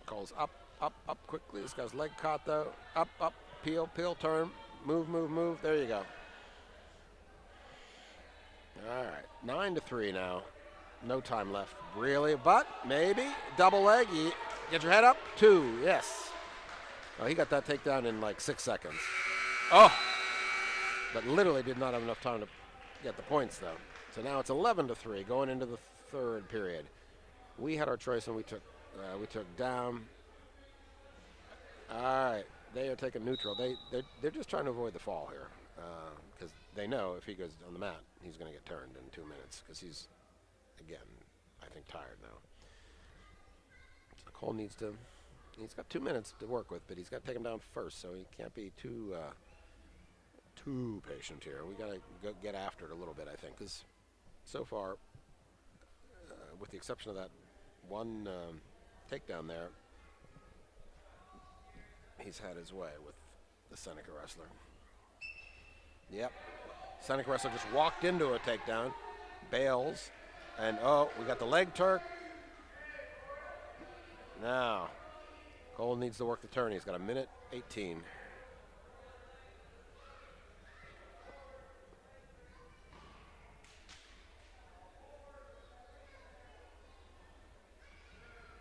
Calls up quickly. This guy's leg caught, though. Up, peel, turn, move. There you go. All right, 9-3 now. No time left, really, but maybe. Double leg. Get your head up. 2, yes. Oh, he got that takedown in like 6 seconds. Oh, but literally did not have enough time to get the points, though. So now it's 11-3 going into the third period. We had our choice, and we took down. All right, they are taking neutral. They're just trying to avoid the fall here because they know if he goes on the mat, he's going to get turned in 2 minutes because he's, again, I think tired now. So Cole he's got 2 minutes to work with, but he's got to take him down first, so he can't be too patient here. We got to get after it a little bit, I think, because so far, with the exception of that one takedown there, he's had his way with the Seneca wrestler. Yep. Seneca wrestler just walked into a takedown, bails, and we got the leg turk. Now, Cole needs to work the turn. He's got a minute 18.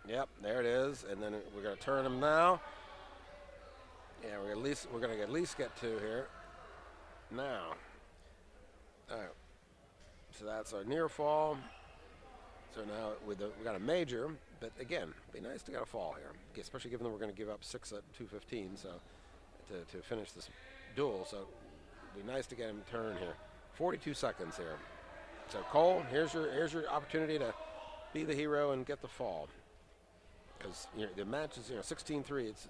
Yep, there it is. And then we're going to turn him now. Yeah, we're going to at least get 2 here. Now. All right. So that's our near fall. So now we got a major, but again, it'd be nice to get a fall here, especially given that we're going to give up 6 at 215. So to finish this duel, so it'd be nice to get him turn here. 42 seconds here. So Cole, here's your opportunity to be the hero and get the fall. Because the match is 16-3. It's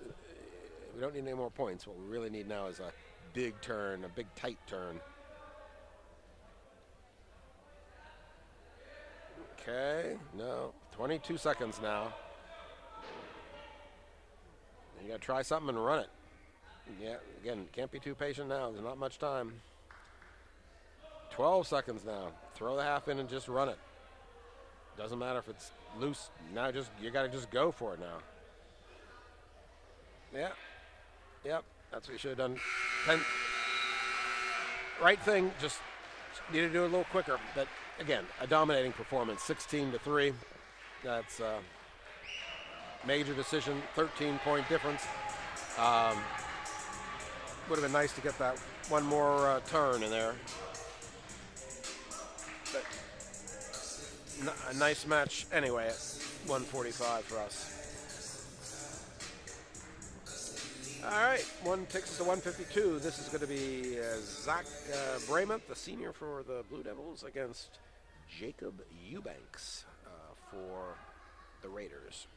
we don't need any more points. What we really need now is a big turn, a big tight turn. Okay, no, 22 seconds now. You got to try something and run it. Yeah, again, can't be too patient now. There's not much time. 12 seconds now. Throw the half in and just run it. Doesn't matter if it's loose. Now you got to just go for it now. Yeah. Yep. That's what you should have done. Right thing. Just need to do it a little quicker. But again, a dominating performance. 16-3. That's a major decision. 13-point difference. Would have been nice to get that one more turn in there. But a nice match anyway at 145 for us. All right, one takes us to 152. This is going to be Zach Brament, the senior for the Blue Devils, against Jacob Eubanks for the Raiders.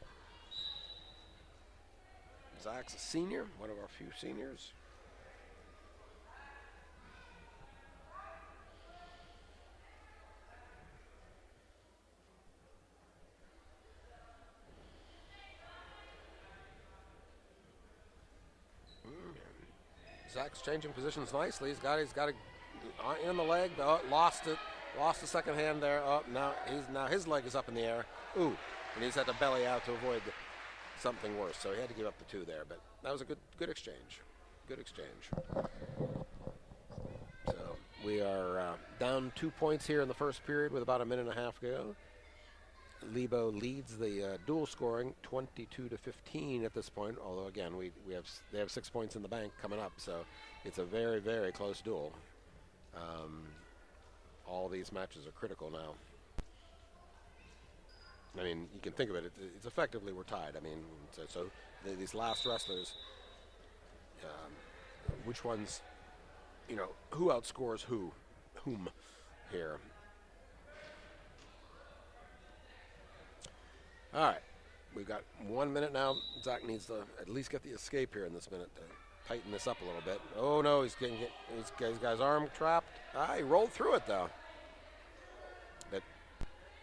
Zach's a senior, one of our few seniors. Zach's changing positions nicely. He's got it in the leg. Oh, lost it. Lost the second hand there. Oh, now his leg is up in the air. Ooh, and he's had to belly out to avoid something worse. So he had to give up the 2 there. But that was a good exchange. Good exchange. So we are down 2 points here in the first period with about a minute and a half to go. Lebo leads the dual scoring 22-15 at this point. Although again, they have 6 points in the bank coming up, so it's a very, very close duel. All these matches are critical now. I mean, you can think of it. It's effectively we're tied. I mean, so these last wrestlers, which ones, who outscores whom here. All right, we've got 1 minute now. Zach needs to at least get the escape here in this minute to tighten this up a little bit. Oh no, he's got his arm trapped. He rolled through it though. But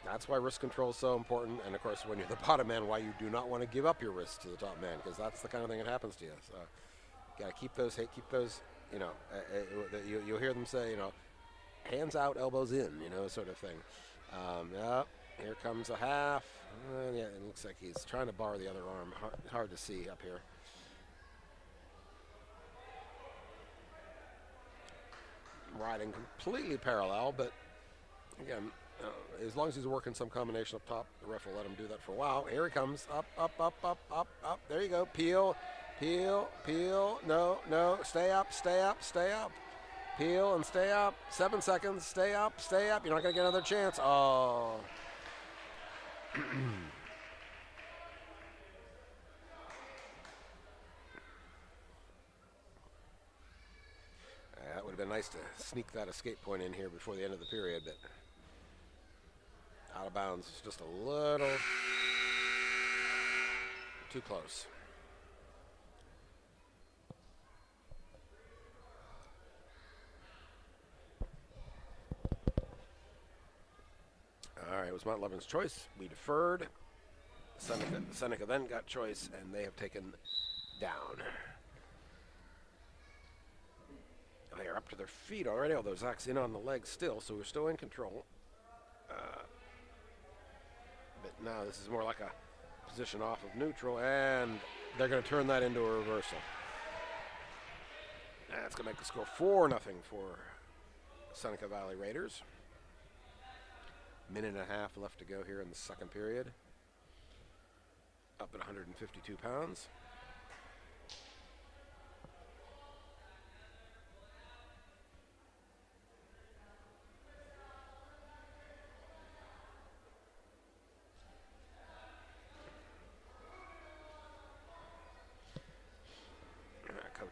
that's why wrist control is so important. And of course, when you're the bottom man, why you do not want to give up your wrist to the top man, because that's the kind of thing that happens to you. So, got to keep those. You'll hear them say, hands out, elbows in, sort of thing. Yep. Here comes a half. Yeah, it looks like he's trying to bar the other arm. Hard to see up here. Riding completely parallel, but again, as long as he's working some combination up top, the ref will let him do that for a while. Here he comes. Up, up, up, up, up, up. There you go. Peel. No. Stay up. Peel and stay up. 7 seconds. Stay up. You're not going to get another chance. Oh. That would have been nice to sneak that escape point in here before the end of the period, but out of bounds, just a little too close. All right, it was Mount Lebanon's choice. We deferred. Seneca then got choice, and they have taken down. They are up to their feet already, although Zach's in on the leg still, so we're still in control. But now this is more like a position off of neutral, and they're going to turn that into a reversal. That's going to make the score 4-0 for Seneca Valley Raiders. Minute and a half left to go here in the second period. Up at 152 pounds.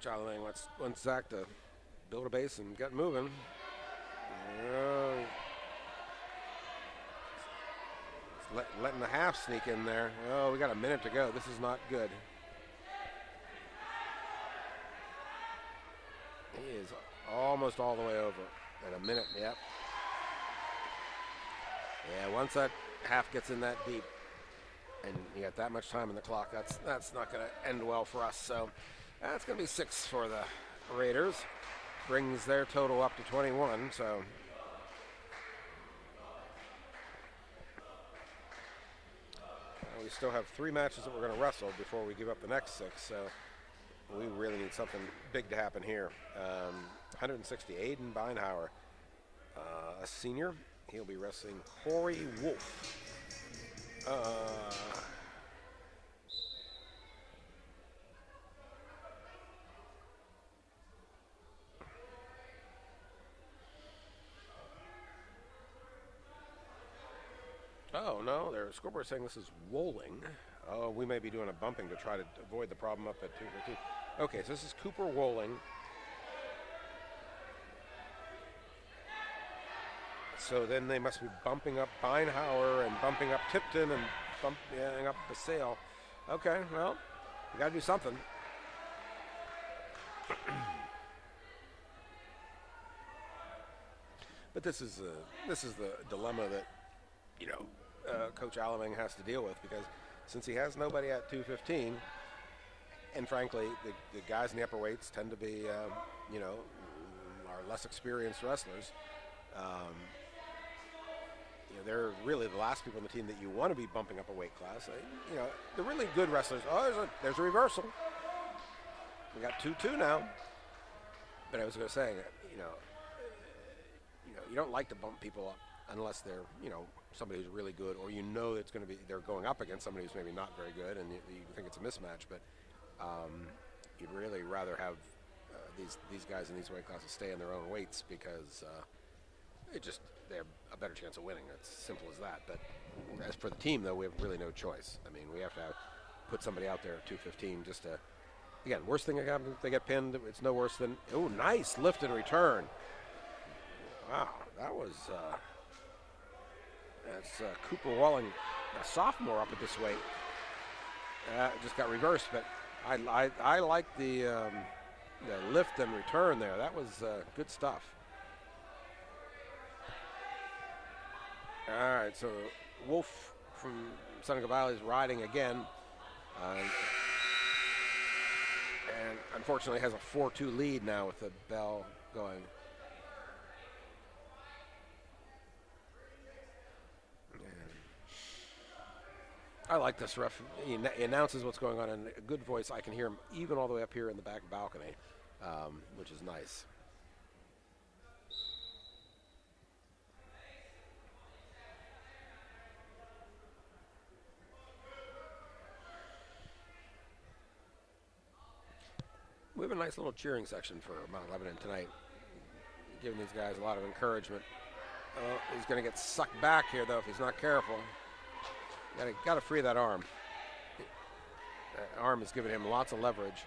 Coach Alling wants Zach to build a base and get moving. Letting the half sneak in there. Oh, we got a minute to go. This is not good. He is almost all the way over. In a minute, yep. Yeah, once that half gets in that deep, and you got that much time in the clock, that's not going to end well for us. So that's going to be 6 for the Raiders. Brings their total up to 21. So we still have 3 matches that we're going to wrestle before we give up the next 6. So we really need something big to happen here. 160, Aiden Beinhauer, a senior. He'll be wrestling Corey Wolf. Oh, no, their scoreboard saying this is Wolling. Oh, we may be doing a bumping to try to avoid the problem up at 215. Okay, so this is Cooper Wolling. So then they must be bumping up Beinhauer and bumping up Tipton and bumping up Basale. Okay, well, we got to do something. But this is the dilemma that, Coach Allemang has to deal with, because since he has nobody at 215, and frankly, the guys in the upper weights tend to be, our less experienced wrestlers. They're really the last people on the team that you want to be bumping up a weight class. The really good wrestlers. Oh, there's a reversal. We got 2-2 now. But I was going to say, you don't like to bump people up unless they're, somebody who's really good, or it's going to be they're going up against somebody who's maybe not very good, and you think it's a mismatch. But you'd really rather have these guys in these weight classes stay in their own weights, because they have a better chance of winning. It's simple as that. But as for the team, though, we have really no choice. I mean, we have to put somebody out there at 215 just to, again, worst thing that happens if they get pinned, it's no worse than, oh, nice lift and return. Wow, that was, that's Cooper Walling, a sophomore up at this weight. Just got reversed, but I like the lift and return there. That was good stuff. All right, so Wolf from Seneca Valley is riding again. And unfortunately has a 4-2 lead now with the bell going. And I like this ref. He announces what's going on in a good voice. I can hear him even all the way up here in the back balcony, which is nice. We have a nice little cheering section for Mount Lebanon tonight, giving these guys a lot of encouragement. He's going to get sucked back here, though, if he's not careful. Got to free that arm. That arm is giving him lots of leverage.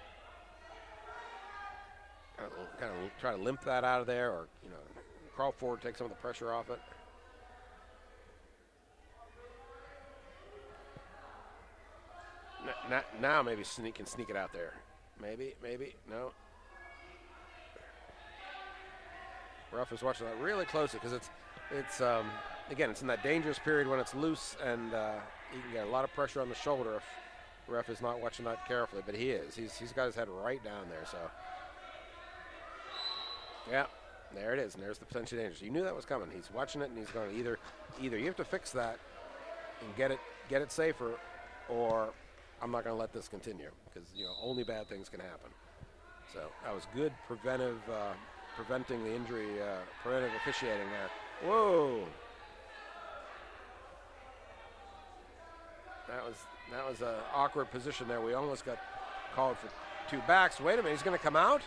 Kind of try to limp that out of there, or crawl forward, take some of the pressure off it. Now maybe can sneak it out there. Maybe, no. Ruff is watching that really closely, because it's again, it's in that dangerous period when it's loose, and you can get a lot of pressure on the shoulder if the ref is not watching that carefully. But he is. He's got his head right down there. So yeah, there it is, and there's the potential danger. You knew that was coming. He's watching it, and he's going to either you have to fix that and get it safer, or I'm not going to let this continue, because only bad things can happen. So that was good preventing the injury, preventive officiating there. Whoa! That was an awkward position there. We almost got called for 2 backs. Wait a minute, he's going to come out.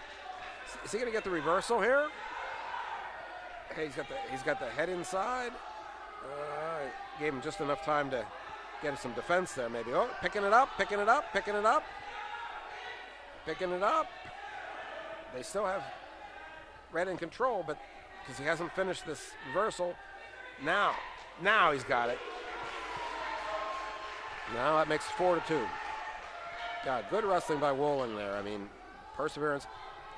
Is he going to get the reversal here? Hey, he's got the head inside. Gave him just enough time to get some defense there, maybe. Oh, picking it up. they still have Red in control, but because he hasn't finished this reversal, now he's got it. Now that makes 4-2. God, good wrestling by Wolling there. I mean, perseverance.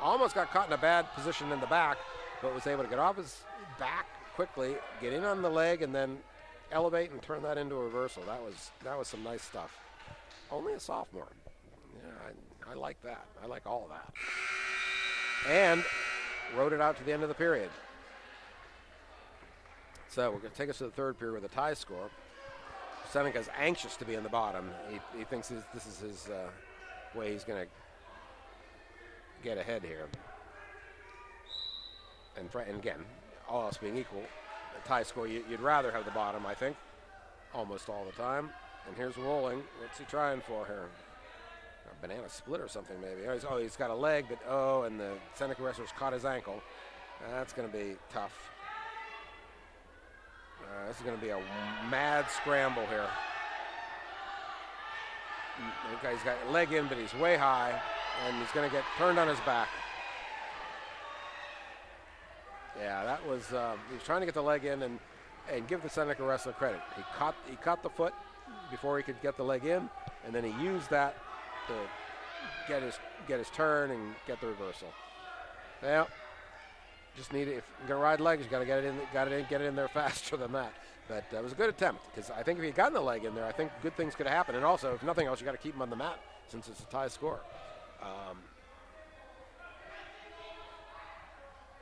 Almost got caught in a bad position in the back, but was able to get off his back quickly, get in on the leg, and then elevate and turn that into a reversal. That was some nice stuff. Only a sophomore. Yeah, I like that. I like all of that. And rode it out to the end of the period. So we're going to take us to the third period with a tie score. Seneca's anxious to be in the bottom. He thinks this is his way he's going to get ahead here. And again, all else being equal, a tie score, you'd rather have the bottom, I think, almost all the time. And here's Wolling. What's he trying for here? A banana split or something, maybe. He's got a leg, but and the Seneca wrestler's caught his ankle. That's going to be tough. This is going to be a mad scramble here. He's got a leg in, but he's way high, and he's going to get turned on his back. Yeah, that was, he was trying to get the leg in and give the Seneca wrestler credit. He caught the foot before he could get the leg in, and then he used that to get his turn and get the reversal. Well, just need it. If you're gonna ride legs, you gotta get it in there faster than that. But it was a good attempt, because I think if he had gotten the leg in there, I think good things could have happened. And also, if nothing else, you got to keep him on the mat since it's a tie score.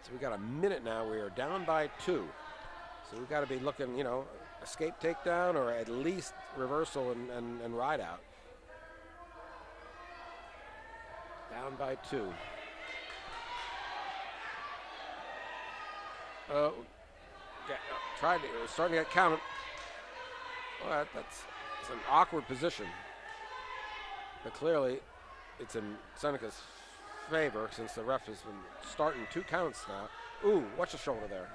So we got a minute now. We are down by 2. So we've got to be looking, escape takedown or at least reversal and ride out. Down by 2. It was starting to get counted. Well, it's an awkward position. But clearly, it's in Seneca's favor since the ref has been starting 2 counts now. Ooh, watch the shoulder there.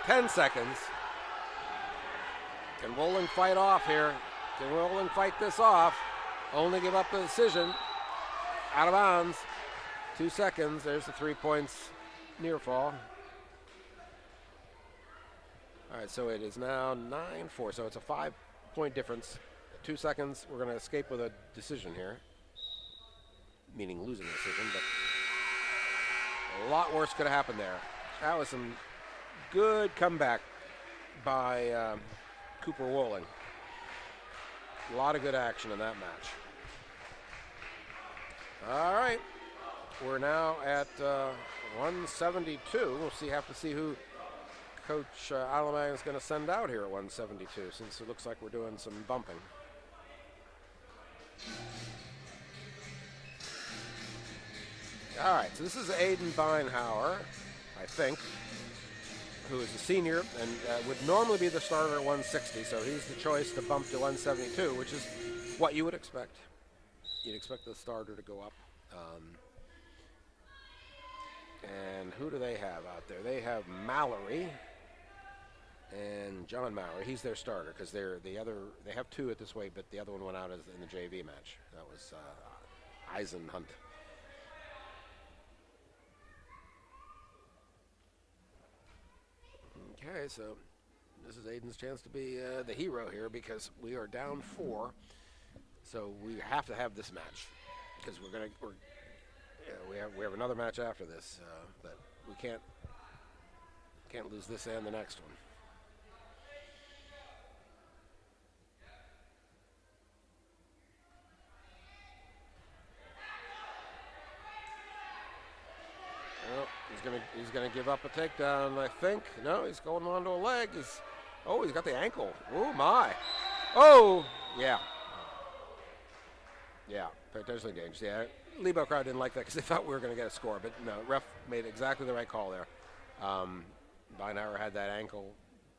Ten seconds. Can Wolling fight off here? Can Wolling fight this off? Only give up the decision. Out of bounds. 2 seconds. There's the 3 points near fall. All right, so it is now 9-4. So it's a 5-point difference. 2 seconds. We're going to escape with a decision here. Meaning losing a decision, but a lot worse could have happened there. That was some good comeback by Cooper Wolling. A lot of good action in that match. All right. We're now at 172. We'll have to see who Coach Alamang is going to send out here at 172, since it looks like we're doing some bumping. All right, so this is Aiden Beinhauer, I think, who is a senior and would normally be the starter at 160, so he's the choice to bump to 172, which is what you would expect. You'd expect the starter to go up. And who do they have out there? They have Mallory and John Mallory. He's their starter, because they have 2 at this weight, but the other one went out in the JV match. That was Eisenhunt. Okay, so this is Aiden's chance to be the hero here, because we are down 4. So we have to have this match, because we have another match after this, but we can't lose this and the next one. Well, he's gonna give up a takedown, I think. No, he's going on to a leg. He's got the ankle. Oh my! Oh yeah. Yeah, potentially dangerous. Yeah, Lebo crowd didn't like that because they thought we were going to get a score, but no, ref made exactly the right call there. Beinhauer had that ankle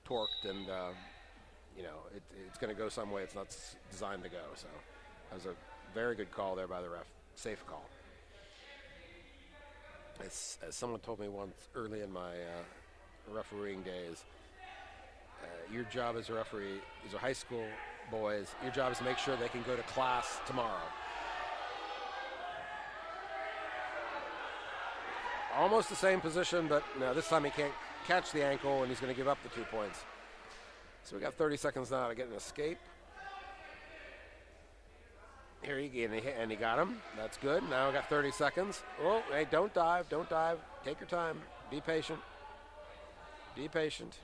torqued, and it's going to go some way it's not designed to go. So that was a Very good call there by the ref. Safe call. As someone told me once early in my refereeing days, your job as a referee, these are high school boys, your job is to make sure they can go to class tomorrow. Almost the same position, but no, this time he can't catch the ankle, and he's going to give up the 2 points. So we got 30 seconds now to get an escape. Here and he got him. That's good. Now we got 30 seconds. Oh, hey, don't dive. Don't dive. Take your time. Be patient. Be patient.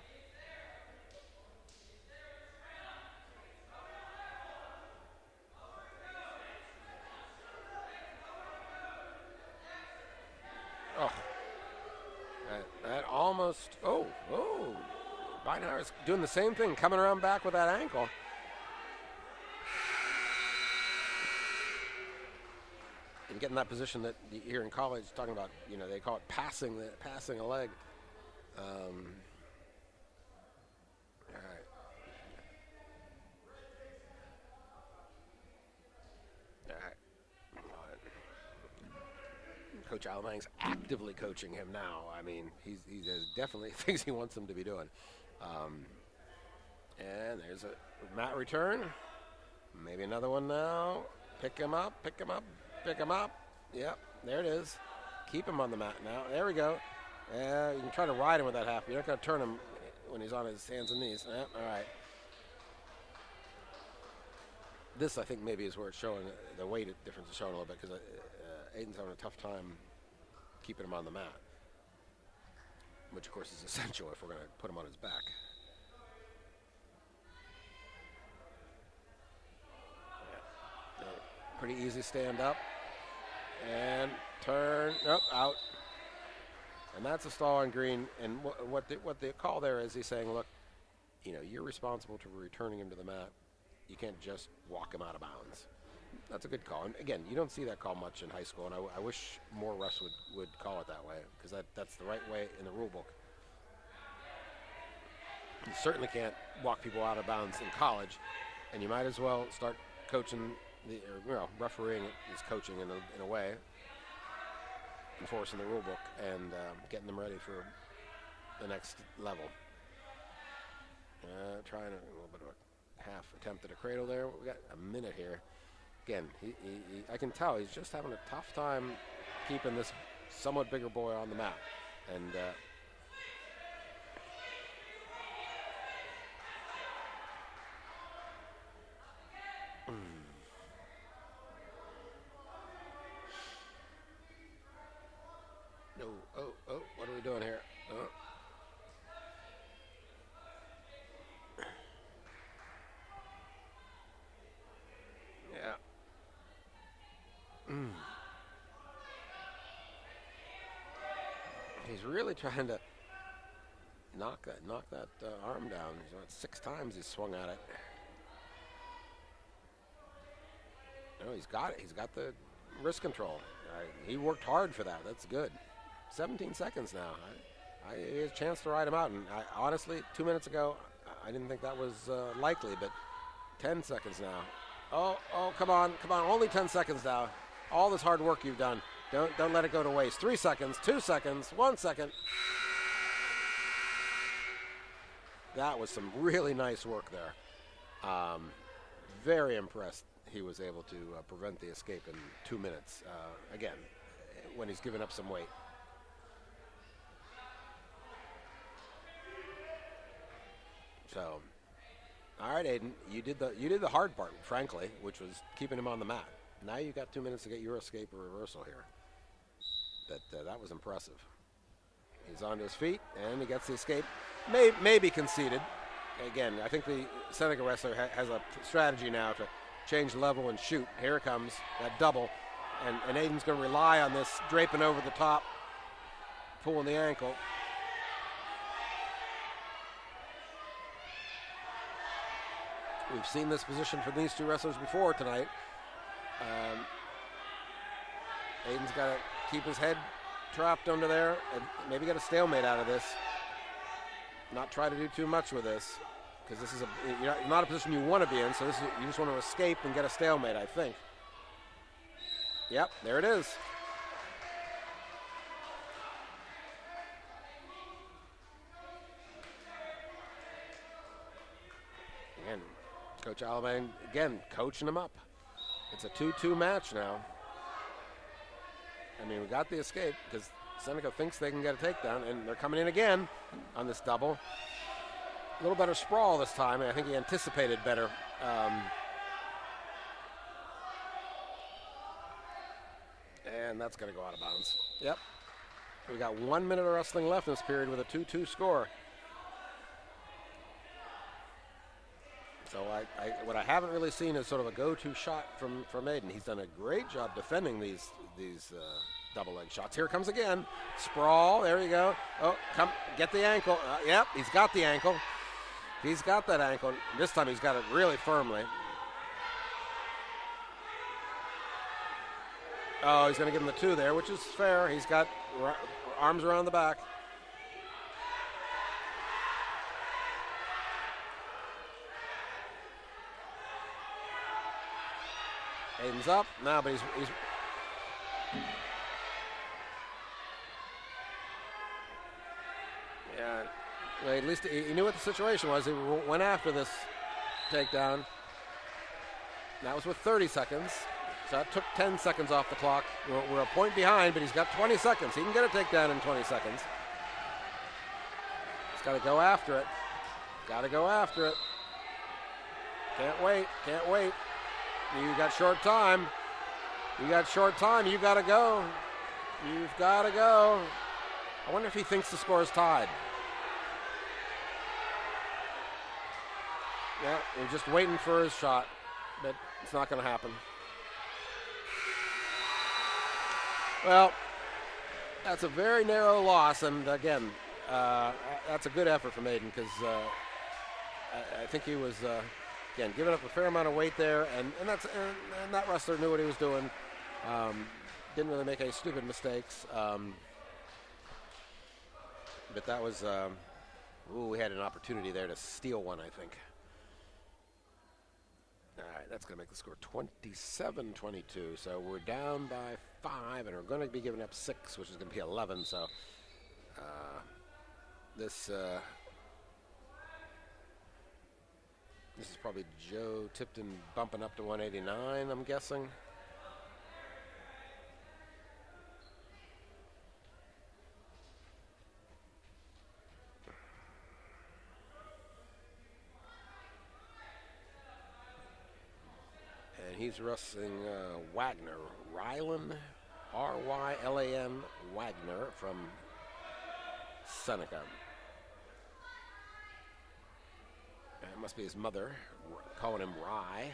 Oh. That almost. Oh. Beinhart's doing the same thing, coming around back with that ankle. And get in that position that here in college, talking about, they call it passing a leg. All right. Coach Alamang's actively coaching him now. I mean, he has definitely things he wants him to be doing. And there's a mat return. Maybe another one now. Pick him up. Yep, there it is. Keep him on the mat now. There we go. You can try to ride him with that half. You're not going to turn him when he's on his hands and knees. Yep, all right. This, I think, maybe is where it's showing, the weight difference is showing a little bit, because Aiden's having a tough time keeping him on the mat, which, of course, is essential if we're going to put him on his back. Yeah. Pretty easy stand up. And turn, out. And that's a stall on green. And what the call there is, he's saying, look, you're responsible for returning him to the mat. You can't just walk him out of bounds. That's a good call. And again, you don't see that call much in high school, and I wish more refs would call it that way, because that's the right way in the rule book. You certainly can't walk people out of bounds in college, and you might as well start coaching refereeing is coaching in a way, enforcing the rule book and getting them ready for the next level. Trying a little bit of a half attempt at a cradle there. We got a minute here. Again, I can tell he's just having a tough time keeping this somewhat bigger boy on the mat. And what are we doing here? Yeah. He's really trying to knock that arm down. He's about 6 times he's swung at it. No, he's got it. He's got the wrist control. He worked hard for that. That's good. 17 seconds now. He has a chance to ride him out. And honestly, 2 minutes ago, I didn't think that was likely, but 10 seconds now. Oh, come on. Only 10 seconds now. All this hard work you've done. Don't let it go to waste. 3 seconds, 2 seconds, 1 second. That was some really nice work there. Very impressed he was able to prevent the escape in 2 minutes. Again, when he's given up some weight. So, all right, Aiden, you did the hard part, frankly, which was keeping him on the mat. Now you've got 2 minutes to get your escape or reversal here. That was impressive. He's onto his feet, and he gets the escape. Maybe conceded. Again, I think the Seneca wrestler has a strategy now to change level and shoot. Here it comes, that double. And Aiden's going to rely on this draping over the top, pulling the ankle. We've seen this position for these two wrestlers before tonight. Aiden's got to keep his head trapped under there and maybe get a stalemate out of this. Not try to do too much with this, because this is not a position you want to be in, so you just want to escape and get a stalemate, I think. Yep, there it is. Again, Coach Alabama, again, coaching them up. It's a 2-2 match now. I mean, we got the escape because Seneca thinks they can get a takedown, and they're coming in again on this double. A little better sprawl this time, and I think he anticipated better. And that's going to go out of bounds. Yep. We got 1 minute of wrestling left in this period with a 2-2 score. So what I haven't really seen is sort of a go-to shot from Aiden. He's done a great job defending these double leg shots. Here it comes again. Sprawl. There you go. Oh, come get the ankle. Yep, he's got the ankle. He's got that ankle. This time he's got it really firmly. Oh, he's going to give him the 2 there, which is fair. He's got arms around the back. Aiden's up now, but he's yeah. Well, at least he knew what the situation was. He went after this takedown. That was with 30 seconds, so that took 10 seconds off the clock. We're a point behind, but he's got 20 seconds. He can get a takedown in 20 seconds. He's got to go after it. Got to go after it. Can't wait. Can't wait. You got short time. You got short time. You got to go. You've got to go. I wonder if he thinks the score is tied. Yeah, we're just waiting for his shot, but it's not going to happen. Well, that's a very narrow loss, and again, that's a good effort from Aiden because I think he was. Again, giving up a fair amount of weight there, and that wrestler knew what he was doing. Didn't really make any stupid mistakes. But that was, we had an opportunity there to steal one, I think. All right, that's going to make the score 27-22. So we're down by 5, and we're going to be giving up 6, which is going to be 11. So this is probably Joe Tipton bumping up to 189, I'm guessing. And he's wrestling Wagner, Rylan, R-Y-L-A-N, Wagner from Seneca. It must be his mother, calling him Rye.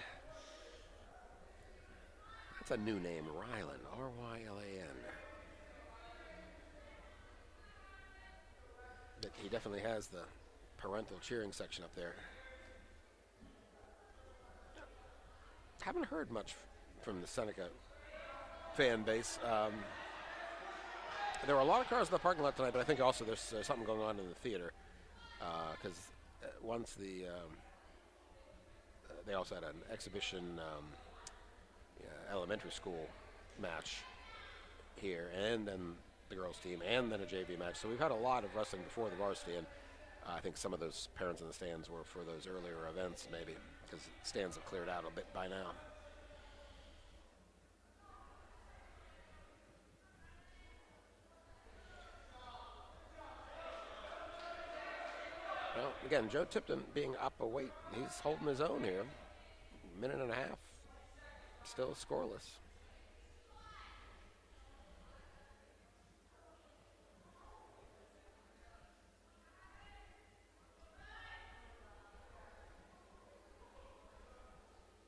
That's a new name, Rylan, R-Y-L-A-N. But he definitely has the parental cheering section up there. Haven't heard much from the Seneca fan base. There were a lot of cars in the parking lot tonight, but I think also there's something going on in the theater because once they also had an exhibition elementary school match here, and then the girls team, and then a JV match. So we've had a lot of wrestling before the varsity, and I think some of those parents in the stands were for those earlier events, maybe, because stands have cleared out a bit by now. Well, again, Joe Tipton being up a weight, he's holding his own here. Minute and a half, still scoreless.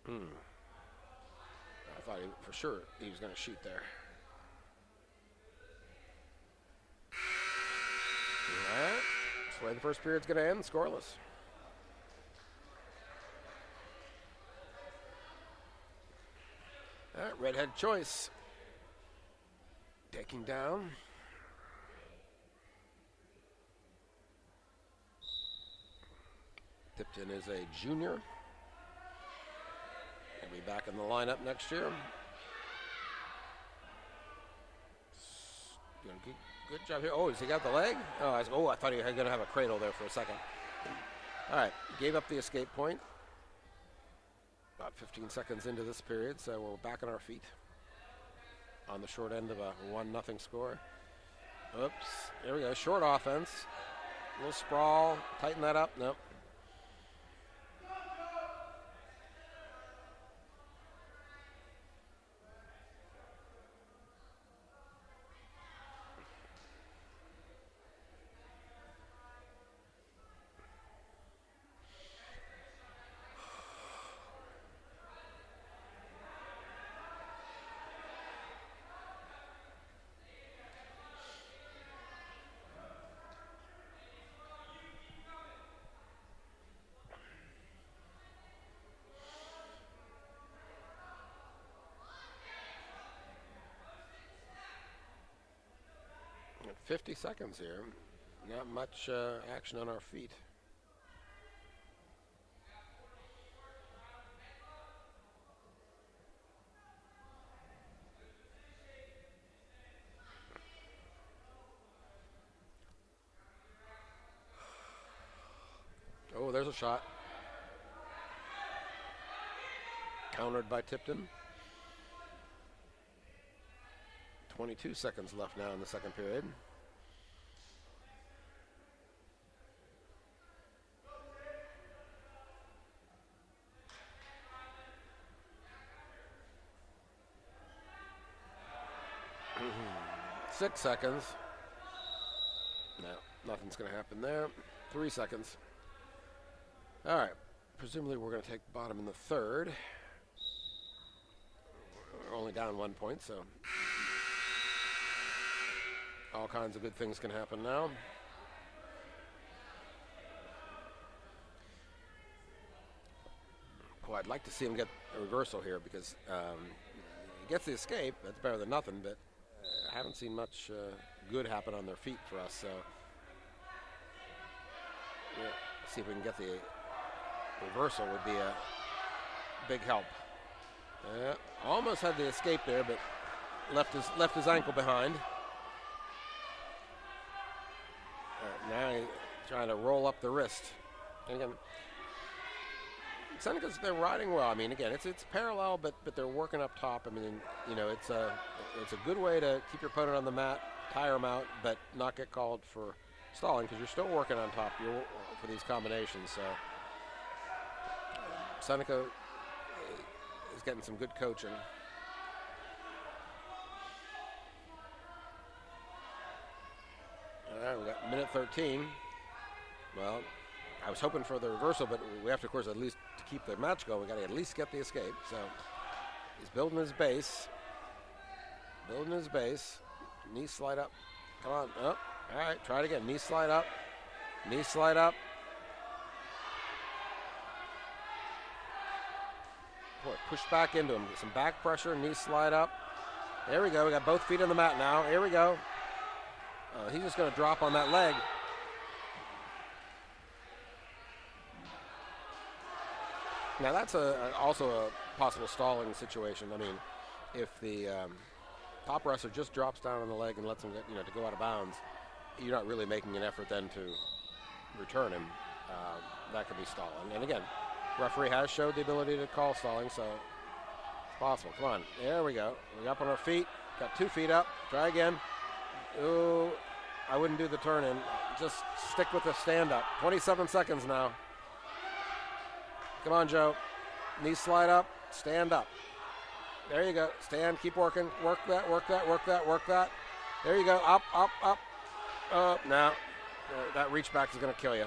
I thought for sure he was going to shoot there. All right. That's the way the first period's going to end, scoreless. All right, redhead choice. Taking down. Tipton is a junior. He'll be back in the lineup next year. Good job here. Oh, has he got the leg? I thought he was going to have a cradle there for a second. All right, gave up the escape point. About 15 seconds into this period, so we're back on our feet on the short end of a 1-0 score. Oops, there we go. Short offense. A little sprawl. Tighten that up. Nope. At 50 seconds here. Not much action on our feet. Oh, there's a shot. Countered by Tipton. 22 seconds left now in the second period. Mm-hmm. 6 seconds. No, nothing's going to happen there. 3 seconds. All right. Presumably we're going to take bottom in the third. We're only down 1 point, so all kinds of good things can happen now. Boy, I'd like to see him get a reversal here because he gets the escape. That's better than nothing, but I haven't seen much good happen on their feet for us. So yeah, see if we can get the reversal would be a big help. Almost had the escape there, but left his ankle behind. Now he's trying to roll up the wrist. And again, Seneca's, they're riding well. I mean, again, it's parallel, but they're working up top. I mean, you know, it's a good way to keep your opponent on the mat, tire them out, but not get called for stalling because you're still working on top for these combinations. So Seneca is getting some good coaching. All right, we got minute 13. Well, I was hoping for the reversal, but we have to, of course, at least to keep the match going, we got to at least get the escape. So he's building his base. Knee slide up. Come on. Oh, all right, try it again. Knee slide up. Knee slide up. Boy, push back into him. Get some back pressure. Knee slide up. There we go. We got both feet on the mat now. Here we go. He's just going to drop on that leg. Now that's also a possible stalling situation. I mean, if the top wrestler just drops down on the leg and lets him get, to go out of bounds, you're not really making an effort then to return him. That could be stalling. And again, referee has showed the ability to call stalling, so it's possible. Come on, there we go. We're up on our feet. Got 2 feet up. Try again. Ooh, I wouldn't do the turn in. Just stick with the stand up. 27 seconds now. Come on, Joe. Knee slide up. Stand up. There you go. Stand. Keep working. Work that. Work that. Work that. Work that. There you go. Up. Up. Up. Up. Now, that reach back is going to kill you.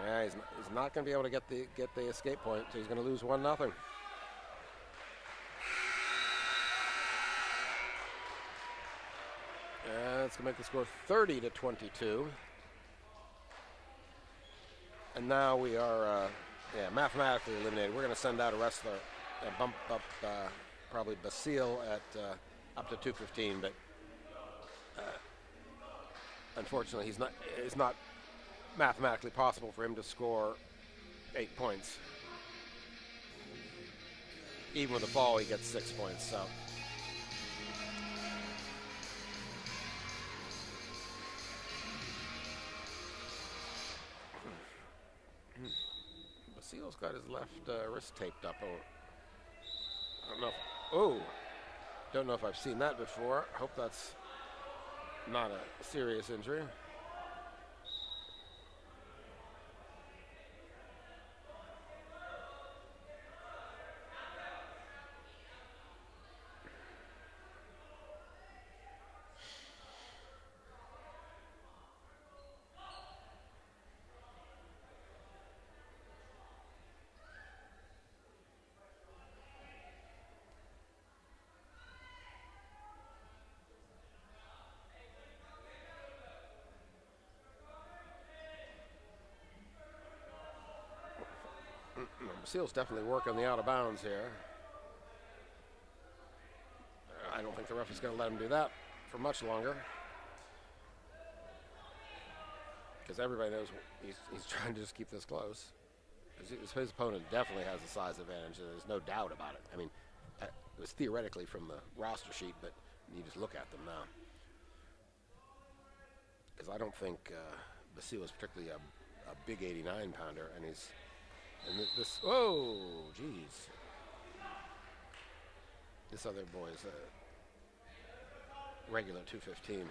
Yeah, he's not going to be able to get the escape point, so he's going to lose 1-0. That's going to make the score 30-22. And now we are, mathematically eliminated. We're going to send out a wrestler, bump up probably Basile at up to 215, but unfortunately it's not mathematically possible for him to score 8 points. even with the fall, he gets 6 points. So. Basil's got his left wrist taped up. I don't know. Don't know if I've seen that before. I hope that's not a serious injury. Basil's definitely working the out of bounds here. I don't think the ref is going to let him do that for much longer. Because everybody knows he's trying to just keep this close. His opponent definitely has a size advantage. There's no doubt about it. I mean, it was theoretically from the roster sheet, but you just look at them now. Because I don't think Basil is particularly a big 89-pounder, and he's... And this, whoa, geez. This other boy is a regular 215.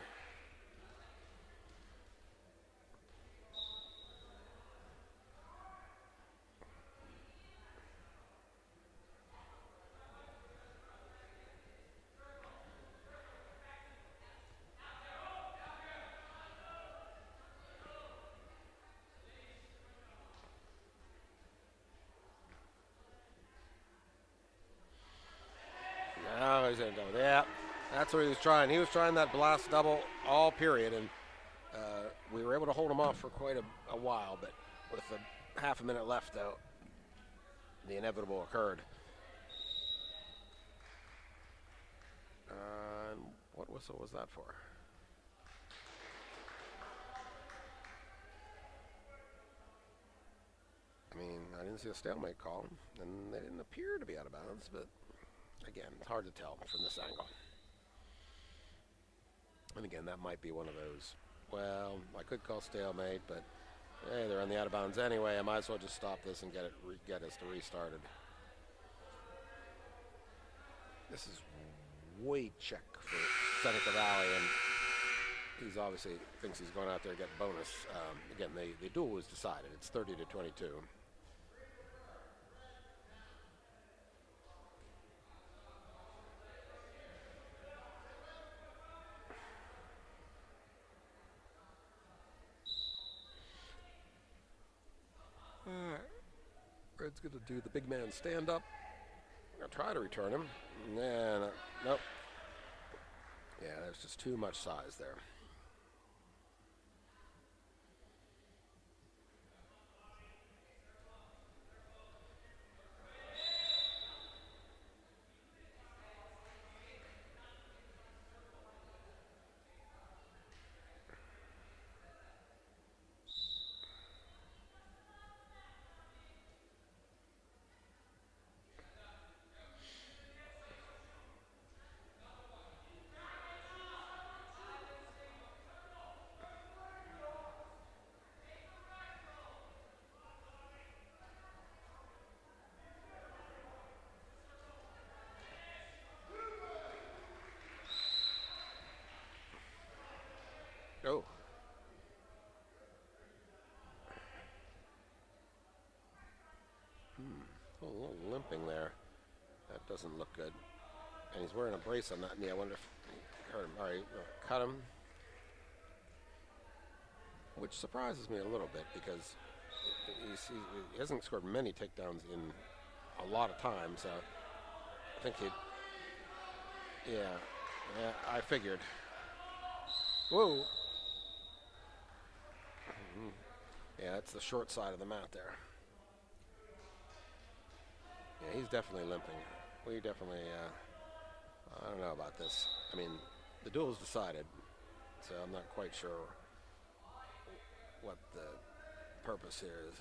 Now he's in double. Yeah, that's what he was trying. He was trying that blast double all period, and we were able to hold him off for quite a while, but with a half a minute left, though, the inevitable occurred. What whistle was that for? I mean, I didn't see a stalemate call, and they didn't appear to be out of bounds, but again, it's hard to tell from this angle. And again, that might be one of those, well, I could call stalemate, but hey, they're on the out of bounds anyway. I might as well just stop this and get us to restarted. This is way check for Seneca Valley, and he's obviously thinks he's going out there to get bonus. Again, the duel was decided. It's 30-22. Red's going to do the big man stand up. I'll try to return him. Nah, nope. Yeah, there's just too much size there. Oh. A little limping there. That doesn't look good. And he's wearing a brace on that knee. I wonder if he hurt him. All right, cut him. Which surprises me a little bit because he hasn't scored many takedowns in a lot of time. So I think yeah, I figured. Whoa. Yeah, it's the short side of the mat there. Yeah, he's definitely limping. We definitely, I don't know about this. I mean, the duel is decided, so I'm not quite sure what the purpose here is.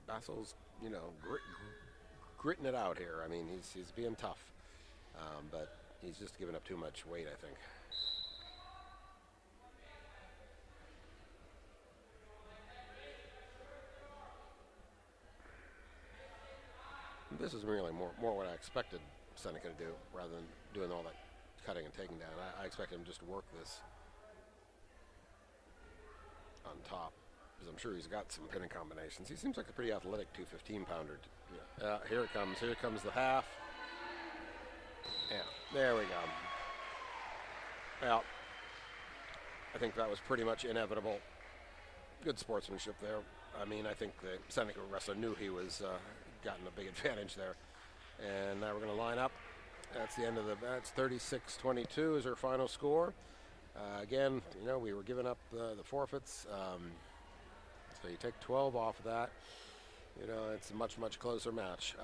Bassel's, gritting it out here. I mean, he's being tough, but he's just giving up too much weight, I think. This is really more what I expected Seneca to do, rather than doing all that cutting and taking down. I expected him just to work this on top, because I'm sure he's got some pinning combinations. He seems like a pretty athletic 215-pounder. Here it comes. Here comes the half. Yeah, there we go. Well, I think that was pretty much inevitable. Good sportsmanship there. I mean, I think the Seneca wrestler knew he was gotten a big advantage there. And now we're going to line up. That's the end of that's 36-22 is our final score. Again, we were giving up the forfeits. So you take 12 off of that. It's a much, much closer match.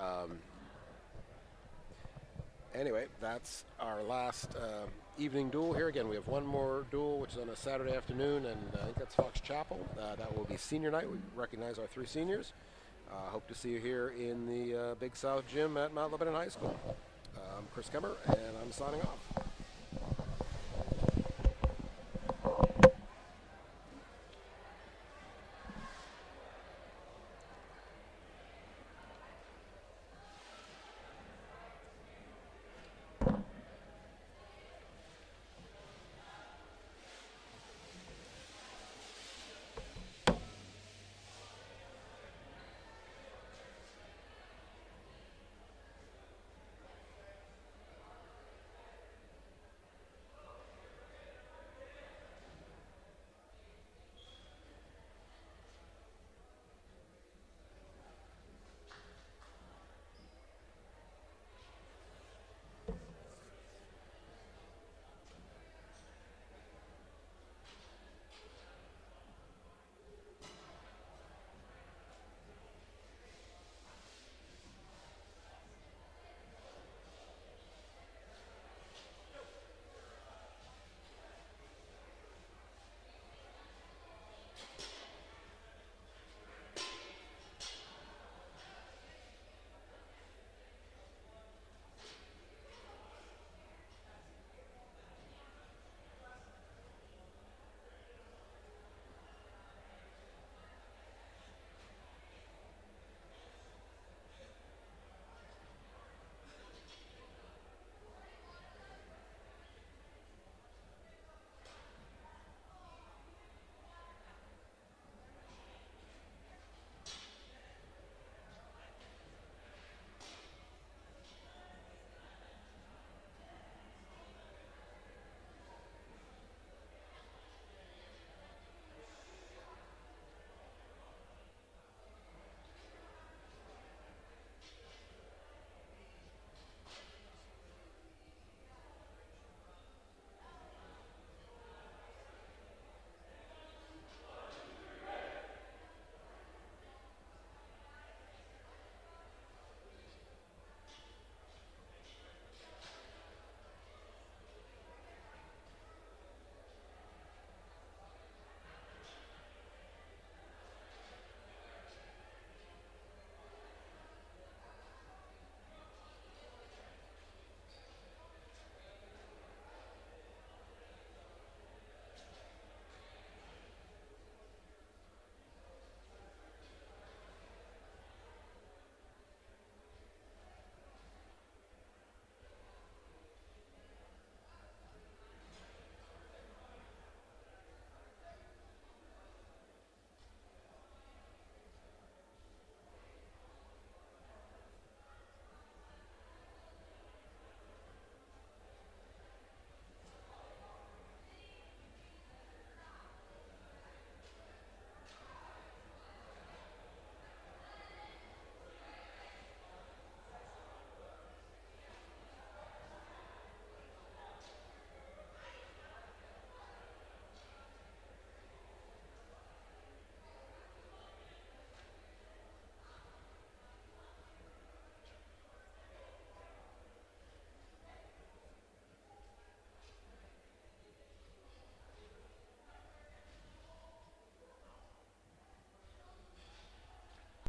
Anyway, that's our last evening duel here. Again, we have one more duel, which is on a Saturday afternoon, and I think that's Fox Chapel. That will be senior night. We recognize our 3 seniors. Hope to see you here in the Big South Gym at Mount Lebanon High School. I'm Chris Kemmer, and I'm signing off.